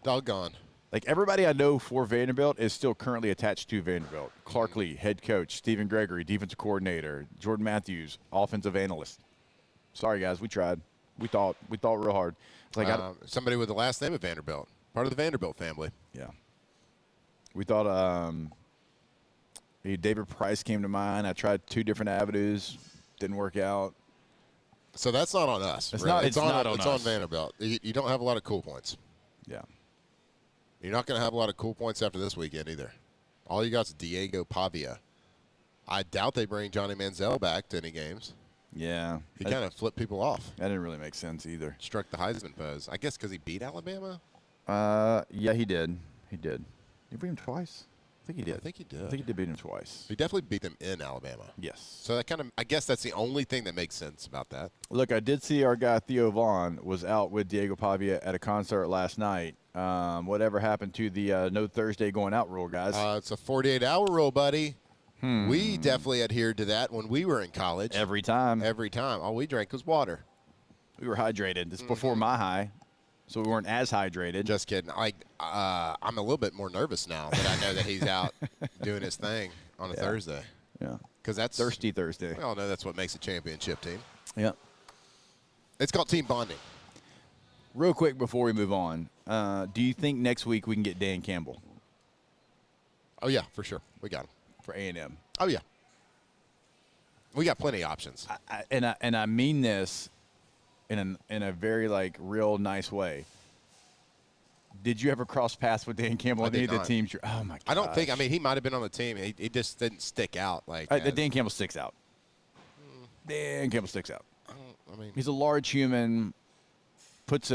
[SPEAKER 13] Doggone.
[SPEAKER 12] Like, everybody I know for Vanderbilt is still currently attached to Vanderbilt. Clark Lee, head coach. Stephen Gregory, defensive coordinator. Jordan Matthews, offensive analyst. Sorry, guys. We tried. We thought real hard. It's like
[SPEAKER 13] somebody with the last name of Vanderbilt. Part of the Vanderbilt family.
[SPEAKER 12] Yeah. We thought David Price came to mind. I tried 2 different avenues. Didn't work out.
[SPEAKER 13] So that's not on us.
[SPEAKER 12] It's
[SPEAKER 13] really.
[SPEAKER 12] not.
[SPEAKER 13] It's
[SPEAKER 12] not on
[SPEAKER 13] It's
[SPEAKER 12] us.
[SPEAKER 13] on Vanderbilt. You don't have a lot of cool points.
[SPEAKER 12] Yeah.
[SPEAKER 13] You're not going to have a lot of cool points after this weekend either. All you got is Diego Pavia. I doubt they bring Johnny Manziel back to any games.
[SPEAKER 12] Yeah.
[SPEAKER 13] He kind of flipped people off.
[SPEAKER 12] That didn't really make sense either.
[SPEAKER 13] Struck the Heisman pose. I guess because he beat Alabama?
[SPEAKER 12] Yeah, he did. He did. Did he beat him twice? I think he did.
[SPEAKER 13] I think he did.
[SPEAKER 12] I think he did beat him twice.
[SPEAKER 13] He definitely beat them in Alabama.
[SPEAKER 12] Yes.
[SPEAKER 13] So that kind of, I guess that's the only thing that makes sense about that.
[SPEAKER 12] Look, I did see our guy Theo Vaughn was out with Diego Pavia at a concert last night. Whatever happened to the no Thursday going out rule, guys?
[SPEAKER 13] It's a 48-hour rule, buddy. We definitely adhered to that when we were in college.
[SPEAKER 12] Every time.
[SPEAKER 13] Every time. All we drank was water.
[SPEAKER 12] We were hydrated. This is before my high, so we weren't as hydrated.
[SPEAKER 13] Just kidding. I'm a little bit more nervous now that I know that he's out doing his thing on a Thursday.
[SPEAKER 12] Yeah.
[SPEAKER 13] Because that's
[SPEAKER 12] Thirsty Thursday.
[SPEAKER 13] We all know that's what makes a championship team.
[SPEAKER 12] Yeah.
[SPEAKER 13] It's called team bonding.
[SPEAKER 12] Real quick before we move on, do you think next week we can get Dan Campbell?
[SPEAKER 13] Oh, yeah, for sure. We got him.
[SPEAKER 12] For A&M.
[SPEAKER 13] Oh, yeah. We got plenty of options.
[SPEAKER 12] And I mean this in a very, like, real nice way. Did you ever cross paths with Dan Campbell on any of the teams? Oh, my God.
[SPEAKER 13] I don't think. I mean, he might have been on the team. He just didn't stick out.
[SPEAKER 12] Dan Campbell sticks out. Dan Campbell sticks out.
[SPEAKER 13] I mean,
[SPEAKER 12] he's a large human, puts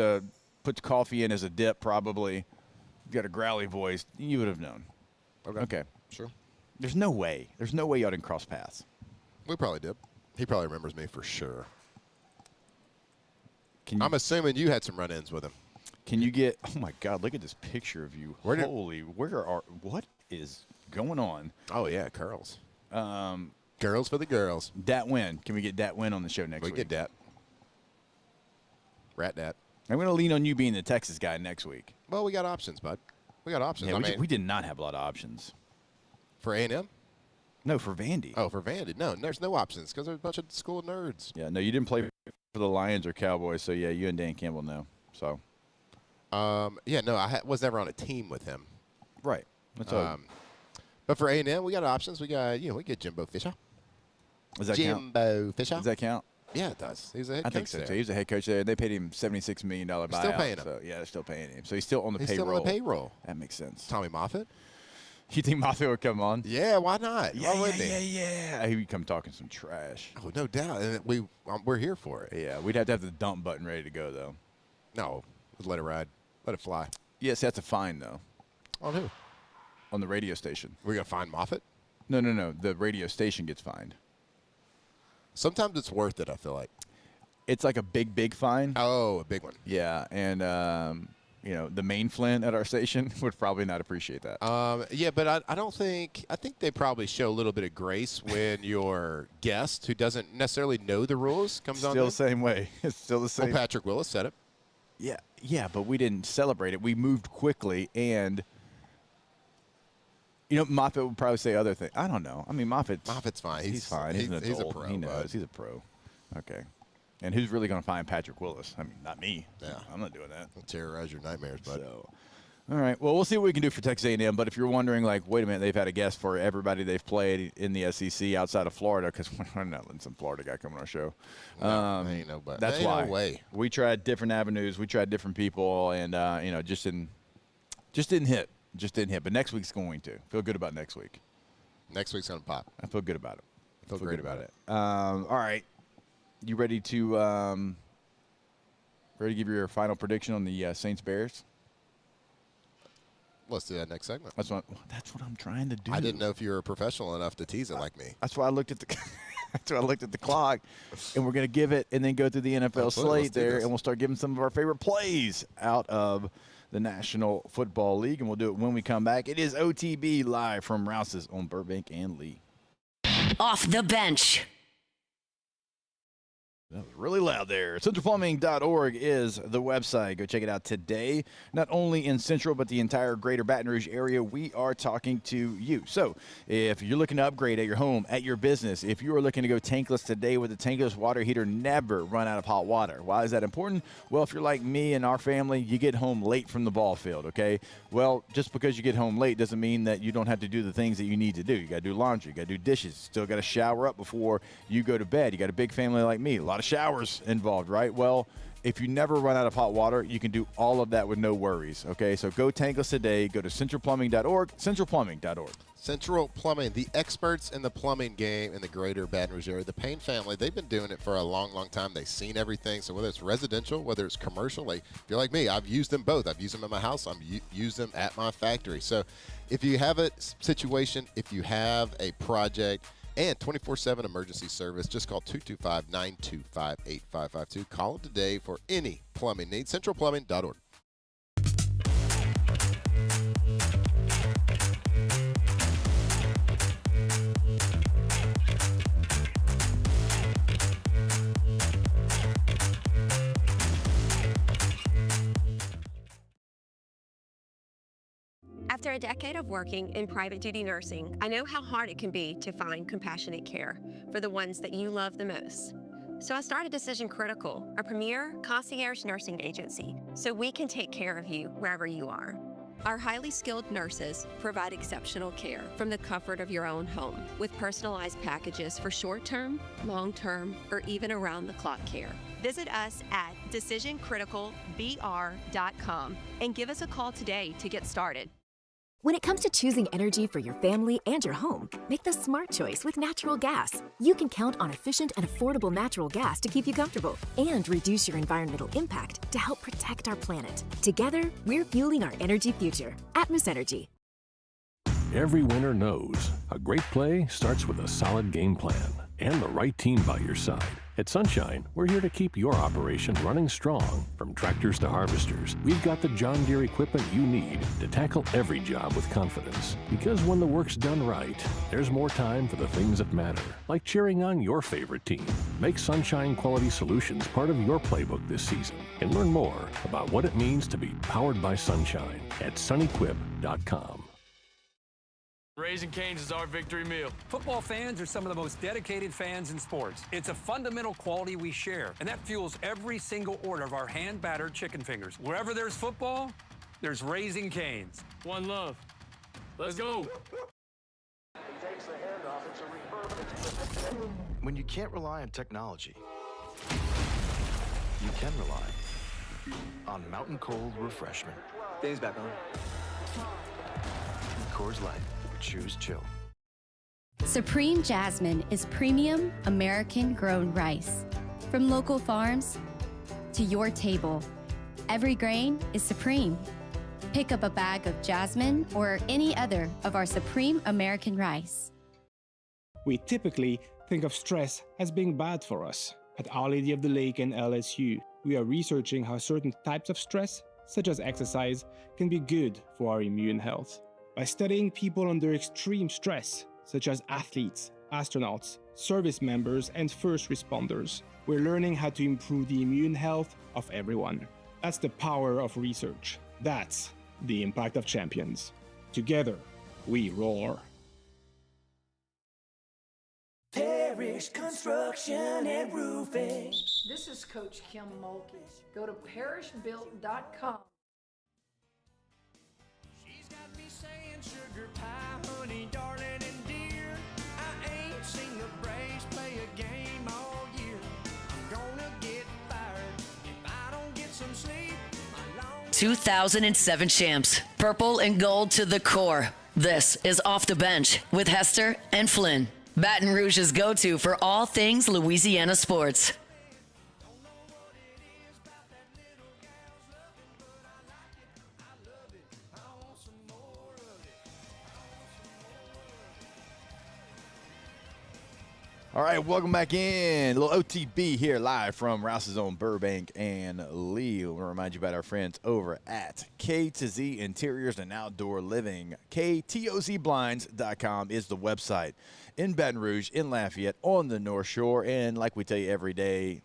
[SPEAKER 12] coffee in as a dip probably. Got a growly voice. You would have known. Okay.
[SPEAKER 13] Sure.
[SPEAKER 12] There's no way y'all didn't cross paths.
[SPEAKER 13] We probably did. He probably remembers me for sure. I'm assuming you had some run-ins with him.
[SPEAKER 12] Can you get? Oh my God! Look at this picture of you. What is going on?
[SPEAKER 13] Oh yeah, curls. Girls for the girls.
[SPEAKER 12] Dat Win. Can we get Dat Win on the show next week?
[SPEAKER 13] We get Dat. Rat Dat.
[SPEAKER 12] I'm going to lean on you being the Texas guy next week.
[SPEAKER 13] Well, we got options, bud. We got options.
[SPEAKER 12] Yeah, we did not have a lot of options.
[SPEAKER 13] For A&M?
[SPEAKER 12] No, for Vandy.
[SPEAKER 13] Oh, for Vandy. No, there's no options because there's a bunch of school nerds.
[SPEAKER 12] Yeah, no, you didn't play for the Lions or Cowboys, so yeah, you and Dan Campbell know. So.
[SPEAKER 13] Yeah, no, I was never on a team with him.
[SPEAKER 12] Right. That's all.
[SPEAKER 13] But for A&M, we got options. We got, we get Jimbo Fisher.
[SPEAKER 12] Does that count?
[SPEAKER 13] Jimbo Fisher.
[SPEAKER 12] Does that count?
[SPEAKER 13] Yeah, it does. He's a head coach.
[SPEAKER 12] I think so,
[SPEAKER 13] there.
[SPEAKER 12] too. He was a head coach there. They paid him $76 million buyout.
[SPEAKER 13] Still paying him.
[SPEAKER 12] So, yeah, they're still paying him. So he's still on the payroll.
[SPEAKER 13] He's still on the payroll.
[SPEAKER 12] That makes sense.
[SPEAKER 13] Tommy Moffitt?
[SPEAKER 12] You think Moffitt would come on?
[SPEAKER 13] Yeah, why not?
[SPEAKER 12] Yeah,
[SPEAKER 13] why wouldn't he?
[SPEAKER 12] Yeah. He would come talking some trash.
[SPEAKER 13] Oh, no doubt. And we're here for it.
[SPEAKER 12] Yeah, we'd have to have the dump button ready to go, though.
[SPEAKER 13] No, just let it ride. Let it fly.
[SPEAKER 12] Yes, that's a fine, though.
[SPEAKER 13] On who?
[SPEAKER 12] On the radio station.
[SPEAKER 13] We're going to find Moffitt?
[SPEAKER 12] No. The radio station gets fined.
[SPEAKER 13] Sometimes it's worth it, I feel like.
[SPEAKER 12] It's like a big fine.
[SPEAKER 13] Oh, a big one.
[SPEAKER 12] Yeah, and the main Flynn at our station would probably not appreciate that.
[SPEAKER 13] Yeah, but I don't think – I think they probably show a little bit of grace when your guest, who doesn't necessarily know the rules, comes on.
[SPEAKER 12] Still the same way. It's still the same.
[SPEAKER 13] Well, Patrick Willis said it.
[SPEAKER 12] Yeah, but we didn't celebrate it. We moved quickly, and Moffitt would probably say other things. I don't know. I mean, Moffitt's fine. He's fine. He's an adult.
[SPEAKER 13] He's a pro.
[SPEAKER 12] He knows. He's a pro. Okay. And who's really going to find Patrick Willis? I mean, not me.
[SPEAKER 13] Yeah.
[SPEAKER 12] I'm not doing that.
[SPEAKER 13] I'll terrorize your nightmares, bud.
[SPEAKER 12] So, all right. Well, we'll see what we can do for Texas A&M. But if you're wondering, like, wait a minute, they've had a guest for everybody they've played in the SEC outside of Florida, because we're not letting some Florida guy come on our show.
[SPEAKER 13] No, ain't nobody.
[SPEAKER 12] That's
[SPEAKER 13] ain't
[SPEAKER 12] why.
[SPEAKER 13] No way.
[SPEAKER 12] We tried different avenues. We tried different people, and just didn't hit. Just didn't hit. But next week's going to. Feel good about next week.
[SPEAKER 13] Next week's going to pop.
[SPEAKER 12] I feel good about it.
[SPEAKER 13] I feel great about it.
[SPEAKER 12] All right. You ready to give your final prediction on the Saints-Bears?
[SPEAKER 13] Let's do that next segment.
[SPEAKER 12] That's what I'm trying to do.
[SPEAKER 13] I didn't know if you were professional enough to tease it like me.
[SPEAKER 12] That's why I looked at the clock, and we're going to give it and then go through the NFL slate there, and we'll start giving some of our favorite plays out of the National Football League, and we'll do it when we come back. It is OTB live from Rouse's on Burbank and Lee.
[SPEAKER 10] Off the bench.
[SPEAKER 12] That was really loud there. CentralPlumbing.org is the website. Go check it out today. Not only in Central, but the entire greater Baton Rouge area, we are talking to you. So if you're looking to upgrade at your home, at your business, if you are looking to go tankless today with a tankless water heater, never run out of hot water. Why is that important? Well, if you're like me and our family, you get home late from the ball field, okay? Well, just because you get home late doesn't mean that you don't have to do the things that you need to do. You got to do laundry. You got to do dishes. Still got to shower up before you go to bed. You got a big family like me. A lot of showers involved, right? Well, if you never run out of hot water, you can do all of that with no worries, okay? So go tankless today. Go to centralplumbing.org, centralplumbing.org.
[SPEAKER 13] Central Plumbing, the experts in the plumbing game in the greater Baton Rouge area. The Payne family, they've been doing it for a long, long time. They've seen everything. So whether it's residential, whether it's commercial, like if you're like me, I've used them both. I've used them at my house. I've used them at my factory. So if you have a situation, if you have a project, and 24/7 emergency service, just call 225-925-8552. Call them today for any plumbing needs. CentralPlumbing.org.
[SPEAKER 1] After a decade of working in private duty nursing, I know how hard it can be to find compassionate care for the ones that you love the most. So I started Decision Critical, a premier concierge nursing agency, so we can take care of you wherever you are. Our highly skilled nurses provide exceptional care from the comfort of your own home with personalized packages for short-term, long-term, or even around-the-clock care. Visit us at decisioncriticalbr.com and give us a call today to get started.
[SPEAKER 7] When it comes to choosing energy for your family and your home, make the smart choice with natural gas. You can count on efficient and affordable natural gas to keep you comfortable and reduce your environmental impact to help protect our planet. Together, we're fueling our energy future. Atmos Energy.
[SPEAKER 15] Every winner knows a great play starts with a solid game plan and the right team by your side. At Sunshine, we're here to keep your operation running strong. From tractors to harvesters, we've got the John Deere equipment you need to tackle every job with confidence. Because when the work's done right, there's more time for the things that matter, like cheering on your favorite team. Make Sunshine Quality Solutions part of your playbook this season and learn more about what it means to be powered by Sunshine at sunequip.com.
[SPEAKER 17] Raising Cane's is our victory meal. Football fans are some of the most dedicated fans in sports. It's a fundamental quality we share, and that fuels every single order of our hand-battered chicken fingers. Wherever there's football, there's Raising Cane's. One love. Let's go.
[SPEAKER 19] When you can't rely on technology, you can rely on Mountain Cold Refreshment. Dave's back on. Coors Light. Choose chill.
[SPEAKER 2] Supreme Jasmine is premium American-grown rice. From local farms to your table, every grain is supreme. Pick up a bag of Jasmine or any other of our Supreme American rice.
[SPEAKER 21] We typically think of stress as being bad for us. At Our Lady of the Lake and LSU, we are researching how certain types of stress, such as exercise, can be good for our immune health. By studying people under extreme stress, such as athletes, astronauts, service members, and first responders, we're learning how to improve the immune health of everyone. That's the power of research. That's the impact of champions. Together, we roar.
[SPEAKER 3] Parish Construction and Roofing.
[SPEAKER 4] This is Coach Kim Mulkey. Go to parishbuilt.com.
[SPEAKER 3] Saying sugar pie, honey, darling, and dear. I ain't seen the Braves play a game all year. I'm gonna get fired if I don't get some sleep.
[SPEAKER 10] 2007 champs, purple and gold to the core. This is Off the Bench with Hester and Flynn. Baton Rouge's go-to for all things Louisiana sports.
[SPEAKER 12] All right, welcome back in. A little OTB here live from Rouse's own Burbank and Lee. We'll remind you about our friends over at K to Z Interiors and Outdoor Living. KTOZBlinds.com is the website. In Baton Rouge, in Lafayette, on the North Shore, and like we tell you every day,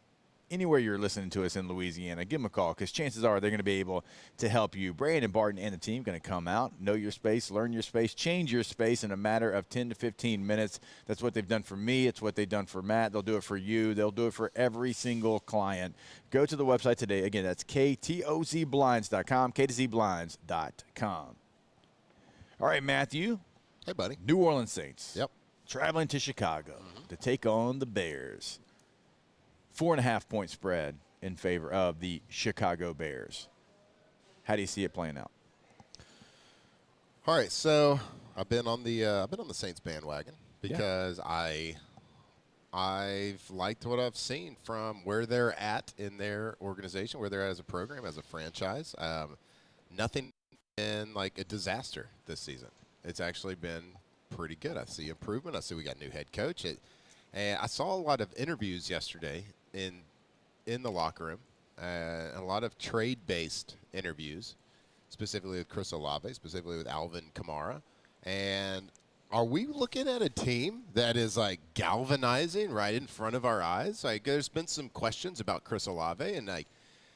[SPEAKER 12] anywhere you're listening to us in Louisiana, give them a call because chances are they're going to be able to help you. Brandon Barton and the team going to come out, know your space, learn your space, change your space in a matter of 10 to 15 minutes. That's what they've done for me. It's what they've done for Matt. They'll do it for you. They'll do it for every single client. Go to the website today. Again, that's KTOZBlinds.com, KTOZBlinds.com. All right, Matthew.
[SPEAKER 13] Hey, buddy.
[SPEAKER 12] New Orleans Saints.
[SPEAKER 13] Yep.
[SPEAKER 12] Traveling to Chicago to take on the Bears. 4.5-point spread in favor of the Chicago Bears. How do you see it playing out?
[SPEAKER 13] All right, so I've been on the Saints bandwagon because I've liked what I've seen from where they're at in their organization, where they're at as a program, as a franchise. Nothing been like a disaster this season. It's actually been pretty good. I see improvement. I see we got a new head coach. And I saw a lot of interviews yesterday in the locker room, a lot of trade-based interviews, specifically with Chris Olave, specifically with Alvin Kamara. And are we looking at a team that is like galvanizing right in front of our eyes? Like, there's been some questions about Chris Olave, and like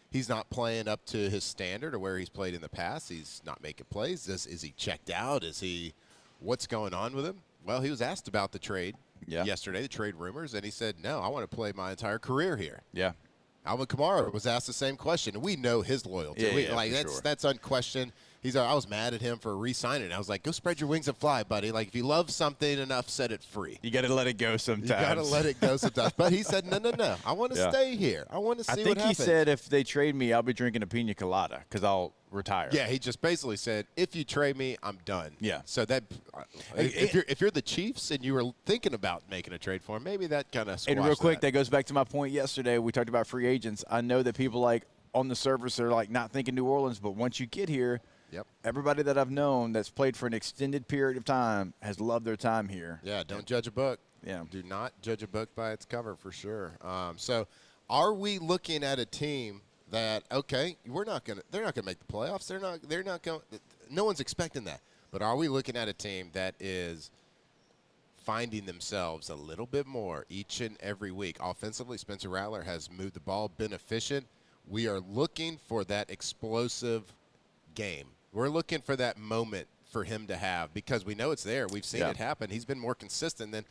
[SPEAKER 13] he's not playing up to his standard or where he's played in the past. He's not making plays. Is he checked out? What's going on with him? Well, he was asked about the trade yesterday, the trade rumors, and he said, no, I want to play my entire career here.
[SPEAKER 12] Yeah.
[SPEAKER 13] Alvin Kamara was asked the same question. We know his loyalty. That's unquestioned. I was mad at him for re-signing. I was like, go spread your wings and fly, buddy. Like, if you love something enough, set it free.
[SPEAKER 12] You got to let it go sometimes.
[SPEAKER 13] You got to let it go sometimes. But he said, no. I want to stay here. I want to see what happens.
[SPEAKER 12] I think he said if they trade me, I'll be drinking a pina colada because I'll retire.
[SPEAKER 13] Yeah, he just basically said, if you trade me, I'm done.
[SPEAKER 12] Yeah.
[SPEAKER 13] So that if you're the Chiefs and you were thinking about making a trade for him, maybe that kind of squashed
[SPEAKER 12] And real quick, that goes back to my point yesterday. We talked about free agents. I know that people on the surface are not thinking New Orleans, but once you get here, everybody that I've known that's played for an extended period of time has loved their time here.
[SPEAKER 13] Yeah, don't judge a book.
[SPEAKER 12] Yeah.
[SPEAKER 13] Do not judge a book by its cover for sure. So are we looking at a team that, okay, they're not going to make the playoffs. They're not going, no one's expecting that. But are we looking at a team that is finding themselves a little bit more each and every week? Offensively, Spencer Rattler has moved the ball, been efficient. We are looking for that explosive game. We're looking for that moment for him to have because we know it's there. We've seen it happen. He's been more consistent than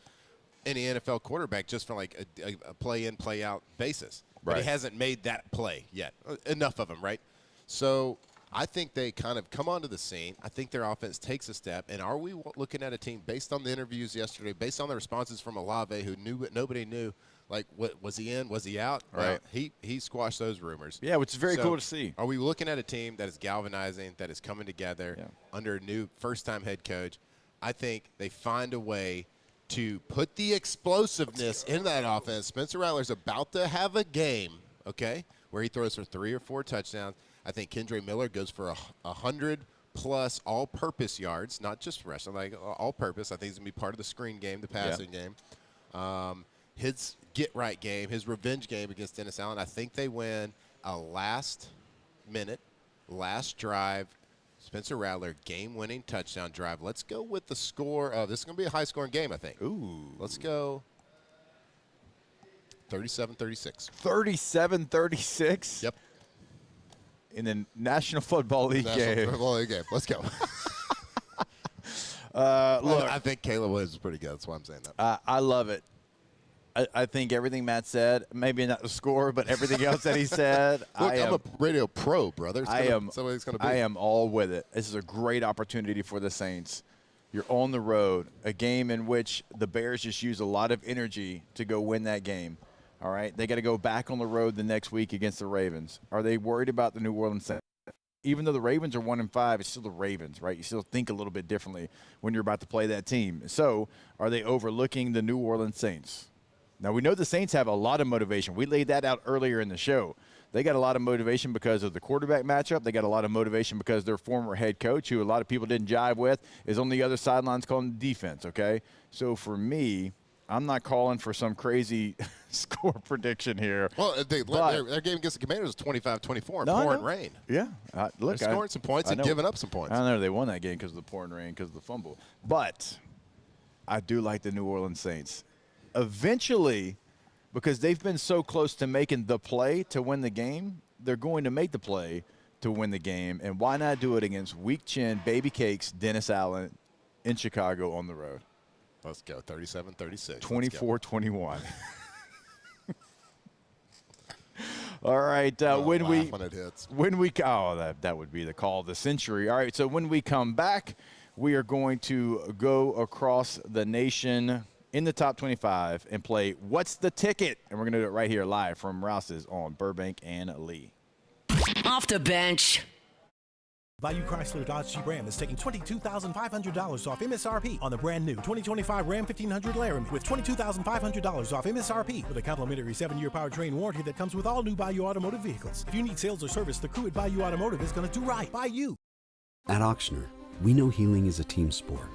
[SPEAKER 13] any NFL quarterback just from like a play-in, play-out basis. But he hasn't made that play yet. Enough of them, right? So I think they kind of come onto the scene. I think their offense takes a step. And are we looking at a team based on the interviews yesterday, based on the responses from Olave, who knew what nobody knew, like what was he in, was he out?
[SPEAKER 12] Right.
[SPEAKER 13] Well, he squashed those rumors.
[SPEAKER 12] Yeah, which is very cool to see.
[SPEAKER 13] Are we looking at a team that is galvanizing, that is coming together under a new first-time head coach? I think they find a way to put the explosiveness in that offense. Spencer Rattler's about to have a game, okay, where he throws for 3 or 4 touchdowns. I think Kendre Miller goes for 100-plus all-purpose yards, not just rushing, like all-purpose. I think he's going to be part of the screen game, the passing game. His get-right game, his revenge game against Dennis Allen, I think they win a last-minute, last drive, Spencer Rattler game-winning touchdown drive. Let's go with the score. This is going to be a high-scoring game, I think.
[SPEAKER 12] Ooh.
[SPEAKER 13] Let's go 37-36.
[SPEAKER 12] 37-36?
[SPEAKER 13] Yep.
[SPEAKER 12] In the National Football League game.
[SPEAKER 13] National Football League game. Let's go.
[SPEAKER 12] Look,
[SPEAKER 13] I think Caleb Williams is pretty good. That's why I'm saying that.
[SPEAKER 12] I love it. I think everything Matt said, maybe not the score, but everything else that he said.
[SPEAKER 13] Look, I'm a radio pro, brother.
[SPEAKER 12] I am all with it. This is a great opportunity for the Saints. You're on the road, a game in which the Bears just use a lot of energy to go win that game. All right, they got to go back on the road the next week against the Ravens. Are they worried about the New Orleans Saints? Even though the Ravens are 1-5, it's still the Ravens, right? You still think a little bit differently when you're about to play that team. So are they overlooking the New Orleans Saints? Now, we know the Saints have a lot of motivation. We laid that out earlier in the show. They got a lot of motivation because of the quarterback matchup. They got a lot of motivation because their former head coach, who a lot of people didn't jive with, is on the other sidelines calling the defense, okay? So for me, I'm not calling for some crazy score prediction here.
[SPEAKER 13] Well, their game against the Commanders was 25-24 in pouring rain.
[SPEAKER 12] Yeah. Look,
[SPEAKER 13] they're scoring some points and giving up some points.
[SPEAKER 12] I know they won that game because of the pouring rain, because of the fumble. But I do like the New Orleans Saints. Eventually, because they've been so close to making the play to win the game, they're going to make the play to win the game. And why not do it against weak chin, baby cakes, Dennis Allen in Chicago on the road?
[SPEAKER 13] Let's go. 37-36.
[SPEAKER 12] 24-21. All right. When it hits. That would be the call of the century. All right. So when we come back, we are going to go across the nation in the top 25 and play What's the Ticket? And we're going to do it right here live from Rouse's on Burbank and Lee.
[SPEAKER 10] Off the bench.
[SPEAKER 5] Bayou Chrysler Dodge Jeep Ram is taking $22,500 off MSRP on the brand new 2025 Ram 1500 Laramie with $22,500 off MSRP with a complimentary 7-year powertrain warranty that comes with all new Bayou Automotive vehicles. If you need sales or service, the crew at Bayou Automotive is going to do right by you.
[SPEAKER 6] At Auctioner, we know healing is a team sport.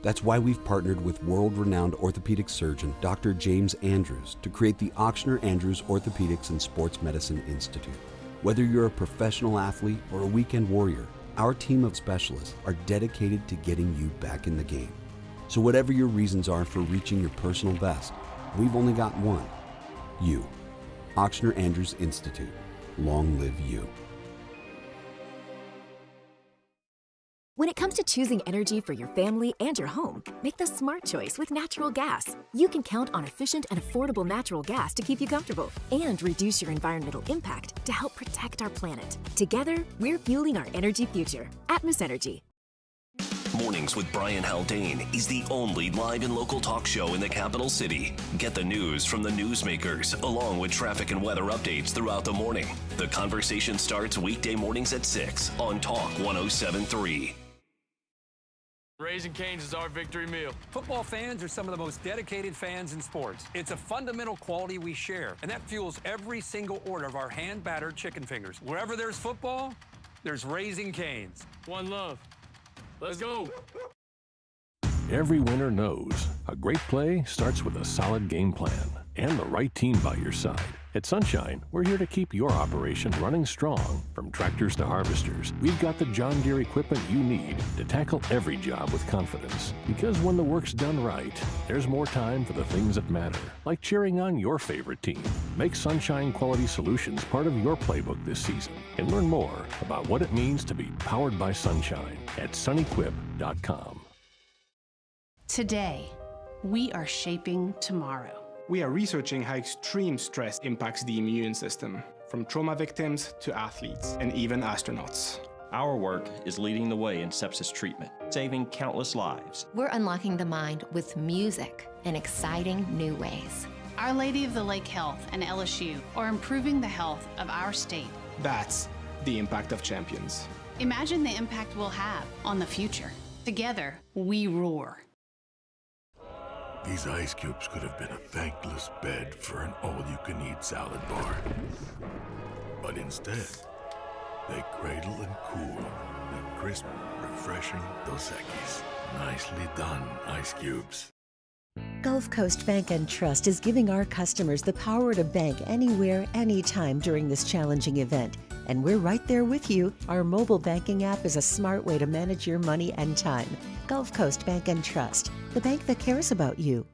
[SPEAKER 6] That's why we've partnered with world-renowned orthopedic surgeon Dr. James Andrews to create the Auctioner Andrews Orthopedics and Sports Medicine Institute. Whether you're a professional athlete or a weekend warrior, our team of specialists are dedicated to getting you back in the game. So whatever your reasons are for reaching your personal best, we've only got one. You. Auctioner Andrews Institute. Long live you.
[SPEAKER 7] When it comes to choosing energy for your family and your home, make the smart choice with natural gas. You can count on efficient and affordable natural gas to keep you comfortable and reduce your environmental impact to help protect our planet. Together, we're fueling our energy future. Atmos Energy.
[SPEAKER 9] Mornings with Brian Haldane is the only live and local talk show in the capital city. Get the news from the newsmakers, along with traffic and weather updates throughout the morning. The conversation starts weekday mornings at 6 on Talk 107.3.
[SPEAKER 17] Raising Cane's is our victory meal. Football fans are some of the most dedicated fans in sports. It's a fundamental quality we share, and that fuels every single order of our hand-battered chicken fingers. Wherever there's football, there's Raising Cane's. One love. Let's go.
[SPEAKER 15] Every winner knows a great play starts with a solid game plan and the right team by your side. At Sunshine, we're here to keep your operation running strong. From tractors to harvesters, we've got the John Deere equipment you need to tackle every job with confidence. Because when the work's done right, there's more time for the things that matter, like cheering on your favorite team. Make Sunshine Quality Solutions part of your playbook this season and learn more about what it means to be powered by Sunshine at sunequip.com.
[SPEAKER 22] Today, we are shaping tomorrow.
[SPEAKER 21] We are researching how extreme stress impacts the immune system, from trauma victims to athletes and even astronauts.
[SPEAKER 23] Our work is leading the way in sepsis treatment, saving countless lives.
[SPEAKER 31] We're unlocking the mind with music in exciting new ways.
[SPEAKER 22] Our Lady of the Lake Health and LSU are improving the health of our state.
[SPEAKER 21] That's the impact of champions.
[SPEAKER 22] Imagine the impact we'll have on the future. Together, we roar.
[SPEAKER 24] These ice cubes could have been a thankless bed for an all-you-can-eat salad bar. But instead, they cradle and cool the crisp, refreshing Dos Equis. Nicely done, ice cubes.
[SPEAKER 25] Gulf Coast Bank and Trust is giving our customers the power to bank anywhere, anytime during this challenging event. And we're right there with you. Our mobile banking app is a smart way to manage your money and time. Gulf Coast Bank and Trust, the bank that cares about you.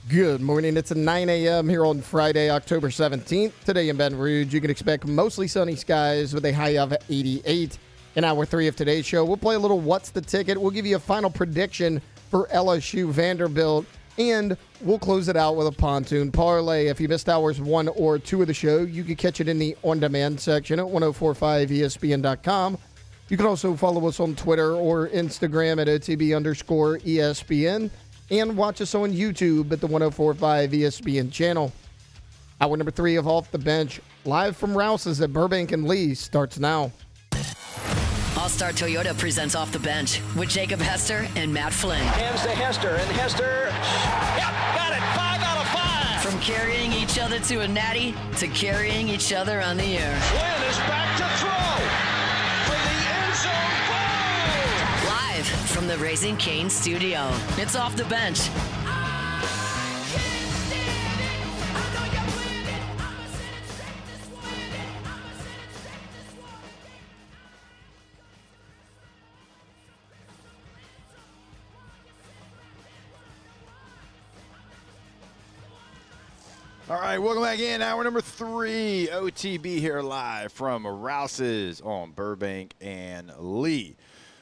[SPEAKER 8] Good morning. It's 9 a.m. here on Friday, October 17th. Today in Baton Rouge, you can expect mostly sunny skies with a high of 88. In hour 3 of today's show, we'll play a little What's the Ticket? We'll give you a final prediction for LSU-Vanderbilt, and we'll close it out with a pontoon parlay. If you missed hours 1 or 2 of the show, you can catch it in the on-demand section at 1045ESPN.com. You can also follow us on Twitter or Instagram at OTB_ESPN. And watch us on YouTube at the 1045 ESPN channel. Hour number 3 of Off the Bench, live from Rouse's at Burbank and Lee, starts now.
[SPEAKER 10] All-Star Toyota presents Off the Bench with Jacob Hester and Matt Flynn.
[SPEAKER 11] Hands to Hester, and Hester, yep, got it, 5 out of 5.
[SPEAKER 10] From carrying each other to a natty to carrying each other on the air.
[SPEAKER 11] Flynn is back to throw for the end zone goal.
[SPEAKER 10] Live from the Raising Cane studio, it's Off the Bench.
[SPEAKER 12] All right, welcome back in. Hour number 3, OTB here live from Rouse's on Burbank and Lee.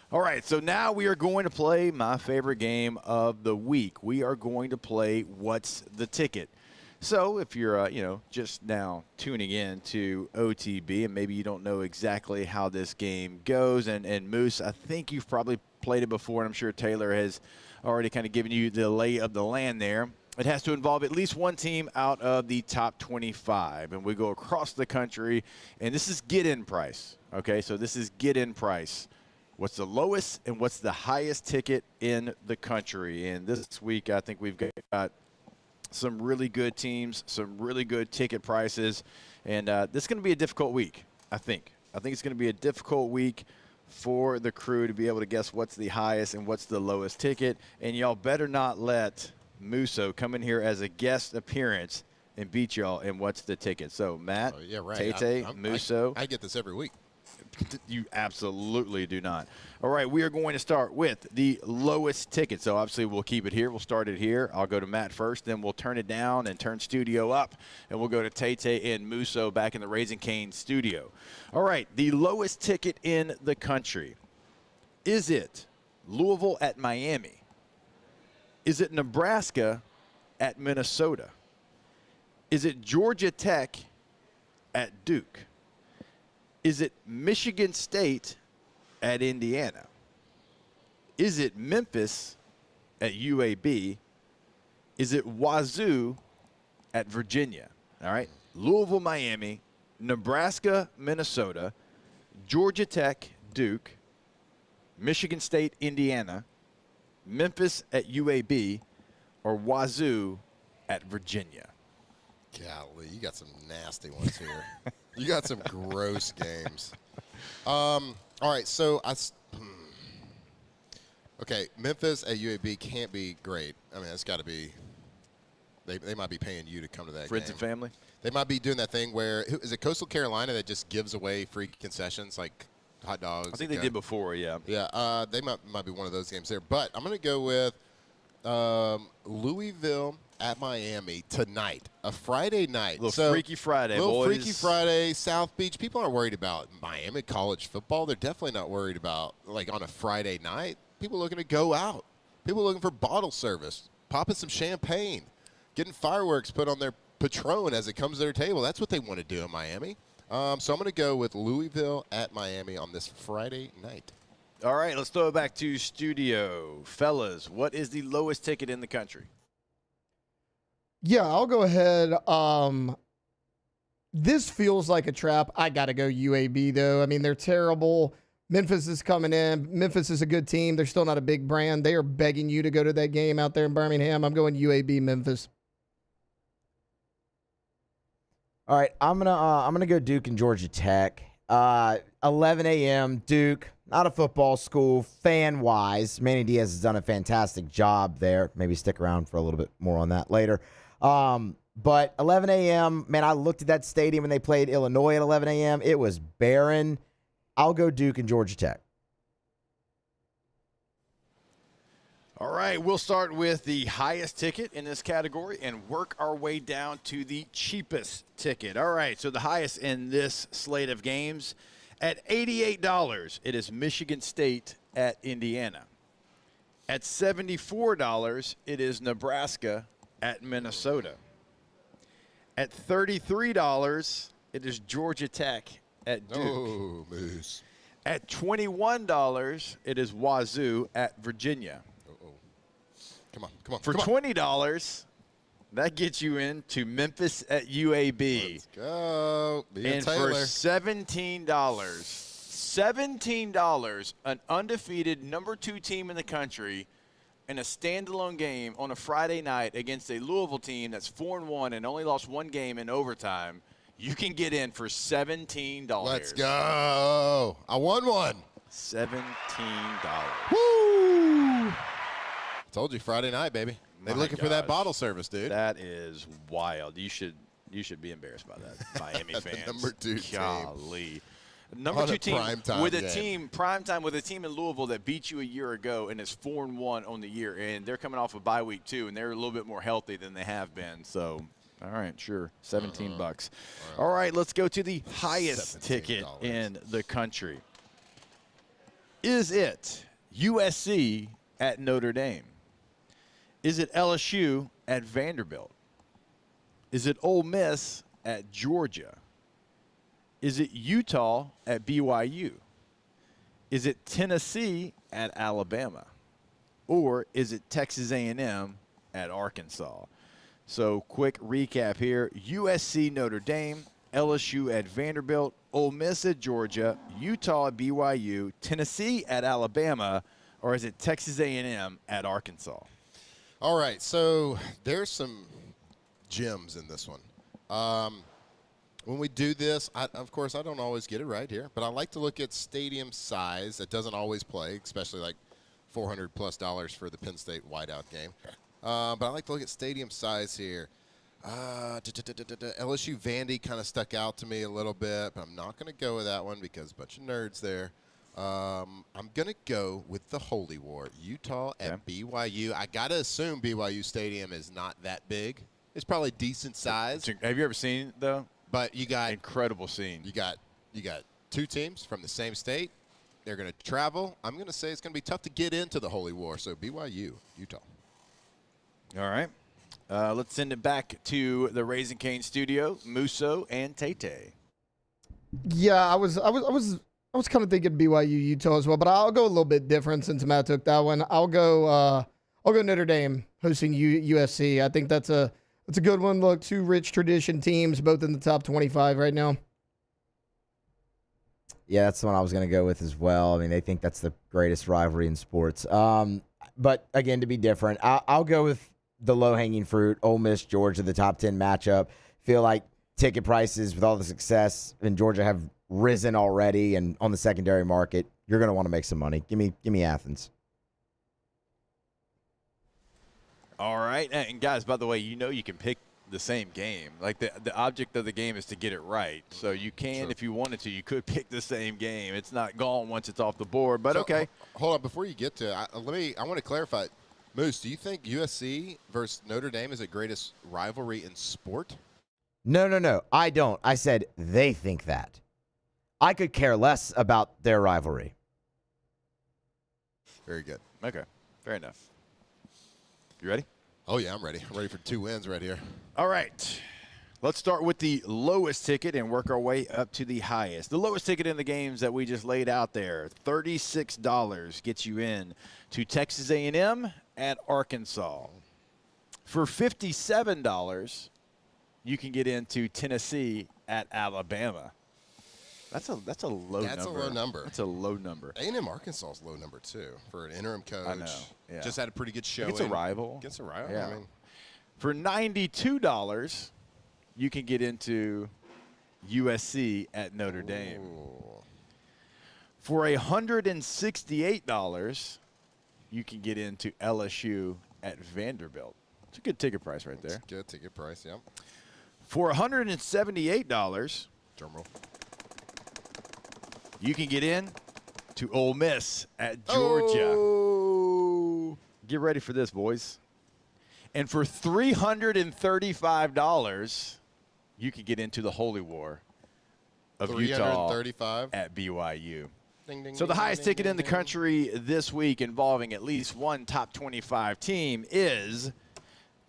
[SPEAKER 12] All right, so now we are going to play my favorite game of the week. We are going to play What's the Ticket? So if you're, just now tuning in to OTB and maybe you don't know exactly how this game goes, and Moose, I think you've probably played it before, and I'm sure Taylor has already kind of given you the lay of the land there. It has to involve at least one team out of the top 25, and we go across the country, and this is get-in price, okay? So this is get-in price. What's the lowest and what's the highest ticket in the country? And this week, I think we've got some really good teams, some really good ticket prices, and this is going to be a difficult week, I think. I think it's going to be a difficult week for the crew to be able to guess what's the highest and what's the lowest ticket, and y'all better not let Musso come in here as a guest appearance and beat y'all in What's the Ticket. So, Matt,
[SPEAKER 13] yeah, right.
[SPEAKER 12] Tate, Musso.
[SPEAKER 13] I get this every week.
[SPEAKER 12] You absolutely do not. All right, we are going to start with the lowest ticket. So, obviously, we'll keep it here. We'll start it here. I'll go to Matt first, then we'll turn it down and turn studio up, and we'll go to Tate and Musso back in the Raising Cane studio. All right, the lowest ticket in the country. Is it Louisville at Miami? Is it Nebraska at Minnesota? Is it Georgia Tech at Duke? Is it Michigan State at Indiana? Is it Memphis at UAB? Is it Wazoo at Virginia? All right, Louisville, Miami, Nebraska, Minnesota, Georgia Tech, Duke, Michigan State, Indiana, Memphis at UAB, or Wazoo at Virginia?
[SPEAKER 13] Golly, you got some nasty ones here. You got some gross games. All right, so okay, Memphis at UAB can't be great. I mean, it's got to be. They might be paying you to come to that
[SPEAKER 12] Friends
[SPEAKER 13] game.
[SPEAKER 12] and family?
[SPEAKER 13] They might be doing that thing where, is it Coastal Carolina that just gives away free concessions like hot dogs?
[SPEAKER 12] I think they did before, yeah.
[SPEAKER 13] Yeah, they might be one of those games there. But I'm going to go with Louisville at Miami tonight, a Friday night.
[SPEAKER 12] Freaky Friday, boys.
[SPEAKER 13] Freaky Friday, South Beach. People aren't worried about Miami college football. They're definitely not worried about, like, on a Friday night. People looking to go out. People looking for bottle service, popping some champagne, getting fireworks put on their Patron as it comes to their table. That's what they want to do in Miami. So I'm going to go with Louisville at Miami on this Friday night.
[SPEAKER 12] All right, let's throw it back to studio. Fellas, what is the lowest ticket in the country?
[SPEAKER 8] Yeah, I'll go ahead. This feels like a trap. I got to go UAB, though. I mean, they're terrible. Memphis is coming in. Memphis is a good team. They're still not a big brand. They are begging you to go to that game out there in Birmingham. I'm going UAB Memphis.
[SPEAKER 14] All right, I'm gonna go Duke and Georgia Tech. 11 a.m. Duke, not a football school. Fan-wise, Manny Diaz has done a fantastic job there. Maybe stick around for a little bit more on that later. But 11 a.m., man, I looked at that stadium when they played Illinois at 11 a.m. It was barren. I'll go Duke and Georgia Tech.
[SPEAKER 12] All right, we'll start with the highest ticket in this category and work our way down to the cheapest ticket. All right, so the highest in this slate of games at $88, it is Michigan State at Indiana. At $74, it is Nebraska at Minnesota. At $33, it is Georgia Tech at Duke.
[SPEAKER 13] Oh, Moose.
[SPEAKER 12] At $21, it is Wazoo at Virginia.
[SPEAKER 13] Come on.
[SPEAKER 12] For $20, that gets you into Memphis at UAB.
[SPEAKER 13] Let's go.
[SPEAKER 12] And for $17, an undefeated number 2 team in the country in a standalone game on a Friday night against a Louisville team that's 4-1 and only lost one game in overtime, you can get in for $17.
[SPEAKER 13] Let's go. I won one.
[SPEAKER 12] $17.
[SPEAKER 13] Woo! Told you, Friday night, baby. They're
[SPEAKER 12] My
[SPEAKER 13] looking for that
[SPEAKER 12] gosh.
[SPEAKER 13] bottle service, dude.
[SPEAKER 12] That is wild. You should be embarrassed by that, Miami fans.
[SPEAKER 13] Number 2 team.
[SPEAKER 12] Golly. Number
[SPEAKER 13] On
[SPEAKER 12] 2
[SPEAKER 13] a
[SPEAKER 12] team
[SPEAKER 13] primetime
[SPEAKER 12] with a
[SPEAKER 13] game.
[SPEAKER 12] primetime with a team in Louisville that beat you a year ago and is 4-1 on the year, and they're coming off a bye week too, and they're a little bit more healthy than they have been. So, all right, sure, $17. All right, let's go to the highest ticket in the country. Is it USC at Notre Dame? Is it LSU at Vanderbilt? Is it Ole Miss at Georgia? Is it Utah at BYU? Is it Tennessee at Alabama? Or is it Texas A&M at Arkansas? So quick recap here. USC, Notre Dame, LSU at Vanderbilt, Ole Miss at Georgia, Utah at BYU, Tennessee at Alabama, or is it Texas A&M at Arkansas?
[SPEAKER 13] All right, so there's some gems in this one. When we do this, of course, I don't always get it right here, but I like to look at stadium size. That doesn't always play, especially like $400+ for the Penn State whiteout game. But I like to look at stadium size here. LSU Vandy kind of stuck out to me a little bit, but I'm not going to go with that one because a bunch of nerds there. I'm going to go with the Holy War, Utah at BYU. I got to assume BYU Stadium is not that big. It's probably decent size.
[SPEAKER 12] Have you ever seen it, though?
[SPEAKER 13] But you got
[SPEAKER 12] incredible scene.
[SPEAKER 13] You got 2 teams from the same state. They're going to travel. I'm going to say it's going to be tough to get into the Holy War. So BYU, Utah.
[SPEAKER 12] All right. Let's send it back to the Raising Cane studio, Musso and Tate.
[SPEAKER 8] Yeah, I was kind of thinking BYU, Utah as well, but I'll go a little bit different since Matt took that one. I'll go Notre Dame hosting USC. I think that's a good one. Look, 2 rich tradition teams, both in the top 25 right now.
[SPEAKER 14] Yeah, that's the one I was going to go with as well. I mean, they think that's the greatest rivalry in sports. But again, to be different, I'll go with the low-hanging fruit, Ole Miss, Georgia, the top 10 matchup. Feel like ticket prices with all the success in Georgia have risen already, and on the secondary market, you're going to want to make some money. Give me Athens.
[SPEAKER 12] All right. And, guys, by the way, you can pick the same game. Like, the object of the game is to get it right. So you can, if you wanted to, you could pick the same game. It's not gone once it's off the board, but okay.
[SPEAKER 13] Hold on. Before you get to it, I want to clarify. Moose, do you think USC versus Notre Dame is the greatest rivalry in sport?
[SPEAKER 14] No. I don't. I said they think that. I could care less about their rivalry.
[SPEAKER 13] Very good.
[SPEAKER 12] Okay. Fair enough. You ready?
[SPEAKER 13] Oh, yeah, I'm ready. I'm ready for 2 wins right here.
[SPEAKER 12] All right. Let's start with the lowest ticket and work our way up to the highest. The lowest ticket in the games that we just laid out there, $36 gets you in to Texas A&M at Arkansas. For $57, you can get into Tennessee at Alabama. That's a low number.
[SPEAKER 13] That's a low number.
[SPEAKER 12] That's a low number.
[SPEAKER 13] A&M Arkansas is low number, too, for an interim coach.
[SPEAKER 12] I know. Yeah.
[SPEAKER 13] Just had a pretty good showing.
[SPEAKER 12] It's a rival.
[SPEAKER 13] Against a rival.
[SPEAKER 12] Yeah.
[SPEAKER 13] I mean,
[SPEAKER 12] for $92, you can get into USC at Notre Dame. For $168, you can get into LSU at Vanderbilt. It's a good ticket price right there.
[SPEAKER 13] It's a good ticket price, yeah.
[SPEAKER 12] For $178,
[SPEAKER 13] drum roll,
[SPEAKER 12] you can get in to Ole Miss at Georgia.
[SPEAKER 13] Oh,
[SPEAKER 12] Get ready for this, boys. And for $335, you can get into the holy war of Utah at BYU.
[SPEAKER 13] Ding, ding,
[SPEAKER 12] So the
[SPEAKER 13] ding,
[SPEAKER 12] highest
[SPEAKER 13] ding,
[SPEAKER 12] ticket
[SPEAKER 13] ding,
[SPEAKER 12] in the
[SPEAKER 13] ding.
[SPEAKER 12] country this week involving at least one top 25 team is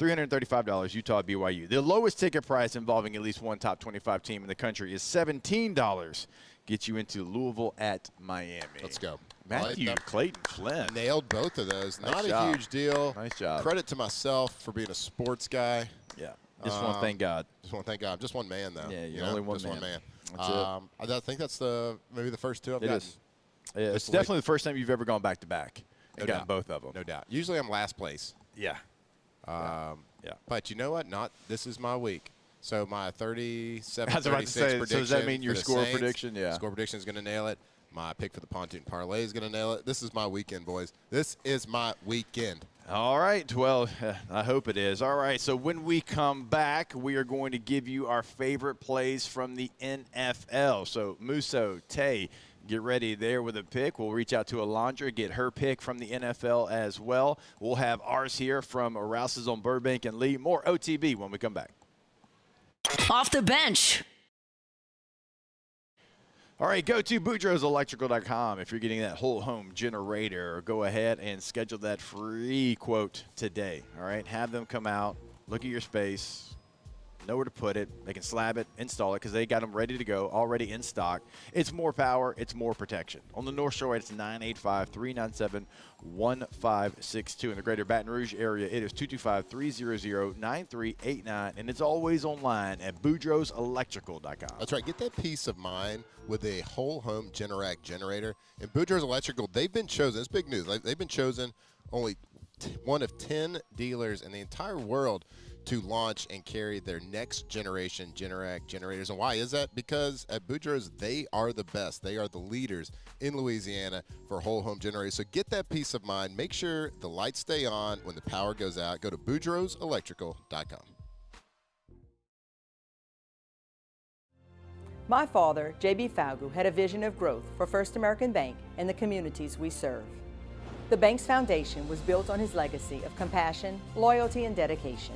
[SPEAKER 12] $335, Utah BYU. The lowest ticket price involving at least one top 25 team in the country is $17. Get you into Louisville at Miami.
[SPEAKER 13] Let's go.
[SPEAKER 12] Matthew Clayton Flynn.
[SPEAKER 13] Nailed both of those.
[SPEAKER 12] Nice
[SPEAKER 13] Not
[SPEAKER 12] job.
[SPEAKER 13] a huge deal.
[SPEAKER 12] Nice job.
[SPEAKER 13] Credit to myself for being a sports guy.
[SPEAKER 12] Yeah. Just want to thank God.
[SPEAKER 13] Just want to thank God. I'm just one man, though.
[SPEAKER 12] Yeah, you're only one
[SPEAKER 13] just
[SPEAKER 12] man.
[SPEAKER 13] one man.
[SPEAKER 12] That's
[SPEAKER 13] I think that's maybe the first two I've
[SPEAKER 12] It
[SPEAKER 13] gotten.
[SPEAKER 12] is. Yeah, it's definitely the first time you've ever gone back to back and
[SPEAKER 13] No
[SPEAKER 12] gotten
[SPEAKER 13] doubt.
[SPEAKER 12] both of them.
[SPEAKER 13] No doubt. Usually I'm last place.
[SPEAKER 12] Yeah.
[SPEAKER 13] Yeah.
[SPEAKER 12] Yeah.
[SPEAKER 13] But you know what? This is my week. So my 37,
[SPEAKER 12] I was about to
[SPEAKER 13] 36
[SPEAKER 12] say, so
[SPEAKER 13] prediction.
[SPEAKER 12] does that mean your
[SPEAKER 13] for the
[SPEAKER 12] score
[SPEAKER 13] Saints,
[SPEAKER 12] prediction? Yeah.
[SPEAKER 13] Score prediction is going to nail it. My pick for the pontoon parlay is going to nail it. This is my weekend, boys. This is my weekend.
[SPEAKER 12] All right. Well, I hope it is. All right. So when we come back, we are going to give you our favorite plays from the NFL. So Musso, Tay, get ready there with a pick. We'll reach out to Alondra, get her pick from the NFL as well. We'll have ours here from Rouse's on Burbank and Lee. More OTB when we come back.
[SPEAKER 10] Off the bench.
[SPEAKER 12] All right, go to BoudreauxElectrical.com if you're getting that whole home generator. Go ahead and schedule that free quote today. All right, have them come out, look at your space, know where to put it. They can slab it, install it, because they got them ready to go, already in stock. It's more power, it's more protection. On the North Shore, it's 985-397-1562. In the greater Baton Rouge area, it is 225-300-9389, and it's always online at BoudreauxElectrical.com.
[SPEAKER 13] That's right. Get that peace of mind with a whole home Generac generator. And Boudreaux's Electrical, they've been chosen. It's big news. They've been chosen only one of 10 dealers in the entire world to launch and carry their next generation Generac generators. And why is that? Because at Boudreaux's, they are the best. They are the leaders in Louisiana for whole home generators. So get that peace of mind. Make sure the lights stay on when the power goes out. Go to BoudreauxElectrical.com.
[SPEAKER 1] My father, J.B. Falgu, had a vision of growth for First American Bank and the communities we serve. The bank's foundation was built on his legacy of compassion, loyalty, and dedication.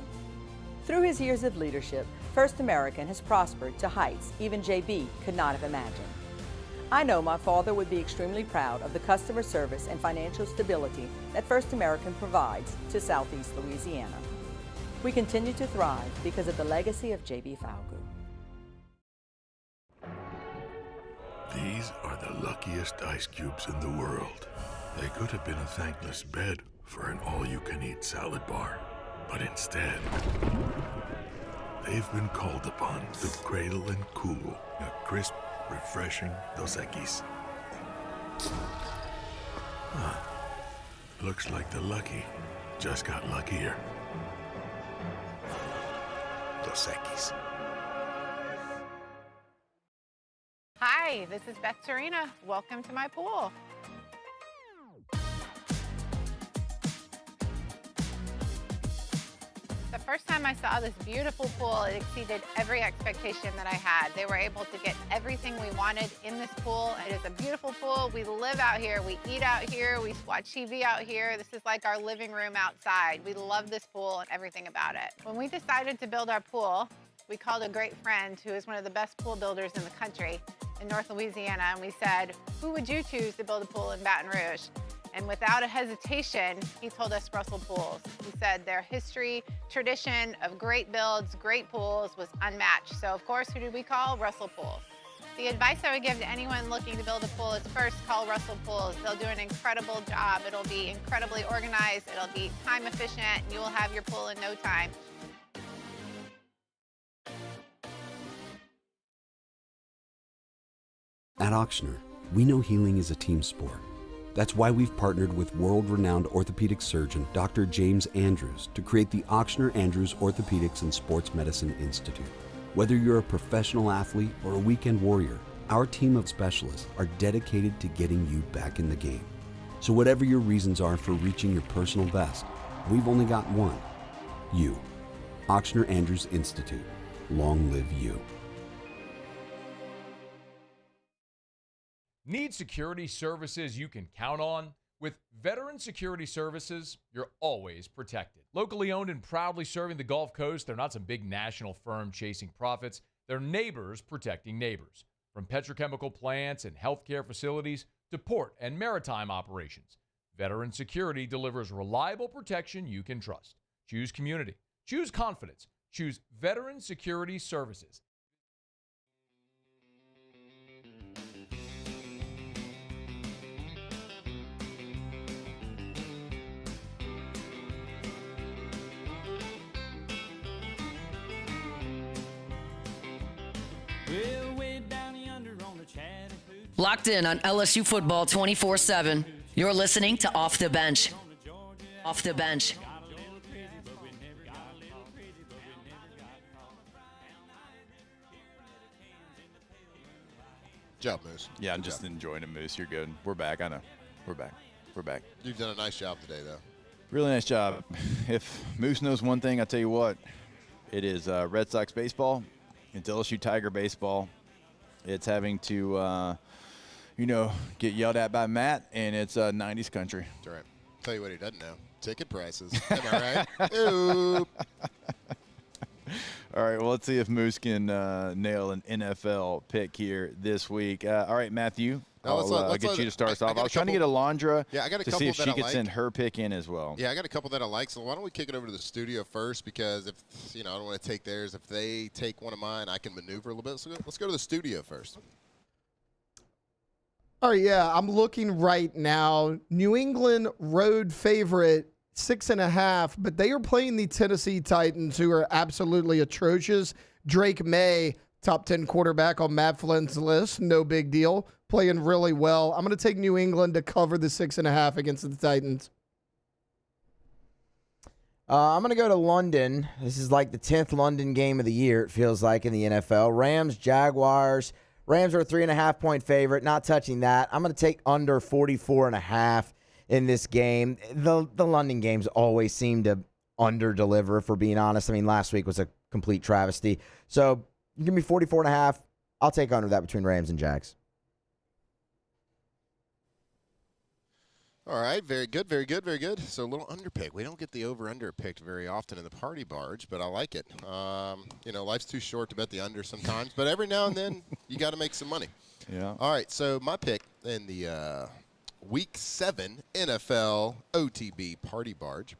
[SPEAKER 1] Through his years of leadership, First American has prospered to heights even J.B. could not have imagined. I know my father would be extremely proud of the customer service and financial stability that First American provides to Southeast Louisiana. We continue to thrive because of the legacy of J.B. Falgu.
[SPEAKER 24] These are the luckiest ice cubes in the world. They could have been a thankless bed for an all-you-can-eat salad bar. But instead, they've been called upon to cradle and cool a crisp, refreshing Dos Equis. Looks like the lucky just got luckier. Dos Equis.
[SPEAKER 31] Hi, this is Beth Serena. Welcome to my pool. The first time I saw this beautiful pool, it exceeded every expectation that I had. They were able to get everything we wanted in this pool. It is a beautiful pool. We live out here, we eat out here, we watch TV out here. This is like our living room outside. We love this pool and everything about it. When we decided to build our pool, we called a great friend who is one of the best pool builders in the country in North Louisiana, and we said, who would you choose to build a pool in Baton Rouge? And without a hesitation, he told us Russell Pools. He said their history, tradition of great builds, great pools was unmatched. So of course, who did we call? Russell Pools. The advice I would give to anyone looking to build a pool is first call Russell Pools. They'll do an incredible job. It'll be incredibly organized. It'll be time efficient. And you will have your pool in no time.
[SPEAKER 6] At Auctioner, we know healing is a team sport. That's why we've partnered with world-renowned orthopedic surgeon Dr. James Andrews to create the Auctioner Andrews Orthopedics and Sports Medicine Institute. Whether you're a professional athlete or a weekend warrior, our team of specialists are dedicated to getting you back in the game. So whatever your reasons are for reaching your personal best, we've only got one: you. Auctioner Andrews Institute. Long live you.
[SPEAKER 2] Need security services you can count on? With Veteran Security Services, you're always protected. Locally owned and proudly serving the Gulf Coast, they're not some big national firm chasing profits. They're neighbors protecting neighbors. From petrochemical plants and healthcare facilities to port and maritime operations, Veteran Security delivers reliable protection you can trust. Choose community. Choose confidence. Choose Veteran Security Services.
[SPEAKER 10] Locked in on LSU football 24/7. You're listening to Off the Bench. Off the Bench.
[SPEAKER 13] Job, Moose.
[SPEAKER 12] Yeah, I'm just enjoying it, Moose. You're good. We're back. I know. We're back. We're back.
[SPEAKER 13] You've done a nice job today, though.
[SPEAKER 12] Really nice job. If Moose knows one thing, I'll tell you what. It is Red Sox baseball. It's LSU Tiger baseball. It's having to, get yelled at by Matt, and it's 90s country.
[SPEAKER 13] That's right. Tell you what he doesn't know. Ticket prices. Am I right? Oop.
[SPEAKER 12] All right, well, let's see if Moose can nail an NFL pick here this week. All right, Matthew, I'll get you to start us off. I was trying to get Alondra to see if she could send her pick in as well.
[SPEAKER 13] Yeah, I got a couple that I like, so why don't we kick it over to the studio first, because if, I don't want to take theirs. If they take one of mine, I can maneuver a little bit. So let's go to the studio first.
[SPEAKER 8] All right, yeah, I'm looking right now. New England road favorite, 6.5, but they are playing the Tennessee Titans, who are absolutely atrocious. Drake May, top 10 quarterback on Matt Flynn's list, no big deal, playing really well. I'm going to take New England to cover the 6.5 against the Titans.
[SPEAKER 14] I'm going to go to London. This is like the 10th London game of the year, it feels like, in the NFL. Rams, Jaguars. Rams are a 3.5-point favorite. Not touching that. I'm going to take under 44.5 in this game. The London games always seem to under-deliver, for being honest. I mean, last week was a complete travesty. So give me 44.5. I'll take under that between Rams and Jags.
[SPEAKER 13] All right, very good, very good, very good. So a little underpick. We don't get the over-under picked very often in the party barge, but I like it. Life's too short to bet the under sometimes, but every now and then you got to make some money.
[SPEAKER 12] Yeah.
[SPEAKER 13] All right, so my pick in the Week 7 NFL OTB party barge.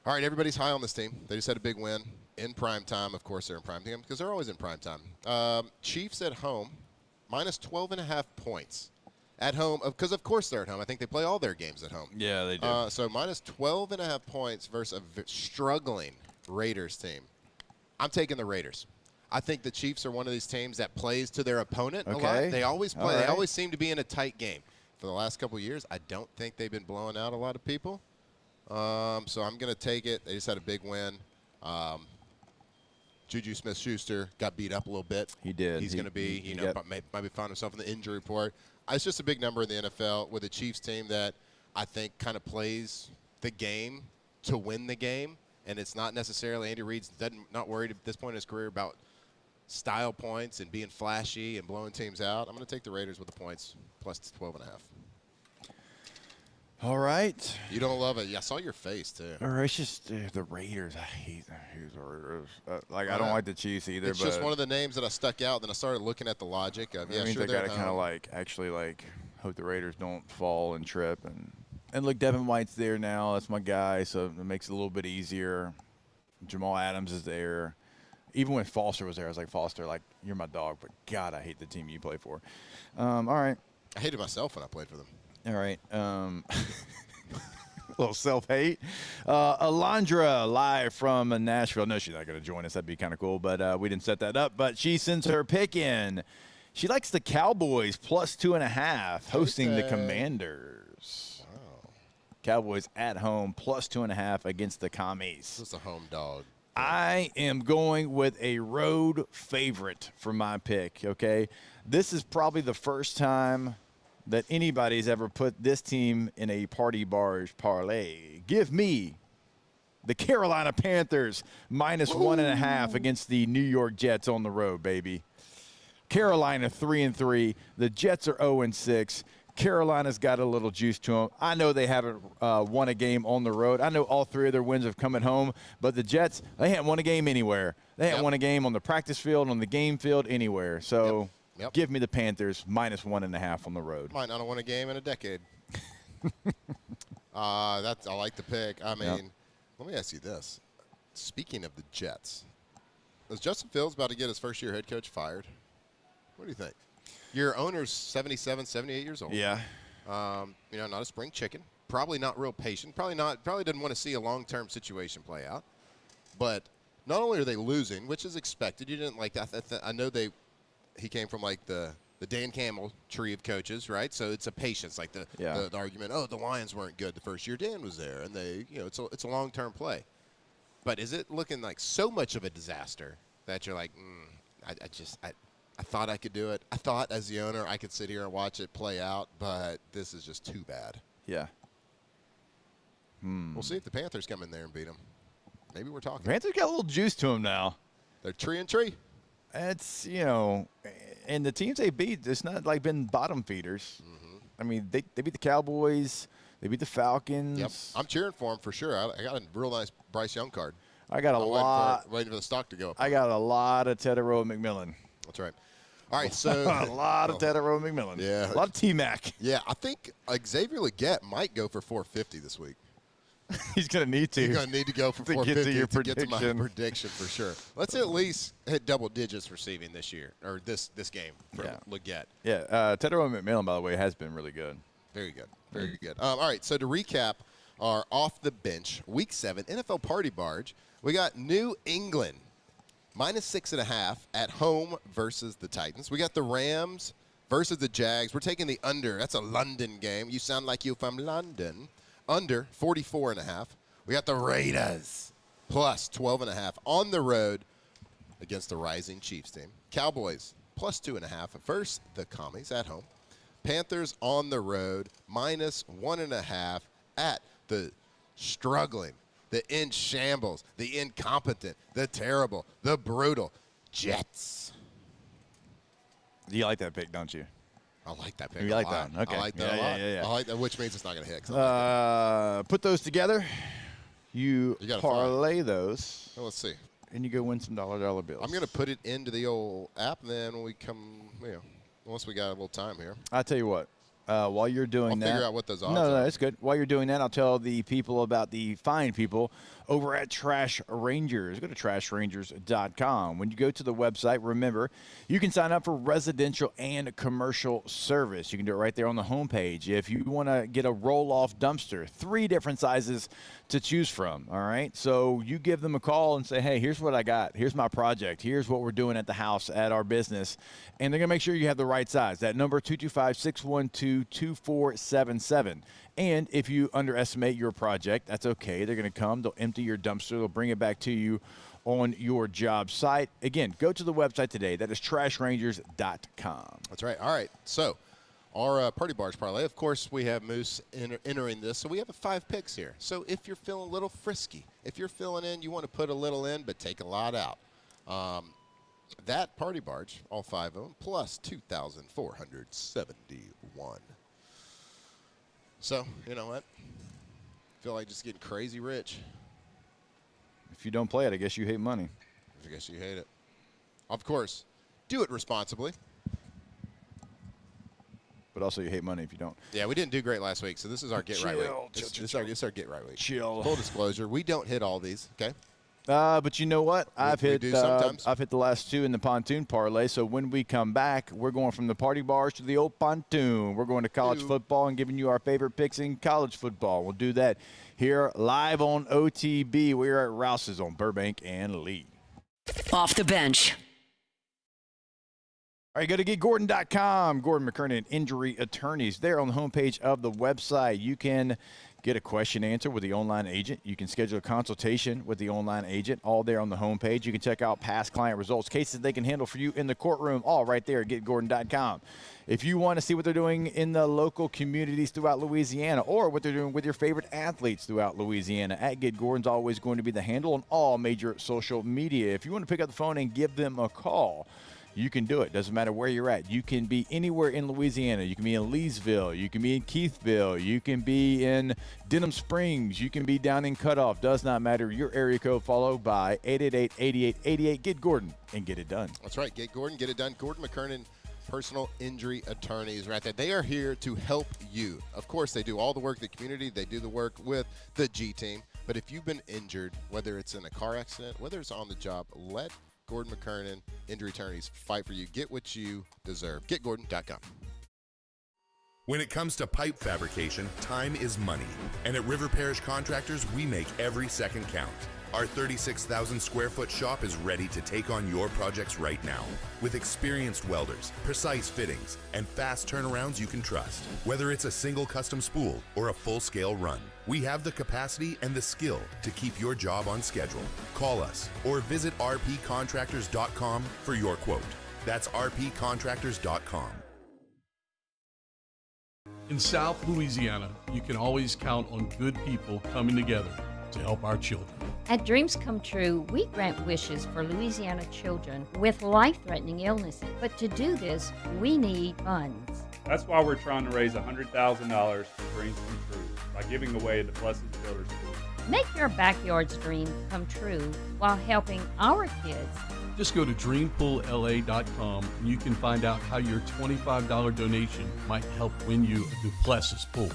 [SPEAKER 13] All right, everybody's high on this team. They just had a big win in prime time. Of course, they're in prime time because they're always in prime time. Chiefs at home, minus 12.5 points. At home, because of course they're at home. I think they play all their games at home.
[SPEAKER 12] Yeah, they do.
[SPEAKER 13] So minus 12.5 points versus a struggling Raiders team. I'm taking the Raiders. I think the Chiefs are one of these teams that plays to their opponent a lot. They always play. They always seem to be in a tight game. For the last couple of years, I don't think they've been blowing out a lot of people. So I'm going to take it. They just had a big win. Juju Smith-Schuster got beat up a little bit.
[SPEAKER 12] He did.
[SPEAKER 13] He's going to be, might be finding himself in the injury report. It's just a big number in the NFL with a Chiefs team that I think kind of plays the game to win the game, and it's not necessarily Andy Reid's not worried at this point in his career about style points and being flashy and blowing teams out. I'm going to take the Raiders with the points plus 12.5.
[SPEAKER 12] All right.
[SPEAKER 13] You don't love it. Yeah, I saw your face, too.
[SPEAKER 12] All right, it's just the Raiders. I hate the Raiders. I don't like the Chiefs either.
[SPEAKER 13] It's just one of the names that I stuck out. Then I started looking at the logic of,
[SPEAKER 12] I got to kind of hope the Raiders don't fall and trip. And look, Devin White's there now. That's my guy, so it makes it a little bit easier. Jamal Adams is there. Even when Foster was there, I was like, Foster, you're my dog, but God, I hate the team you play for. All right.
[SPEAKER 13] I hated myself when I played for them.
[SPEAKER 12] All right. A little self-hate. Alondra, live from Nashville. No, she's not going to join us. That'd be kind of cool, but we didn't set that up. But she sends her pick in. She likes the Cowboys plus 2.5, hosting the Commanders.
[SPEAKER 13] Wow.
[SPEAKER 12] Cowboys at home plus 2.5 against the Commies.
[SPEAKER 13] This is a home dog.
[SPEAKER 12] I am going with a road favorite for my pick, okay? This is probably the first time that anybody's ever put this team in a party barge parlay. Give me the Carolina Panthers minus 1.5 against the New York Jets on the road, baby. Carolina 3-3. The Jets are 0-6.
[SPEAKER 3] Carolina's got a little juice to them. I know they haven't won a game on the road. I know all three of their wins have come at home, but the Jets, they haven't won a game anywhere. They haven't won a game on the practice field, on the game field, anywhere. So give me the Panthers -1.5 on the road.
[SPEAKER 13] Might not have won a game in a decade. I like the pick. I mean, let me ask you this. Speaking of the Jets, is Justin Fields about to get his first-year head coach fired? What do you think? Your owner's 77, 78 years old.
[SPEAKER 3] Yeah.
[SPEAKER 13] Not a spring chicken. Probably not real patient. Probably doesn't want to see a long-term situation play out. But not only are they losing, which is expected. You didn't like that. I know he came from like the Dan Campbell tree of coaches, right? So it's a patience, like the argument. Oh, the Lions weren't good the first year Dan was there, and it's a long-term play. But is it looking like so much of a disaster that you're like, I thought I could do it. I thought as the owner I could sit here and watch it play out, but this is just too bad.
[SPEAKER 3] Yeah.
[SPEAKER 13] We'll see if the Panthers come in there and beat them. Maybe we're talking.
[SPEAKER 3] Panthers got a little juice to them now.
[SPEAKER 13] They're tree and tree.
[SPEAKER 3] It's, and the teams they beat, it's not like been bottom feeders. I mean, they beat the Cowboys. They beat the Falcons.
[SPEAKER 13] Yep. I'm cheering for them for sure. I got a real nice Bryce Young card.
[SPEAKER 3] I got a lot.
[SPEAKER 13] Waiting for the stock to go up.
[SPEAKER 3] I got a lot of Tedero
[SPEAKER 13] McMillan. That's right. All right, so
[SPEAKER 3] a lot of Tedero McMillan.
[SPEAKER 13] Yeah,
[SPEAKER 3] a lot of T-Mac.
[SPEAKER 13] Yeah, I think Xavier Legette might go for 450 this week.
[SPEAKER 3] He's going to need to.
[SPEAKER 13] He's going to need to go for 450
[SPEAKER 3] to get to
[SPEAKER 13] my prediction for sure. Let's at least hit double digits receiving this year or this game for Legette.
[SPEAKER 3] Yeah, Tedero McMillan, by the way, has been really good.
[SPEAKER 13] Very good. Very good. All right, so to recap our off the bench Week 7 NFL Party Barge, we got New England -6.5 at home versus the Titans. We got the Rams versus the Jags. We're taking the under. That's a London game. You sound like you're from London. Under 44.5. We got the Raiders plus 12.5 on the road against the rising Chiefs team. Cowboys plus 2.5 versus the Commies at home. Panthers on the road -1.5 at the struggling, the in shambles, the incompetent, the terrible, the brutal Jets.
[SPEAKER 3] You like that pick, don't you?
[SPEAKER 13] I like that pick.
[SPEAKER 3] You like that? Okay.
[SPEAKER 13] I like that a lot. Yeah. I like that, which means it's not going to hit.
[SPEAKER 3] Put those together. You parlay those.
[SPEAKER 13] Well, let's see.
[SPEAKER 3] And you go win some dollar bills.
[SPEAKER 13] I'm going to put it into the old app, and then when we come, once we got a little time here.
[SPEAKER 3] I'll tell you what. While you're doing
[SPEAKER 13] I'll figure out what those odds
[SPEAKER 3] are.
[SPEAKER 13] No,
[SPEAKER 3] it's good. While you're doing that, I'll tell the people about the fine people over at Trash Rangers. Go to trashrangers.com. When you go to the website, remember, you can sign up for residential and commercial service. You can do it right there on the homepage. If you want to get a roll-off dumpster, 3 different sizes to choose from, all right? So you give them a call and say, hey, here's what I got. Here's my project. Here's what we're doing at the house, at our business. And they're going to make sure you have the right size. That number, 225-612-2477. And if you underestimate your project, that's okay. They're going to come. They'll empty your dumpster. They'll bring it back to you on your job site. Again, go to the website today. That is trashrangers.com.
[SPEAKER 13] That's right. All right. So our Party Barge parlay, of course, we have Moose entering this. So we have 5 picks here. So if you're feeling a little frisky, if you're filling in, you want to put a little in but take a lot out. That Party Barge, all 5 of them, plus 2,471. So, you know what? Feel like just getting crazy rich.
[SPEAKER 3] If you don't play it, I guess you hate money.
[SPEAKER 13] I guess you hate it. Of course, do it responsibly.
[SPEAKER 3] But also you hate money if you don't.
[SPEAKER 13] Yeah, we didn't do great last week, so this is our get right week. This is our get right week.
[SPEAKER 3] Chill.
[SPEAKER 13] Full disclosure, we don't hit all these, okay?
[SPEAKER 3] But you know what? I've hit the last 2 in the pontoon parlay. So when we come back, we're going from the Party Bars to the old pontoon. We're going to college football and giving you our favorite picks in college football. We'll do that here live on OTB. We're at Rouse's on Burbank and Lee.
[SPEAKER 10] Off the bench.
[SPEAKER 3] All right, go to GetGordon.com. Gordon McKernan, injury attorneys. There on the homepage of the website, you can get a question answered with the online agent. You can schedule a consultation with the online agent, all there on the homepage. You can check out past client results, cases they can handle for you in the courtroom, all right there at GetGordon.com. If you want to see what they're doing in the local communities throughout Louisiana or what they're doing with your favorite athletes throughout Louisiana, at Get Gordon's always going to be the handle on all major social media. If you want to pick up the phone and give them a call, you can do it. Doesn't matter where you're at. You can be anywhere in Louisiana. You can be in Leesville. You can be in Keithville. You can be in Denham Springs. You can be down in Cutoff. Does not matter. Your area code followed by 888-8888. Get Gordon and get it done.
[SPEAKER 13] That's right. Get Gordon, get it done. Gordon McKernan, personal injury attorneys right there. They are here to help you. Of course, they do all the work in the community. They do the work with the G team. But if you've been injured, whether it's in a car accident, whether it's on the job, let Gordon McKernan injury attorneys fight for you. Get what you deserve. GetGordon.com.
[SPEAKER 4] When it comes to pipe fabrication, time is money. And at River Parish Contractors, we make every second count. Our 36,000 square foot shop is ready to take on your projects right now. With experienced welders, precise fittings, and fast turnarounds you can trust. Whether it's a single custom spool or a full-scale run, we have the capacity and the skill to keep your job on schedule. Call us or visit rpcontractors.com for your quote. That's rpcontractors.com.
[SPEAKER 5] In South Louisiana, you can always count on good people coming together to help our children.
[SPEAKER 16] At Dreams Come True, we grant wishes for Louisiana children with life-threatening illnesses. But to do this, we need funds.
[SPEAKER 18] That's why we're trying to raise $100,000 for Dreams Come True by giving away the Blessed Children's School.
[SPEAKER 16] Make your backyard's dream come true while helping our kids.
[SPEAKER 5] Just go to dreampoolla.com and you can find out how your $25 donation might help win you a Duplessis pool.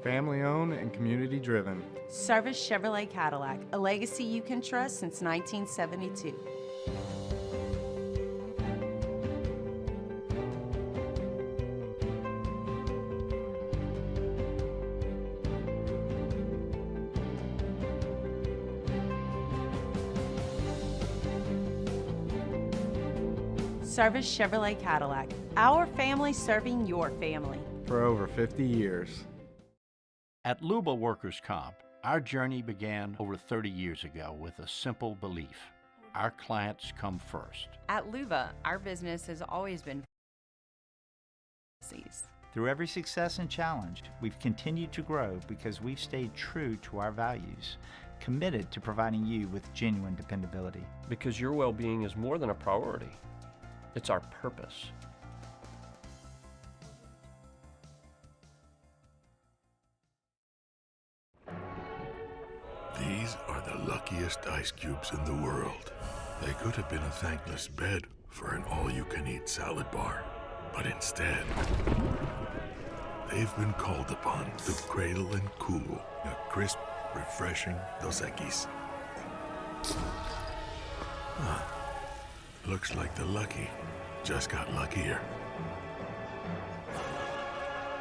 [SPEAKER 19] Family owned and community driven.
[SPEAKER 20] Service Chevrolet Cadillac, a legacy you can trust since 1972. Service Chevrolet Cadillac, our family serving your family.
[SPEAKER 19] For over 50 years.
[SPEAKER 26] At Luba Workers' Comp, our journey began over 30 years ago with a simple belief. Our clients come first.
[SPEAKER 20] At Luba, our business has always been
[SPEAKER 27] Through every success and challenge, we've continued to grow because we've stayed true to our values, committed to providing you with genuine dependability.
[SPEAKER 23] Because your well-being is more than a priority. It's our purpose.
[SPEAKER 24] These are the luckiest ice cubes in the world. They could have been a thankless bed for an all-you-can-eat salad bar. But instead, they've been called upon to cradle and cool a crisp, refreshing Dos Equis. Looks like the lucky just got luckier.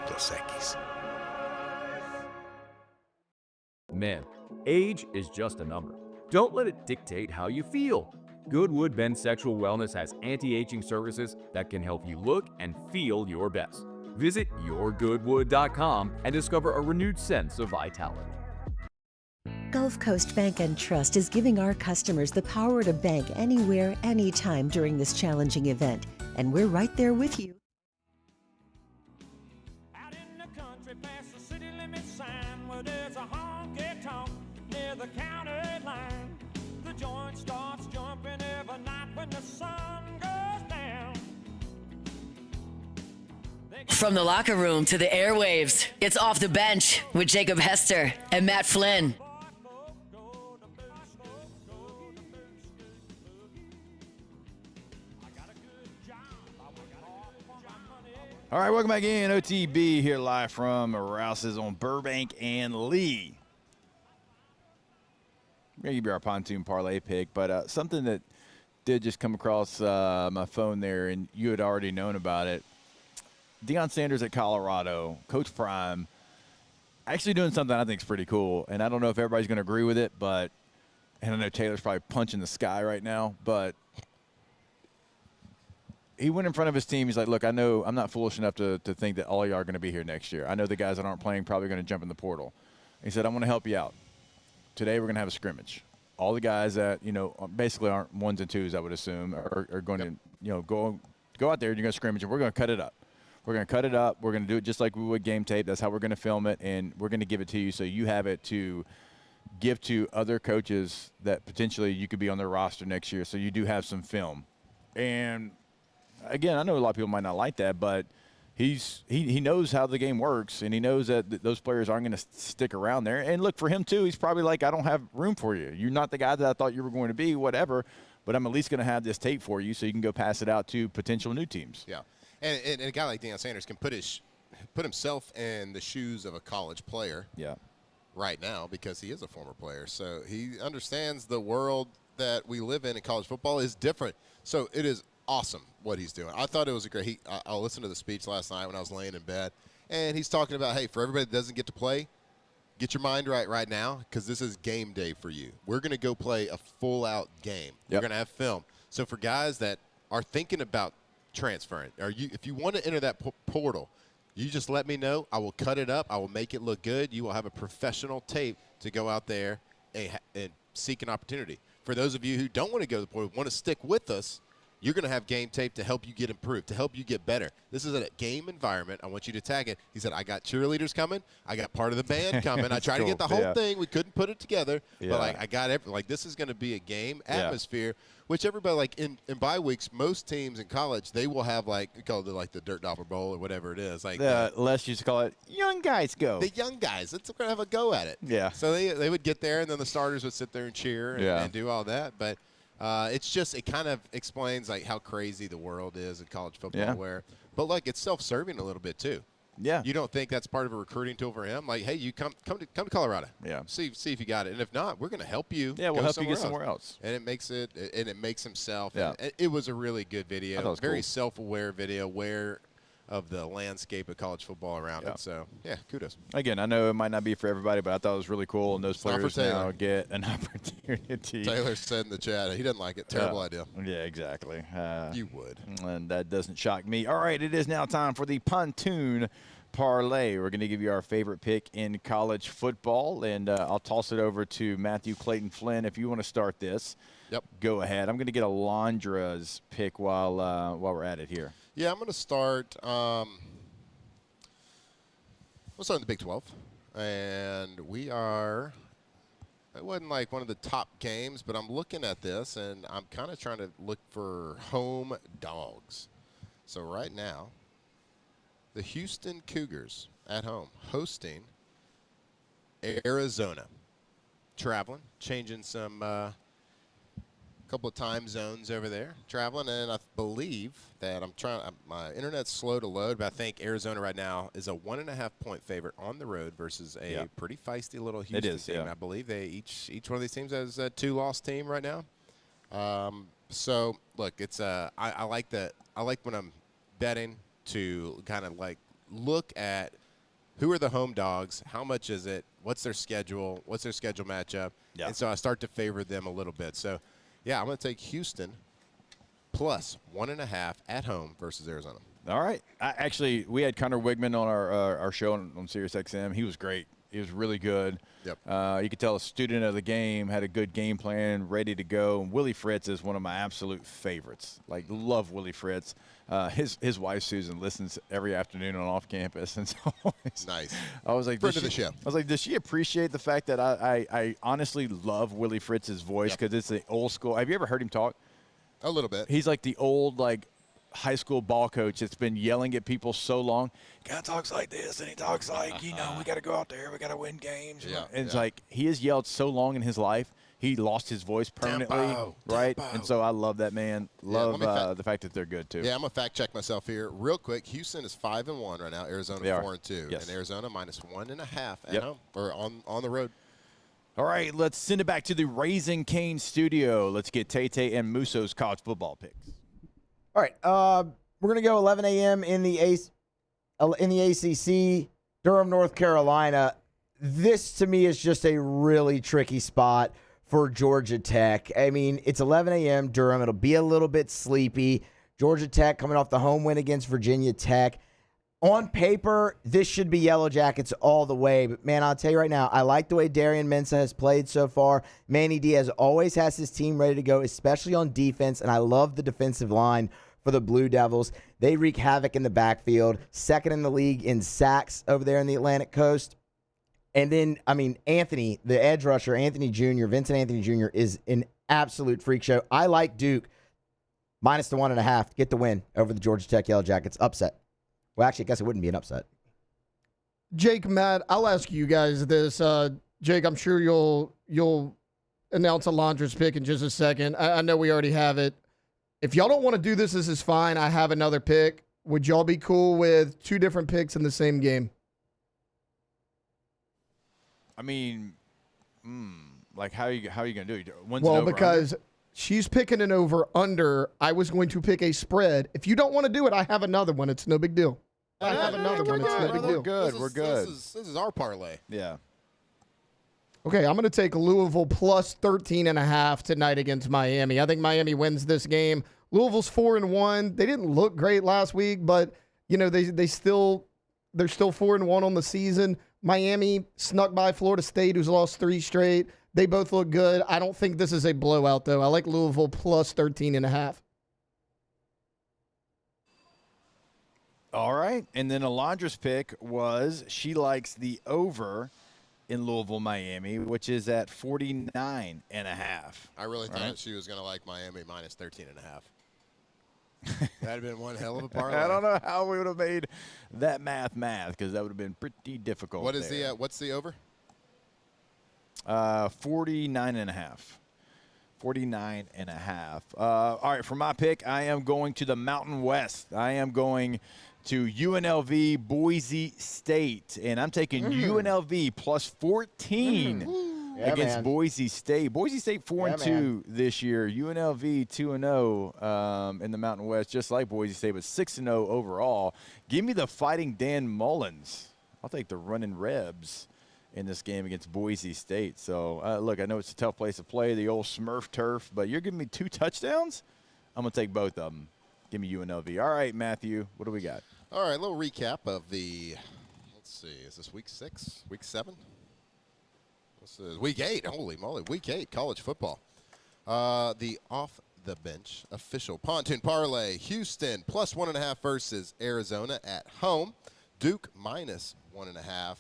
[SPEAKER 24] Dos Equis.
[SPEAKER 28] Man, age is just a number. Don't let it dictate how you feel. Goodwood Men's Sexual Wellness has anti-aging services that can help you look and feel your best. Visit yourgoodwood.com and discover a renewed sense of vitality.
[SPEAKER 25] Gulf Coast Bank and Trust is giving our customers the power to bank anywhere, anytime during this challenging event. And we're right there with you.
[SPEAKER 11] Out in the country past the city limit sign where there's a honky-tonk near the county line. The joint starts jumping every night when the sun goes down.
[SPEAKER 10] From the locker room to the airwaves, it's Off the Bench with Jacob Hester and Matt Flynn.
[SPEAKER 3] All right, welcome back in. OTB here live from Rouse's on Burbank and Lee. I'm going to give you our pontoon parlay pick, but something that did just come across my phone there, and you had already known about it. Deion Sanders at Colorado, Coach Prime, actually doing something I think is pretty cool. And I don't know if everybody's going to agree with it, but – and I know Taylor's probably punching the sky right now, but – he went in front of his team. He's like, look, I know I'm not foolish enough to think that all y'all are going to be here next year. I know the guys that aren't playing probably going to jump in the portal. He said, I'm going to help you out. Today we're going to have a scrimmage. All the guys that, basically aren't ones and twos, I would assume, are going to, go out there and you're going to scrimmage, and we're going to cut it up. We're going to cut it up. We're going to do it just like we would game tape. That's how we're going to film it, and we're going to give it to you so you have it to give to other coaches that potentially you could be on their roster next year, so you do have some film. And, again, I know a lot of people might not like that, but he knows how the game works, and he knows that those players aren't going to stick around there. And, look, for him, too, he's probably like, I don't have room for you. You're not the guy that I thought you were going to be, whatever, but I'm at least going to have this tape for you so you can go pass it out to potential new teams.
[SPEAKER 13] Yeah. And a guy like Deion Sanders can put himself in the shoes of a college player right now because he is a former player. So he understands the world that we live in college football is different. So it is awesome what he's doing. I thought it was a great – I listened to the speech last night when I was laying in bed, and he's talking about, hey, for everybody that doesn't get to play, get your mind right now because this is game day for you. We're going to go play a full-out game. We're going to have film. So for guys that are thinking about transferring, if you want to enter that portal, you just let me know. I will cut it up. I will make it look good. You will have a professional tape to go out there and seek an opportunity. For those of you who don't want to go to the portal, want to stick with us, you're going to have game tape to help you get improved, to help you get better. This is a game environment. I want you to tag it. He said, I got cheerleaders coming. I got part of the band coming. I tried to get the whole thing. We couldn't put it together. But, I got everything. This is going to be a game atmosphere, which everybody, in bye weeks, most teams in college, they will have, we call it, the Dirt Dauber Bowl or whatever it is.
[SPEAKER 3] Les used to call it young guys go.
[SPEAKER 13] The young guys. We're going to have a go at it.
[SPEAKER 3] Yeah.
[SPEAKER 13] So they would get there, and then the starters would sit there and cheer and do all that. But it kind of explains how crazy the world is in college football but it's self-serving a little bit too.
[SPEAKER 3] Yeah.
[SPEAKER 13] You don't think that's part of a recruiting tool for him? Hey, you come to Colorado. Yeah. See if you got it. And if not, we're going to help you.
[SPEAKER 3] Yeah, we'll help you get somewhere else.
[SPEAKER 13] And it makes himself. Yeah. And it was a really good video.
[SPEAKER 3] I thought it was
[SPEAKER 13] very
[SPEAKER 3] cool.
[SPEAKER 13] Self-aware video, aware of the landscape of college football around it. So, kudos.
[SPEAKER 3] Again, I know it might not be for everybody, but I thought it was really cool, and those players now get an opportunity.
[SPEAKER 13] Taylor said in the chat he doesn't like it. Terrible idea.
[SPEAKER 3] Yeah, exactly.
[SPEAKER 13] You would.
[SPEAKER 3] And that doesn't shock me. All right, it is now time for the Pontoon Parlay. We're going to give you our favorite pick in college football, and I'll toss it over to Matthew Clayton Flynn. If you want to start this, go ahead. I'm going to get Alondra's pick while we're at it here.
[SPEAKER 13] Yeah, I'm going to start. We'll start in the Big 12, and we are. It wasn't one of the top games, but I'm looking at this, and I'm kind of trying to look for home dogs. So right now, the Houston Cougars at home hosting Arizona, traveling, changing some. Couple of time zones over there traveling, and I believe that my internet's slow to load, but I think Arizona right now is a 1.5-point favorite on the road versus a pretty feisty little Houston team. I believe each one of these teams has a 2-loss team right now. So look, it's I like when I'm betting to kind of look at who are the home dogs, how much is it, what's their schedule matchup, and so I start to favor them a little bit. So. Yeah, I'm going to take Houston plus 1.5 at home versus Arizona.
[SPEAKER 3] All right. Actually, we had Connor Wigman on our show on SiriusXM. He was great. He was really good. Yep. You could tell a student of the game, had a good game plan, ready to go. And Willie Fritz is one of my absolute favorites. Love Willie Fritz. His wife, Susan, listens every afternoon on off campus. And so
[SPEAKER 13] nice.
[SPEAKER 3] I was like,
[SPEAKER 13] friend of the show.
[SPEAKER 3] I was like, does she appreciate the fact that I honestly love Willie Fritz's voice because it's the old school. Have you ever heard him talk?
[SPEAKER 13] A little bit.
[SPEAKER 3] He's like the old, high school ball coach that's been yelling at people so long. Guy talks like this, and he talks like, we got to go out there. We got to win games. Yeah, and it's he has yelled so long in his life, he lost his voice permanently, right? Tempo. And so I love that man. Love the fact that they're good, too.
[SPEAKER 13] Yeah, I'm going to fact check myself here real quick. Houston is 5-1 right now. Arizona 4-2. Yes. And Arizona minus 1.5 at home or on the road.
[SPEAKER 3] All right, let's send it back to the Raising Cane studio. Let's get Tay and Muso's college football picks.
[SPEAKER 14] All right, we're going to go 11 a.m. in the ACC, Durham, North Carolina. This, to me, is just a really tricky spot for Georgia Tech. I mean, it's 11 a.m. Durham. It'll be a little bit sleepy. Georgia Tech coming off the home win against Virginia Tech. On paper, this should be Yellow Jackets all the way. But, man, I'll tell you right now, I like the way Darian Mensah has played so far. Manny Diaz always has his team ready to go, especially on defense, and I love the defensive line for the Blue Devils. They wreak havoc in the backfield, second in the league in sacks over there in the Atlantic Coast. And then, Anthony, the edge rusher, Vincent Anthony Jr. is an absolute freak show. I like Duke Minus the 1.5. Get the win over the Georgia Tech Yellow Jackets. Upset. Well, actually, I guess it wouldn't be an upset.
[SPEAKER 8] Jake, Matt, I'll ask you guys this. Jake, I'm sure you'll announce Alondra's pick in just a second. I know we already have it. If y'all don't want to do this, this is fine. I have another pick. Would y'all be cool with 2 different picks in the same game?
[SPEAKER 3] I mean, like how are you going to do it? One's
[SPEAKER 8] Well,
[SPEAKER 3] an over,
[SPEAKER 8] because
[SPEAKER 3] under?
[SPEAKER 8] she's picking an over-under. I was going to pick a spread. If you don't want to do it, I have another one. It's no big deal. I have another one. It's no big deal.
[SPEAKER 3] We're good.
[SPEAKER 13] This is our parlay.
[SPEAKER 3] Yeah.
[SPEAKER 8] Okay, I'm going to take Louisville plus 13.5 tonight against Miami. I think Miami wins this game. Louisville's 4-1. They didn't look great last week, but they're still 4-1 on the season. Miami snuck by Florida State, who's lost 3 straight. They both look good. I don't think this is a blowout, though. I like Louisville plus 13.5.
[SPEAKER 3] All right. And then Alondra's pick was she likes the over in Louisville, Miami, which is at 49.5.
[SPEAKER 13] I really thought she was going to like Miami minus 13.5. That'd have been one hell of a parlay.
[SPEAKER 3] I don't know how we would have made that math because that would have been pretty difficult.
[SPEAKER 13] What is what's the over?
[SPEAKER 3] 49.5. 49.5. All right, for my pick, I am going to the Mountain West. I am going to UNLV Boise State, and I'm taking UNLV plus 14 against Boise State. Boise State 4-2 this year. UNLV 2-0 in the Mountain West, just like Boise State, but 6-0 overall. Give me the Fighting Dan Mullins. I'll take the Running Rebs in this game against Boise State. So, look, I know it's a tough place to play, the old Smurf turf, but you're giving me 2 touchdowns? I'm going to take both of them. Give me UNLV. All right, Matthew, what do we got?
[SPEAKER 13] All right, a little recap of the, let's see, is this week 6, week 7? This is week 8, holy moly, week 8, college football. The off-the-bench official pontoon parlay, Houston plus 1.5 versus Arizona at home. Duke minus 1.5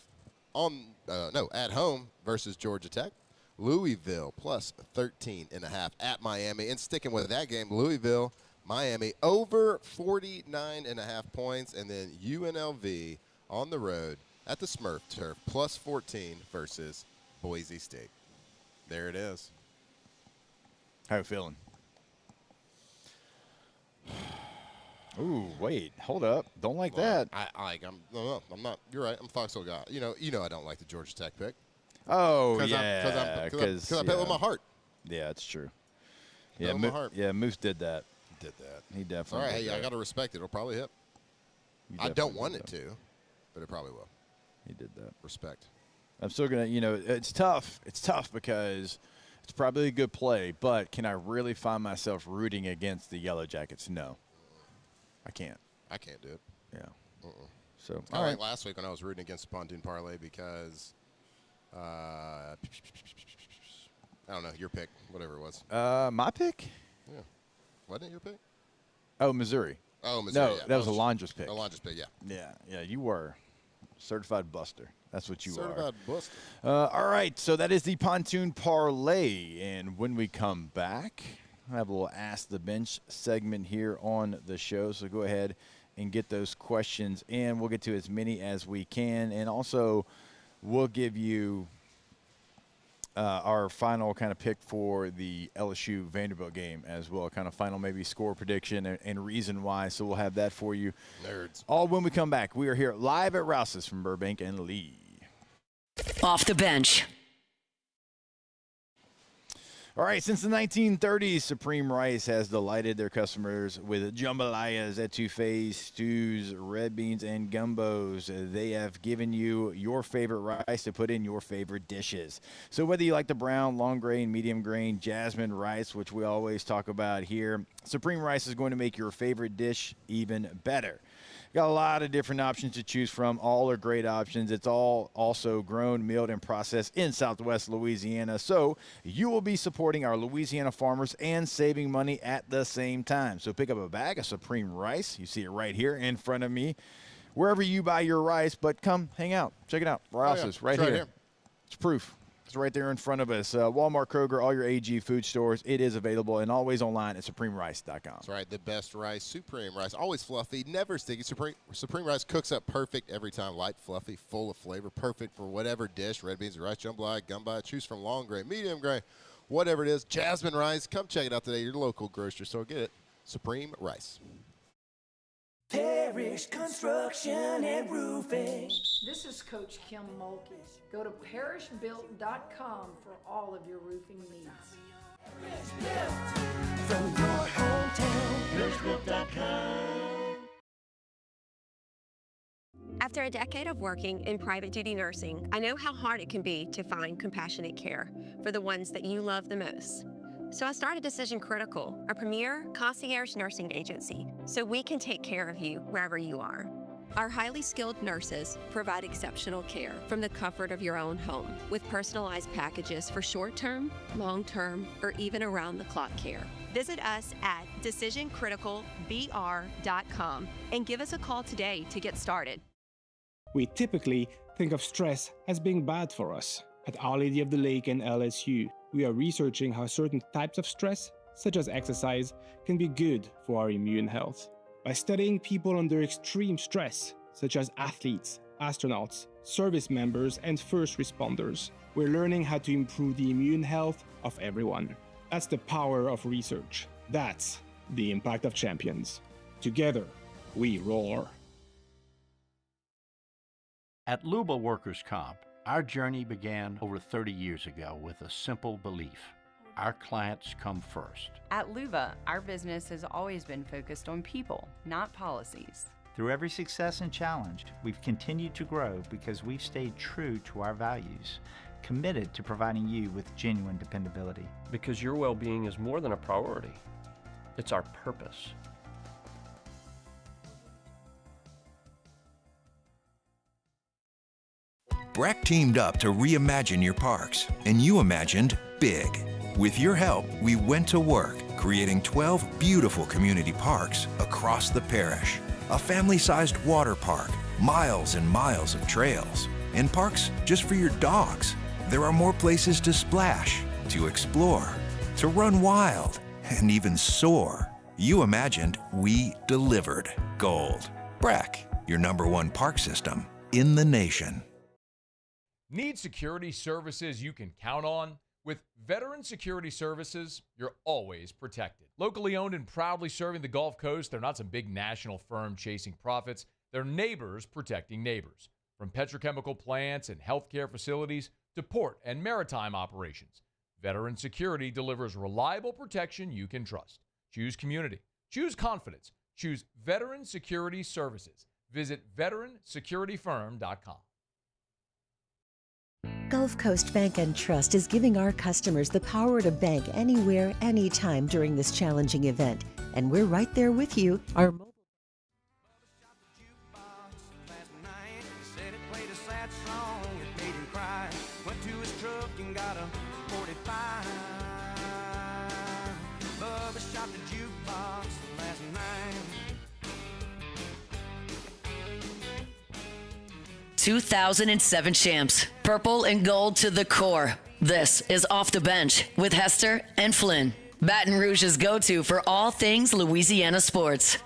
[SPEAKER 13] at home versus Georgia Tech. Louisville plus 13.5 at Miami. And sticking with that game, Louisville, Miami over 49.5 points. And then UNLV on the road at the Smurf turf plus 14 versus Boise State. There it is.
[SPEAKER 3] How you feeling? Ooh, wait, hold up! Don't like that.
[SPEAKER 13] I'm not. You're right. I'm a Foxhole guy. You know, I don't like the Georgia Tech pick.
[SPEAKER 3] Oh,
[SPEAKER 13] because I bet with my heart.
[SPEAKER 3] Yeah, it's true.
[SPEAKER 13] Yeah, my heart.
[SPEAKER 3] Yeah, Moose did that. He definitely.
[SPEAKER 13] All right,
[SPEAKER 3] did that.
[SPEAKER 13] I got to respect it. It'll probably hit. I don't want it to, but it probably will.
[SPEAKER 3] He did that.
[SPEAKER 13] Respect.
[SPEAKER 3] I'm still gonna. It's tough. It's tough because it's probably a good play, but can I really find myself rooting against the Yellow Jackets? No. I can't.
[SPEAKER 13] I can't do it.
[SPEAKER 3] Yeah. So,
[SPEAKER 13] it's kind of like last week when I was rooting against the pontoon parlay because, I don't know, your pick, whatever it was.
[SPEAKER 3] My pick?
[SPEAKER 13] Yeah. Wasn't it your pick?
[SPEAKER 3] Oh, Missouri.
[SPEAKER 13] Oh, Missouri.
[SPEAKER 3] No, that was Alondra's pick.
[SPEAKER 13] Alondra's pick, yeah.
[SPEAKER 3] Yeah, you were. Certified buster. That's what you are.
[SPEAKER 13] Certified buster.
[SPEAKER 3] All right, so that is the pontoon parlay. And when we come back, I have a little Ask the Bench segment here on the show. So go ahead and get those questions in. We'll get to as many as we can. And also, we'll give you our final kind of pick for the LSU-Vanderbilt game as well. Kind of final maybe score prediction and reason why. So we'll have that for you.
[SPEAKER 13] Nerds.
[SPEAKER 3] All when we come back. We are here live at Rouse's from Burbank and Lee.
[SPEAKER 10] Off the bench.
[SPEAKER 3] All right, since the 1930s, Supreme Rice has delighted their customers with jambalayas, etouffees, stews, red beans, and gumbos. They have given you your favorite rice to put in your favorite dishes. So whether you like the brown, long grain, medium grain, jasmine rice, which we always talk about here, Supreme Rice is going to make your favorite dish even better. Got a lot of different options to choose from. All are great options. It's all also grown, milled, and processed in Southwest Louisiana. So you will be supporting our Louisiana farmers and saving money at the same time. So pick up a bag of Supreme Rice. You see it right here in front of me. Wherever you buy your rice, but come hang out. Check it out. Rouse's right here. It's proof. It's right there in front of us. Walmart, Kroger, all your AG food stores. It is available and always online at supremerice.com.
[SPEAKER 13] That's right. The best rice, Supreme Rice. Always fluffy, never sticky. Supreme Rice cooks up perfect every time. Light, fluffy, full of flavor. Perfect for whatever dish. Red beans, rice, jambalaya, gumbo. Choose from long grain, medium grain, whatever it is. Jasmine rice. Come check it out today. Your local grocery store. Get it. Supreme Rice.
[SPEAKER 11] Parish Construction and Roofing.
[SPEAKER 1] This is Coach Kim Mulkey. Go to parishbuilt.com for all of your roofing needs.
[SPEAKER 11] From your hometown, parishbuilt.com.
[SPEAKER 6] After a decade of working in private duty nursing, I know how hard it can be to find compassionate care for the ones that you love the most. So I started Decision Critical, a premier concierge nursing agency, so we can take care of you wherever you are. Our highly skilled nurses provide exceptional care from the comfort of your own home, with personalized packages for short-term, long-term, or even around-the-clock care. Visit us at decisioncriticalbr.com and give us a call today to get started.
[SPEAKER 7] We typically think of stress as being bad for us. At Our Lady of the Lake and LSU, we are researching how certain types of stress, such as exercise, can be good for our immune health. By studying people under extreme stress, such as athletes, astronauts, service members, and first responders, we're learning how to improve the immune health of everyone. That's the power of research. That's the impact of champions. Together, we roar.
[SPEAKER 26] At Luba Workers' Comp, our journey began over 30 years ago with a simple belief: our clients come first.
[SPEAKER 9] At Luba, our business has always been focused on people, not policies.
[SPEAKER 27] Through every success and challenge, we've continued to grow because we've stayed true to our values, committed to providing you with genuine dependability.
[SPEAKER 23] Because your well-being is more than a priority. It's our purpose.
[SPEAKER 15] BRAC teamed up to reimagine your parks, and you imagined big. With your help, we went to work, creating 12 beautiful community parks across the parish. A family-sized water park, miles and miles of trails, and parks just for your dogs. There are more places to splash, to explore, to run wild, and even soar. You imagined, we delivered. Gold. BRAC, your #1 park system in the nation.
[SPEAKER 2] Need security services you can count on? With Veteran Security Services, you're always protected. Locally owned and proudly serving the Gulf Coast, they're not some big national firm chasing profits. They're neighbors protecting neighbors. From petrochemical plants and healthcare facilities to port and maritime operations, Veteran Security delivers reliable protection you can trust. Choose community. Choose confidence. Choose Veteran Security Services. Visit veteransecurityfirm.com.
[SPEAKER 25] Gulf Coast Bank and Trust is giving our customers the power to bank anywhere, anytime during this challenging event. And we're right there with you. Our mobile
[SPEAKER 11] Went to his truck and got a 45. Bubba shot the jukebox last night.
[SPEAKER 10] 2007 champs, purple and gold to the core. This is Off the Bench with Hester and Flynn, Baton Rouge's go-to for all things Louisiana sports.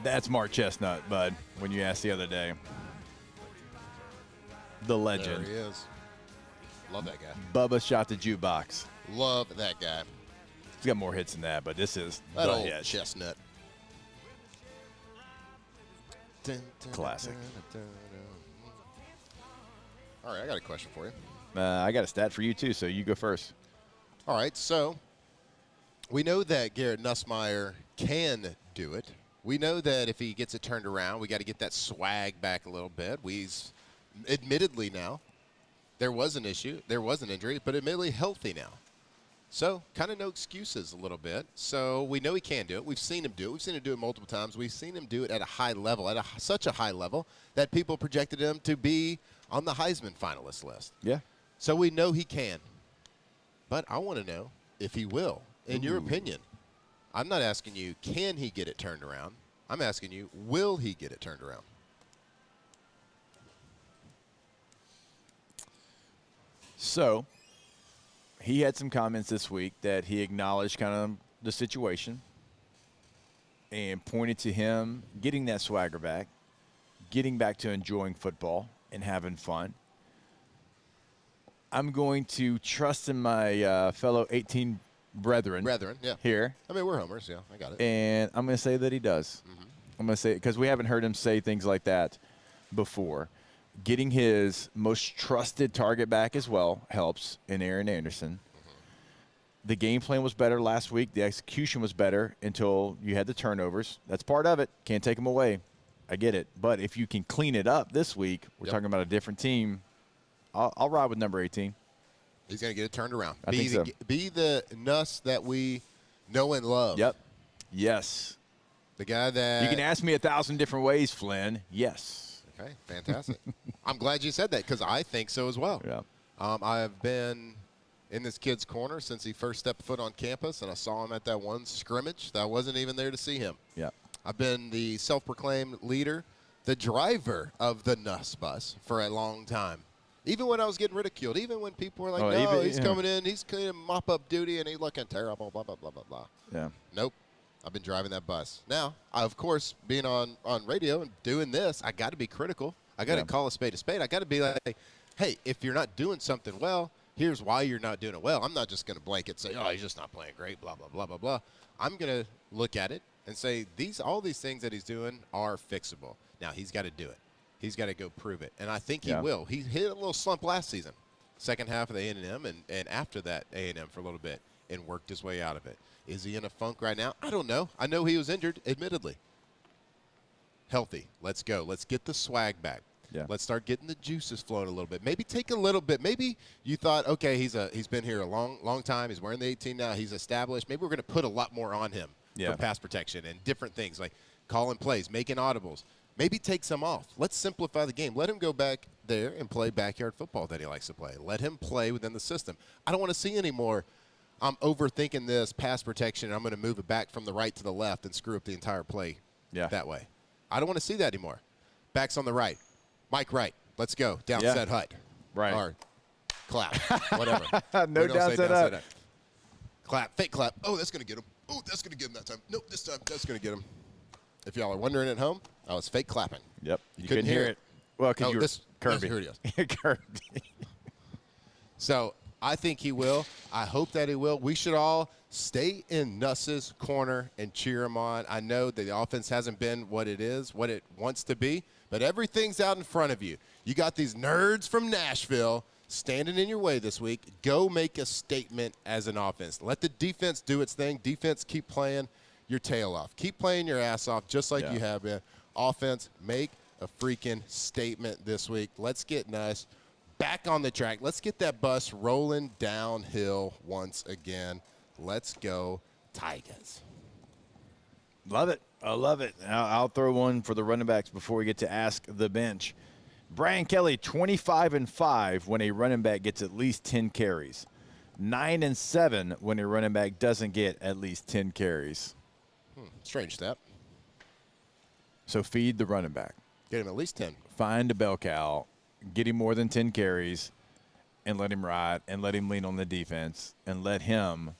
[SPEAKER 3] That's Mark Chestnut, bud, when you asked the other day. The legend.
[SPEAKER 13] There he is. Love that guy.
[SPEAKER 3] Bubba shot the jukebox.
[SPEAKER 13] Love that guy.
[SPEAKER 3] He's got more hits than that, but this is
[SPEAKER 13] That
[SPEAKER 3] the
[SPEAKER 13] old
[SPEAKER 3] hit.
[SPEAKER 13] Chestnut.
[SPEAKER 3] Classic.
[SPEAKER 13] All right, I got a question for you.
[SPEAKER 3] I got a stat for you, too, so you go first.
[SPEAKER 13] All right, so we know that Garrett Nussmeier can do it. We know that if he gets it turned around, we got to get that swag back a little bit. He's admittedly now, there was an issue, there was an injury, but admittedly healthy now. So kind of no excuses a little bit. So we know he can do it. We've seen him do it. We've seen him do it multiple times. We've seen him do it at a high level, such a high level that people projected him to be on the Heisman finalist list.
[SPEAKER 3] Yeah.
[SPEAKER 13] So we know he can. But I want to know if he will, in your opinion. I'm not asking you, can he get it turned around? I'm asking you, will he get it turned around?
[SPEAKER 3] So, he had some comments this week that he acknowledged kind of the situation and pointed to him getting that swagger back, getting back to enjoying football and having fun. I'm going to trust in my fellow 18 brethren
[SPEAKER 13] yeah.
[SPEAKER 3] here.
[SPEAKER 13] I mean, we're homers, yeah, I got it.
[SPEAKER 3] And I'm going to say that he does. I'm going to say, because we haven't heard him say things like that before. Getting his most trusted target back as well helps in Aaron Anderson. The game plan was better last week. The execution was better until you had the turnovers. That's part of it. Can't take them away. I get it. But if you can clean it up this week, we're talking about a different team. I'll ride with number 18.
[SPEAKER 13] He's going to get it turned around.
[SPEAKER 3] I think so.
[SPEAKER 13] Be the Nuss that we know and love.
[SPEAKER 3] Yep. Yes.
[SPEAKER 13] The guy that
[SPEAKER 3] you can ask me 1,000 different ways, Flynn. Yes.
[SPEAKER 13] Okay, fantastic. I'm glad you said that because I think so as well.
[SPEAKER 3] Yeah.
[SPEAKER 13] I've been in this kid's corner since he first stepped foot on campus, and I saw him at that one scrimmage that I wasn't even there to see him.
[SPEAKER 3] Yeah.
[SPEAKER 13] I've been the self-proclaimed leader, the driver of the Nuss bus for a long time. Even when I was getting ridiculed, even when people were like, he's coming in, he's going to mop up duty, and he's looking terrible, blah, blah, blah, blah, blah.
[SPEAKER 3] Yeah.
[SPEAKER 13] Nope. I've been driving that bus. Now, of course, being on radio and doing this, I got to be critical. I got to call a spade a spade. I got to be like, hey, if you're not doing something well, here's why you're not doing it well. I'm not just going to blanket say, oh, he's just not playing great, blah, blah, blah, blah, blah. I'm going to look at it and say all these things that he's doing are fixable. Now, he's got to do it. He's got to go prove it. And I think he will. He hit a little slump last season, second half of the A&M, and after that A&M for a little bit, and worked his way out of it. Is he in a funk right now? I don't know. I know he was injured, admittedly. Healthy. Let's go. Let's get the swag back.
[SPEAKER 3] Yeah.
[SPEAKER 13] Let's start getting the juices flowing a little bit. Maybe take a little bit. Maybe you thought, okay, he's been here a long time. He's wearing the 18 now. He's established. Maybe we're going to put a lot more on him for pass protection and different things like calling plays, making audibles. Maybe take some off. Let's simplify the game. Let him go back there and play backyard football that he likes to play. Let him play within the system. I don't want to see any more. I'm overthinking this pass protection, and I'm going to move it back from the right to the left and screw up the entire play that way. I don't want to see that anymore. Back's on the right. Mike right. Let's go. Downset hut.
[SPEAKER 3] Right.
[SPEAKER 13] Or clap. Whatever.
[SPEAKER 3] No downset hut.
[SPEAKER 13] Clap. Fake clap. Oh, that's going to get him. Oh, that's going to get him that time. Nope, this time that's going to get him. If y'all are wondering at home, I was fake clapping.
[SPEAKER 3] Yep.
[SPEAKER 13] You couldn't hear it.
[SPEAKER 3] Well, because you were Kirby.
[SPEAKER 13] Here it is.
[SPEAKER 3] Kirby.
[SPEAKER 13] So I think he will. I hope that he will. We should all stay in Nuss's corner and cheer him on. I know that the offense hasn't been what it is, what it wants to be, but everything's out in front of you. You got these nerds from Nashville standing in your way this week. Go make a statement as an offense. Let the defense do its thing. Defense, keep playing your tail off. Keep playing your ass off just like you have been. Offense, make a freaking statement this week. Let's get Nuss back on the track. Let's get that bus rolling downhill once again. Let's go, Tigers.
[SPEAKER 3] Love it. I love it. I'll throw one for the running backs before we get to ask the bench. Brian Kelly, 25-5 when a running back gets at least 10 carries. 9-7 when a running back doesn't get at least 10 carries.
[SPEAKER 13] Strange step.
[SPEAKER 3] So feed the running back.
[SPEAKER 13] Get him at least 10.
[SPEAKER 3] Find a bell cow. Get him more than 10 carries and let him ride and let him lean on the defense and let him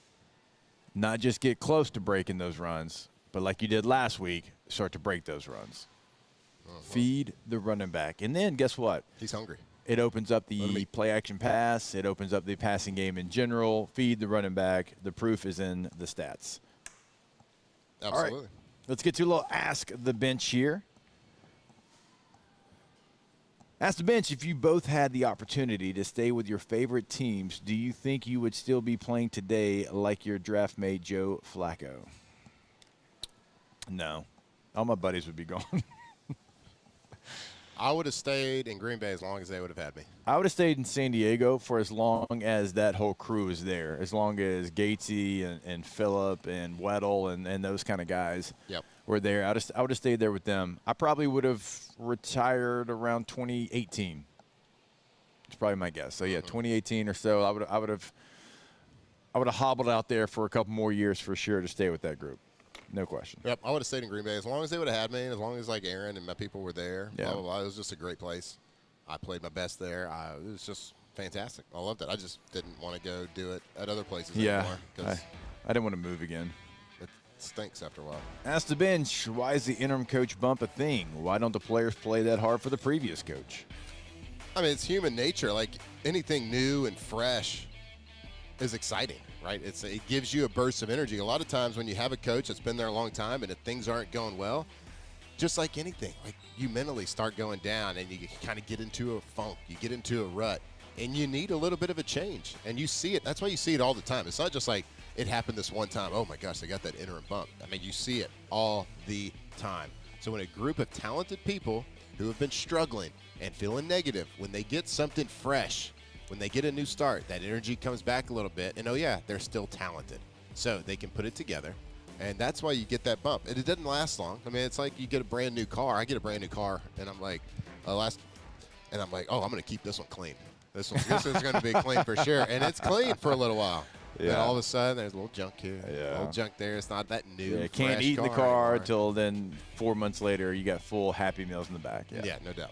[SPEAKER 3] not just get close to breaking those runs, but like you did last week, start to break those runs. Feed the running back. And then guess what?
[SPEAKER 13] He's hungry.
[SPEAKER 3] It opens up the play-action pass. It opens up the passing game in general. Feed the running back. The proof is in the stats.
[SPEAKER 13] Absolutely.
[SPEAKER 3] All right. Let's get to a little Ask the Bench here. Ask the bench, if you both had the opportunity to stay with your favorite teams, do you think you would still be playing today like your draft mate Joe Flacco? No. All my buddies would be gone.
[SPEAKER 13] I would have stayed in Green Bay as long as they would have had me.
[SPEAKER 3] I would have stayed in San Diego for as long as that whole crew is there, as long as Gatesy and Phillip and Weddle and those kind of guys were there. I would have stayed there with them. I probably would have retired around 2018. That's probably my guess. So yeah, 2018 or so, I would have hobbled out there for a couple more years for sure to stay with that group. No question.
[SPEAKER 13] Yep, I would have stayed in Green Bay as long as they would have had me, as long as like Aaron and my people were there.
[SPEAKER 3] Yeah.
[SPEAKER 13] Blah, blah, blah. It was just a great place. I played my best there. It was just fantastic. I loved it. I just didn't want to go do it at other places anymore.
[SPEAKER 3] I didn't want to move again.
[SPEAKER 13] It stinks after a while.
[SPEAKER 3] Ask the bench, why is the interim coach bump a thing? Why don't the players play that hard for the previous coach?
[SPEAKER 13] I mean, it's human nature. Like anything new and fresh is exciting, right? It gives you a burst of energy. A lot of times when you have a coach that's been there a long time and if things aren't going well, just like anything, like you mentally start going down and you kind of get into a funk, you get into a rut, and you need a little bit of a change. And you see it. That's why you see it all the time. It's not just like it happened this one time. Oh my gosh, they got that interim bump. I mean, you see it all the time. So when a group of talented people who have been struggling and feeling negative, when they get something fresh, when they get a new start, that energy comes back a little bit, and oh yeah, they're still talented. So they can put it together, and that's why you get that bump. And it doesn't last long. I mean, it's like you get a brand new car. I get a brand new car, and I'm like, oh, I'm going to keep this one clean. This is going to be clean for sure, and it's clean for a little while. Yeah. Then all of a sudden, there's a little junk here, a little junk there. It's not that new.
[SPEAKER 3] Yeah, can't eat in the car until then. 4 months later, you got full Happy Meals in the back.
[SPEAKER 13] Yeah, no doubt.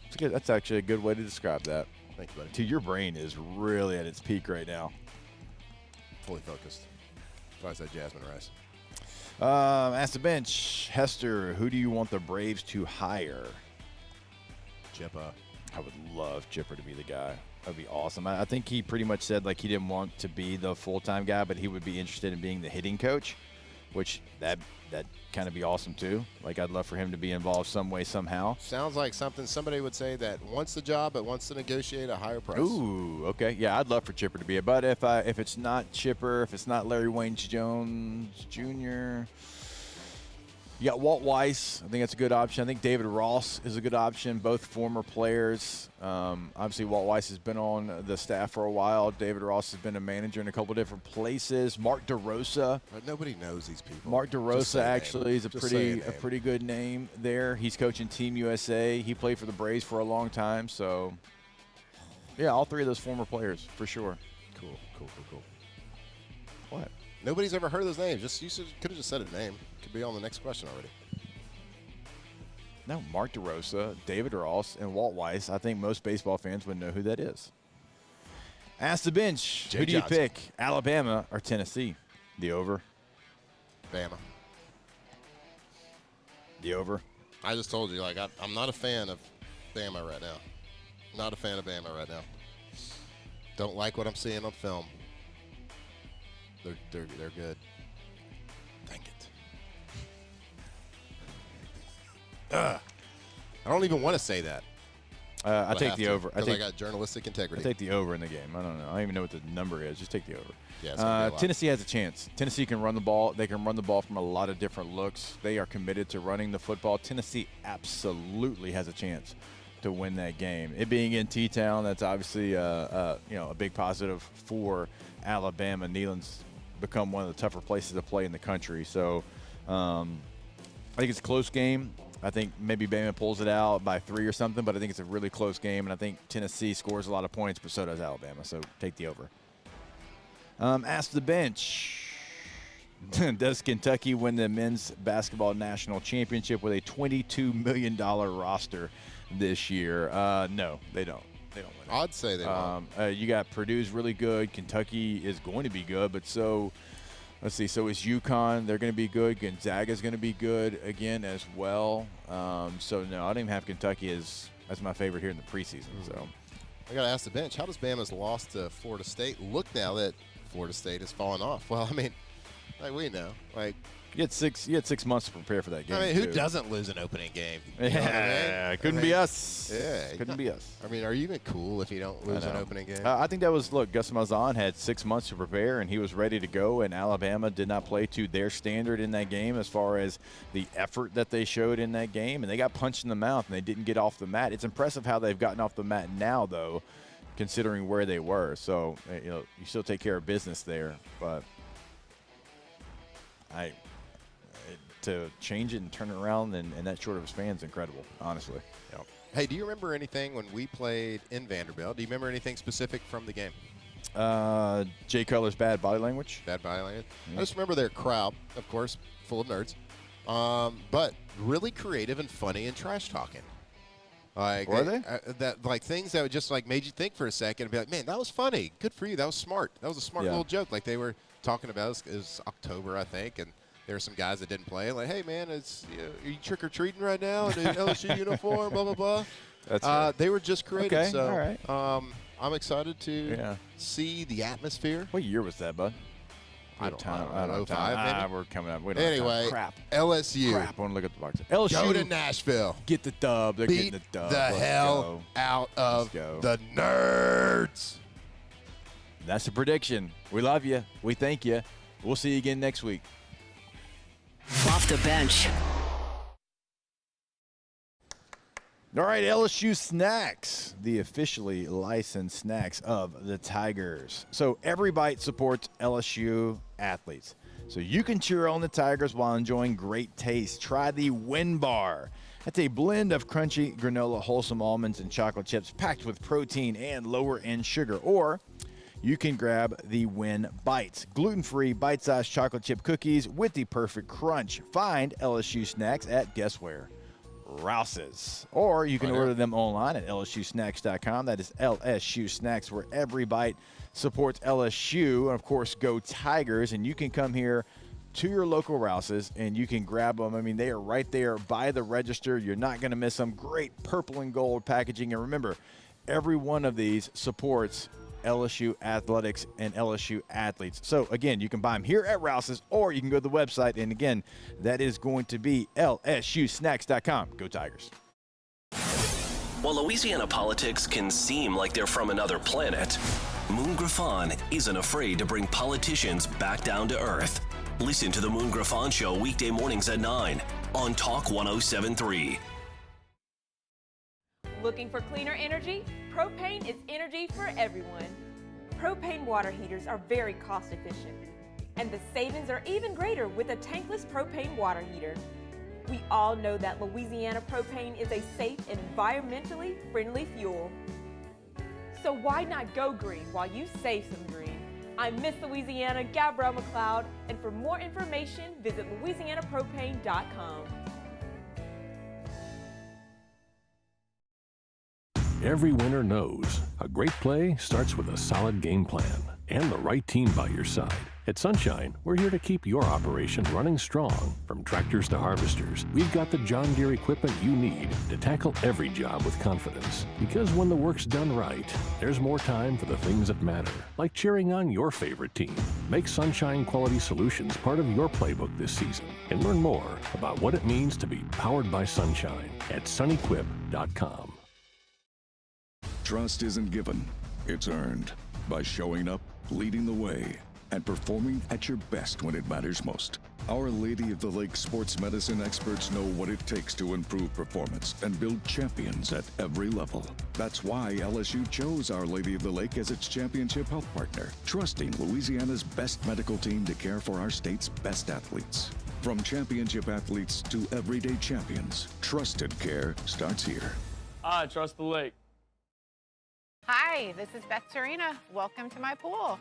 [SPEAKER 3] It's good. That's actually a good way to describe that.
[SPEAKER 13] Thank you, buddy.
[SPEAKER 3] Dude, your brain is really at its peak right now.
[SPEAKER 13] Fully focused. Besides that jasmine rice.
[SPEAKER 3] Ask the bench, Hester, who do you want the Braves to hire?
[SPEAKER 13] Chipper.
[SPEAKER 3] I would love Chipper to be the guy. That'd be awesome. I think he pretty much said like he didn't want to be the full-time guy, but he would be interested in being the hitting coach, which that kind of be awesome too. Like I'd love for him to be involved some way, somehow.
[SPEAKER 13] Sounds like something somebody would say that wants the job but wants to negotiate a higher price.
[SPEAKER 3] Ooh, okay. Yeah, I'd love for Chipper to be it. But if it's not Chipper, if it's not Larry Wayne Jones Jr., you got Walt Weiss. I think that's a good option. I think David Ross is a good option. Both former players. Obviously, Walt Weiss has been on the staff for a while. David Ross has been a manager in a couple different places. Mark DeRosa.
[SPEAKER 13] But nobody knows these people.
[SPEAKER 3] Mark DeRosa actually is a pretty good name there. He's coaching Team USA. He played for the Braves for a long time. So, yeah, all three of those former players for sure.
[SPEAKER 13] Cool.
[SPEAKER 3] What?
[SPEAKER 13] Nobody's ever heard of those names. You could have just said a name. Could be on the next question already.
[SPEAKER 3] No, Mark DeRosa, David Ross, and Walt Weiss. I think most baseball fans would know who that is. Ask the bench. Who do you pick, Alabama or Tennessee? The over.
[SPEAKER 13] Bama.
[SPEAKER 3] The over.
[SPEAKER 13] I just told you, like, I'm not a fan of Bama right now. Not a fan of Bama right now. Don't like what I'm seeing on film. They're good. Dang it. I don't even want to say that.
[SPEAKER 3] I take the over.
[SPEAKER 13] I got journalistic integrity.
[SPEAKER 3] I take the over in the game. I don't know. I don't even know what the number is. Just take the over.
[SPEAKER 13] Yeah,
[SPEAKER 3] Tennessee has a chance. Tennessee can run the ball. They can run the ball from a lot of different looks. They are committed to running the football. Tennessee absolutely has a chance to win that game. It being in T-Town, that's obviously a big positive for Alabama. Neyland's become one of the tougher places to play in the country. So I think it's a close game. I think maybe Bama pulls it out by 3 or something, but I think it's a really close game, and I think Tennessee scores a lot of points, but so does Alabama. So take the over. Ask the bench. Does Kentucky win the men's basketball national championship with a $22 million roster this year? No, they don't. They don't win it.
[SPEAKER 13] I'd say they won't.
[SPEAKER 3] You got Purdue's really good. Kentucky is going to be good, but so let's see. So is UConn. They're going to be good. Gonzaga's going to be good again as well. So no, I don't even have Kentucky as my favorite here in the preseason. So
[SPEAKER 13] I got to ask the bench. How does Bama's loss to Florida State look now that Florida State has fallen off? Well, I mean, like we know, like.
[SPEAKER 3] You had 6 months to prepare for that game.
[SPEAKER 13] I mean, who doesn't lose an opening game? You know what I mean?
[SPEAKER 3] Couldn't be us.
[SPEAKER 13] Yeah,
[SPEAKER 3] couldn't be us.
[SPEAKER 13] I mean, are you even cool if you don't lose an opening game?
[SPEAKER 3] I think that was, look, Gus Malzahn had 6 months to prepare, and he was ready to go, and Alabama did not play to their standard in that game as far as the effort that they showed in that game, and they got punched in the mouth, and they didn't get off the mat. It's impressive how they've gotten off the mat now, though, considering where they were. So, you still take care of business there, but to change it and turn it around in that short of a span is incredible, honestly.
[SPEAKER 13] Yep. Hey, do you remember anything when we played in Vanderbilt? Do you remember anything specific from the game?
[SPEAKER 3] Jay Cutler's bad body language.
[SPEAKER 13] Bad body language. I just remember their crowd, of course, full of nerds, but really creative and funny and trash talking. Like,
[SPEAKER 3] Were they?
[SPEAKER 13] Like things that would just like made you think for a second and be like, man, that was funny. Good for you. That was smart. That was a smart little joke. Like they were talking about it was October, I think, and there were some guys that didn't play. Like, hey, man, are you trick or treating right now in an LSU uniform? Blah blah blah.
[SPEAKER 3] That's right.
[SPEAKER 13] They were just creative.
[SPEAKER 3] Okay,
[SPEAKER 13] So,
[SPEAKER 3] all right.
[SPEAKER 13] I'm excited to see the atmosphere.
[SPEAKER 3] What year was that, bud?
[SPEAKER 13] I don't know. 05 maybe?
[SPEAKER 3] We're coming up. We don't have
[SPEAKER 13] Anyway,
[SPEAKER 3] time. Crap.
[SPEAKER 13] LSU.
[SPEAKER 3] Crap. I want to look at the box. LSU.
[SPEAKER 13] Go to Nashville.
[SPEAKER 3] Get the dub. They're
[SPEAKER 13] Beat
[SPEAKER 3] getting the dub.
[SPEAKER 13] the
[SPEAKER 3] Let's
[SPEAKER 13] hell
[SPEAKER 3] go.
[SPEAKER 13] out of
[SPEAKER 3] go.
[SPEAKER 13] the nerds.
[SPEAKER 3] That's the prediction. We love you. We thank you. We'll see you again next week.
[SPEAKER 10] Off the bench.
[SPEAKER 3] All right, LSU Snacks, the officially licensed snacks of the Tigers. So every bite supports LSU athletes. So you can cheer on the Tigers while enjoying great taste. Try the Win Bar. That's a blend of crunchy granola, wholesome almonds, and chocolate chips packed with protein and lower-end sugar. Or you can grab the Win Bites, gluten-free bite-sized chocolate chip cookies with the perfect crunch. Find LSU Snacks at guess where? Rouse's. Or you can order them online at lsusnacks.com. That is LSU Snacks, where every bite supports LSU. And, of course, go Tigers. And you can come here to your local Rouse's, and you can grab them. I mean, they are right there by the register. You're not going to miss them. Great purple and gold packaging. And remember, every one of these supports LSU athletics and LSU athletes. So, again, you can buy them here at Rouse's, or you can go to the website. And, again, that is going to be lsusnacks.com. Go Tigers.
[SPEAKER 4] While Louisiana politics can seem like they're from another planet, Moon Griffon isn't afraid to bring politicians back down to earth. Listen to the Moon Griffon Show weekday mornings at 9 on Talk 107.3.
[SPEAKER 5] Looking for cleaner energy? Propane is energy for everyone. Propane water heaters are very cost efficient, and the savings are even greater with a tankless propane water heater. We all know that Louisiana propane is a safe and environmentally friendly fuel. So why not go green while you save some green? I'm Miss Louisiana, Gabrielle McLeod, and for more information, visit louisianapropane.com.
[SPEAKER 12] Every winner knows a great play starts with a solid game plan and the right team by your side. At Sunshine, we're here to keep your operation running strong. From tractors to harvesters, we've got the John Deere equipment you need to tackle every job with confidence. Because when the work's done right, there's more time for the things that matter, like cheering on your favorite team. Make Sunshine Quality Solutions part of your playbook this season and learn more about what it means to be powered by Sunshine at sunequip.com.
[SPEAKER 24] Trust isn't given, it's earned by showing up, leading the way, and performing at your best when it matters most. Our Lady of the Lake sports medicine experts know what it takes to improve performance and build champions at every level. That's why LSU chose Our Lady of the Lake as its championship health partner, trusting Louisiana's best medical team to care for our state's best athletes. From championship athletes to everyday champions, trusted care starts here.
[SPEAKER 16] I trust the lake.
[SPEAKER 17] Hi, this is Beth Torina. Welcome to my pool.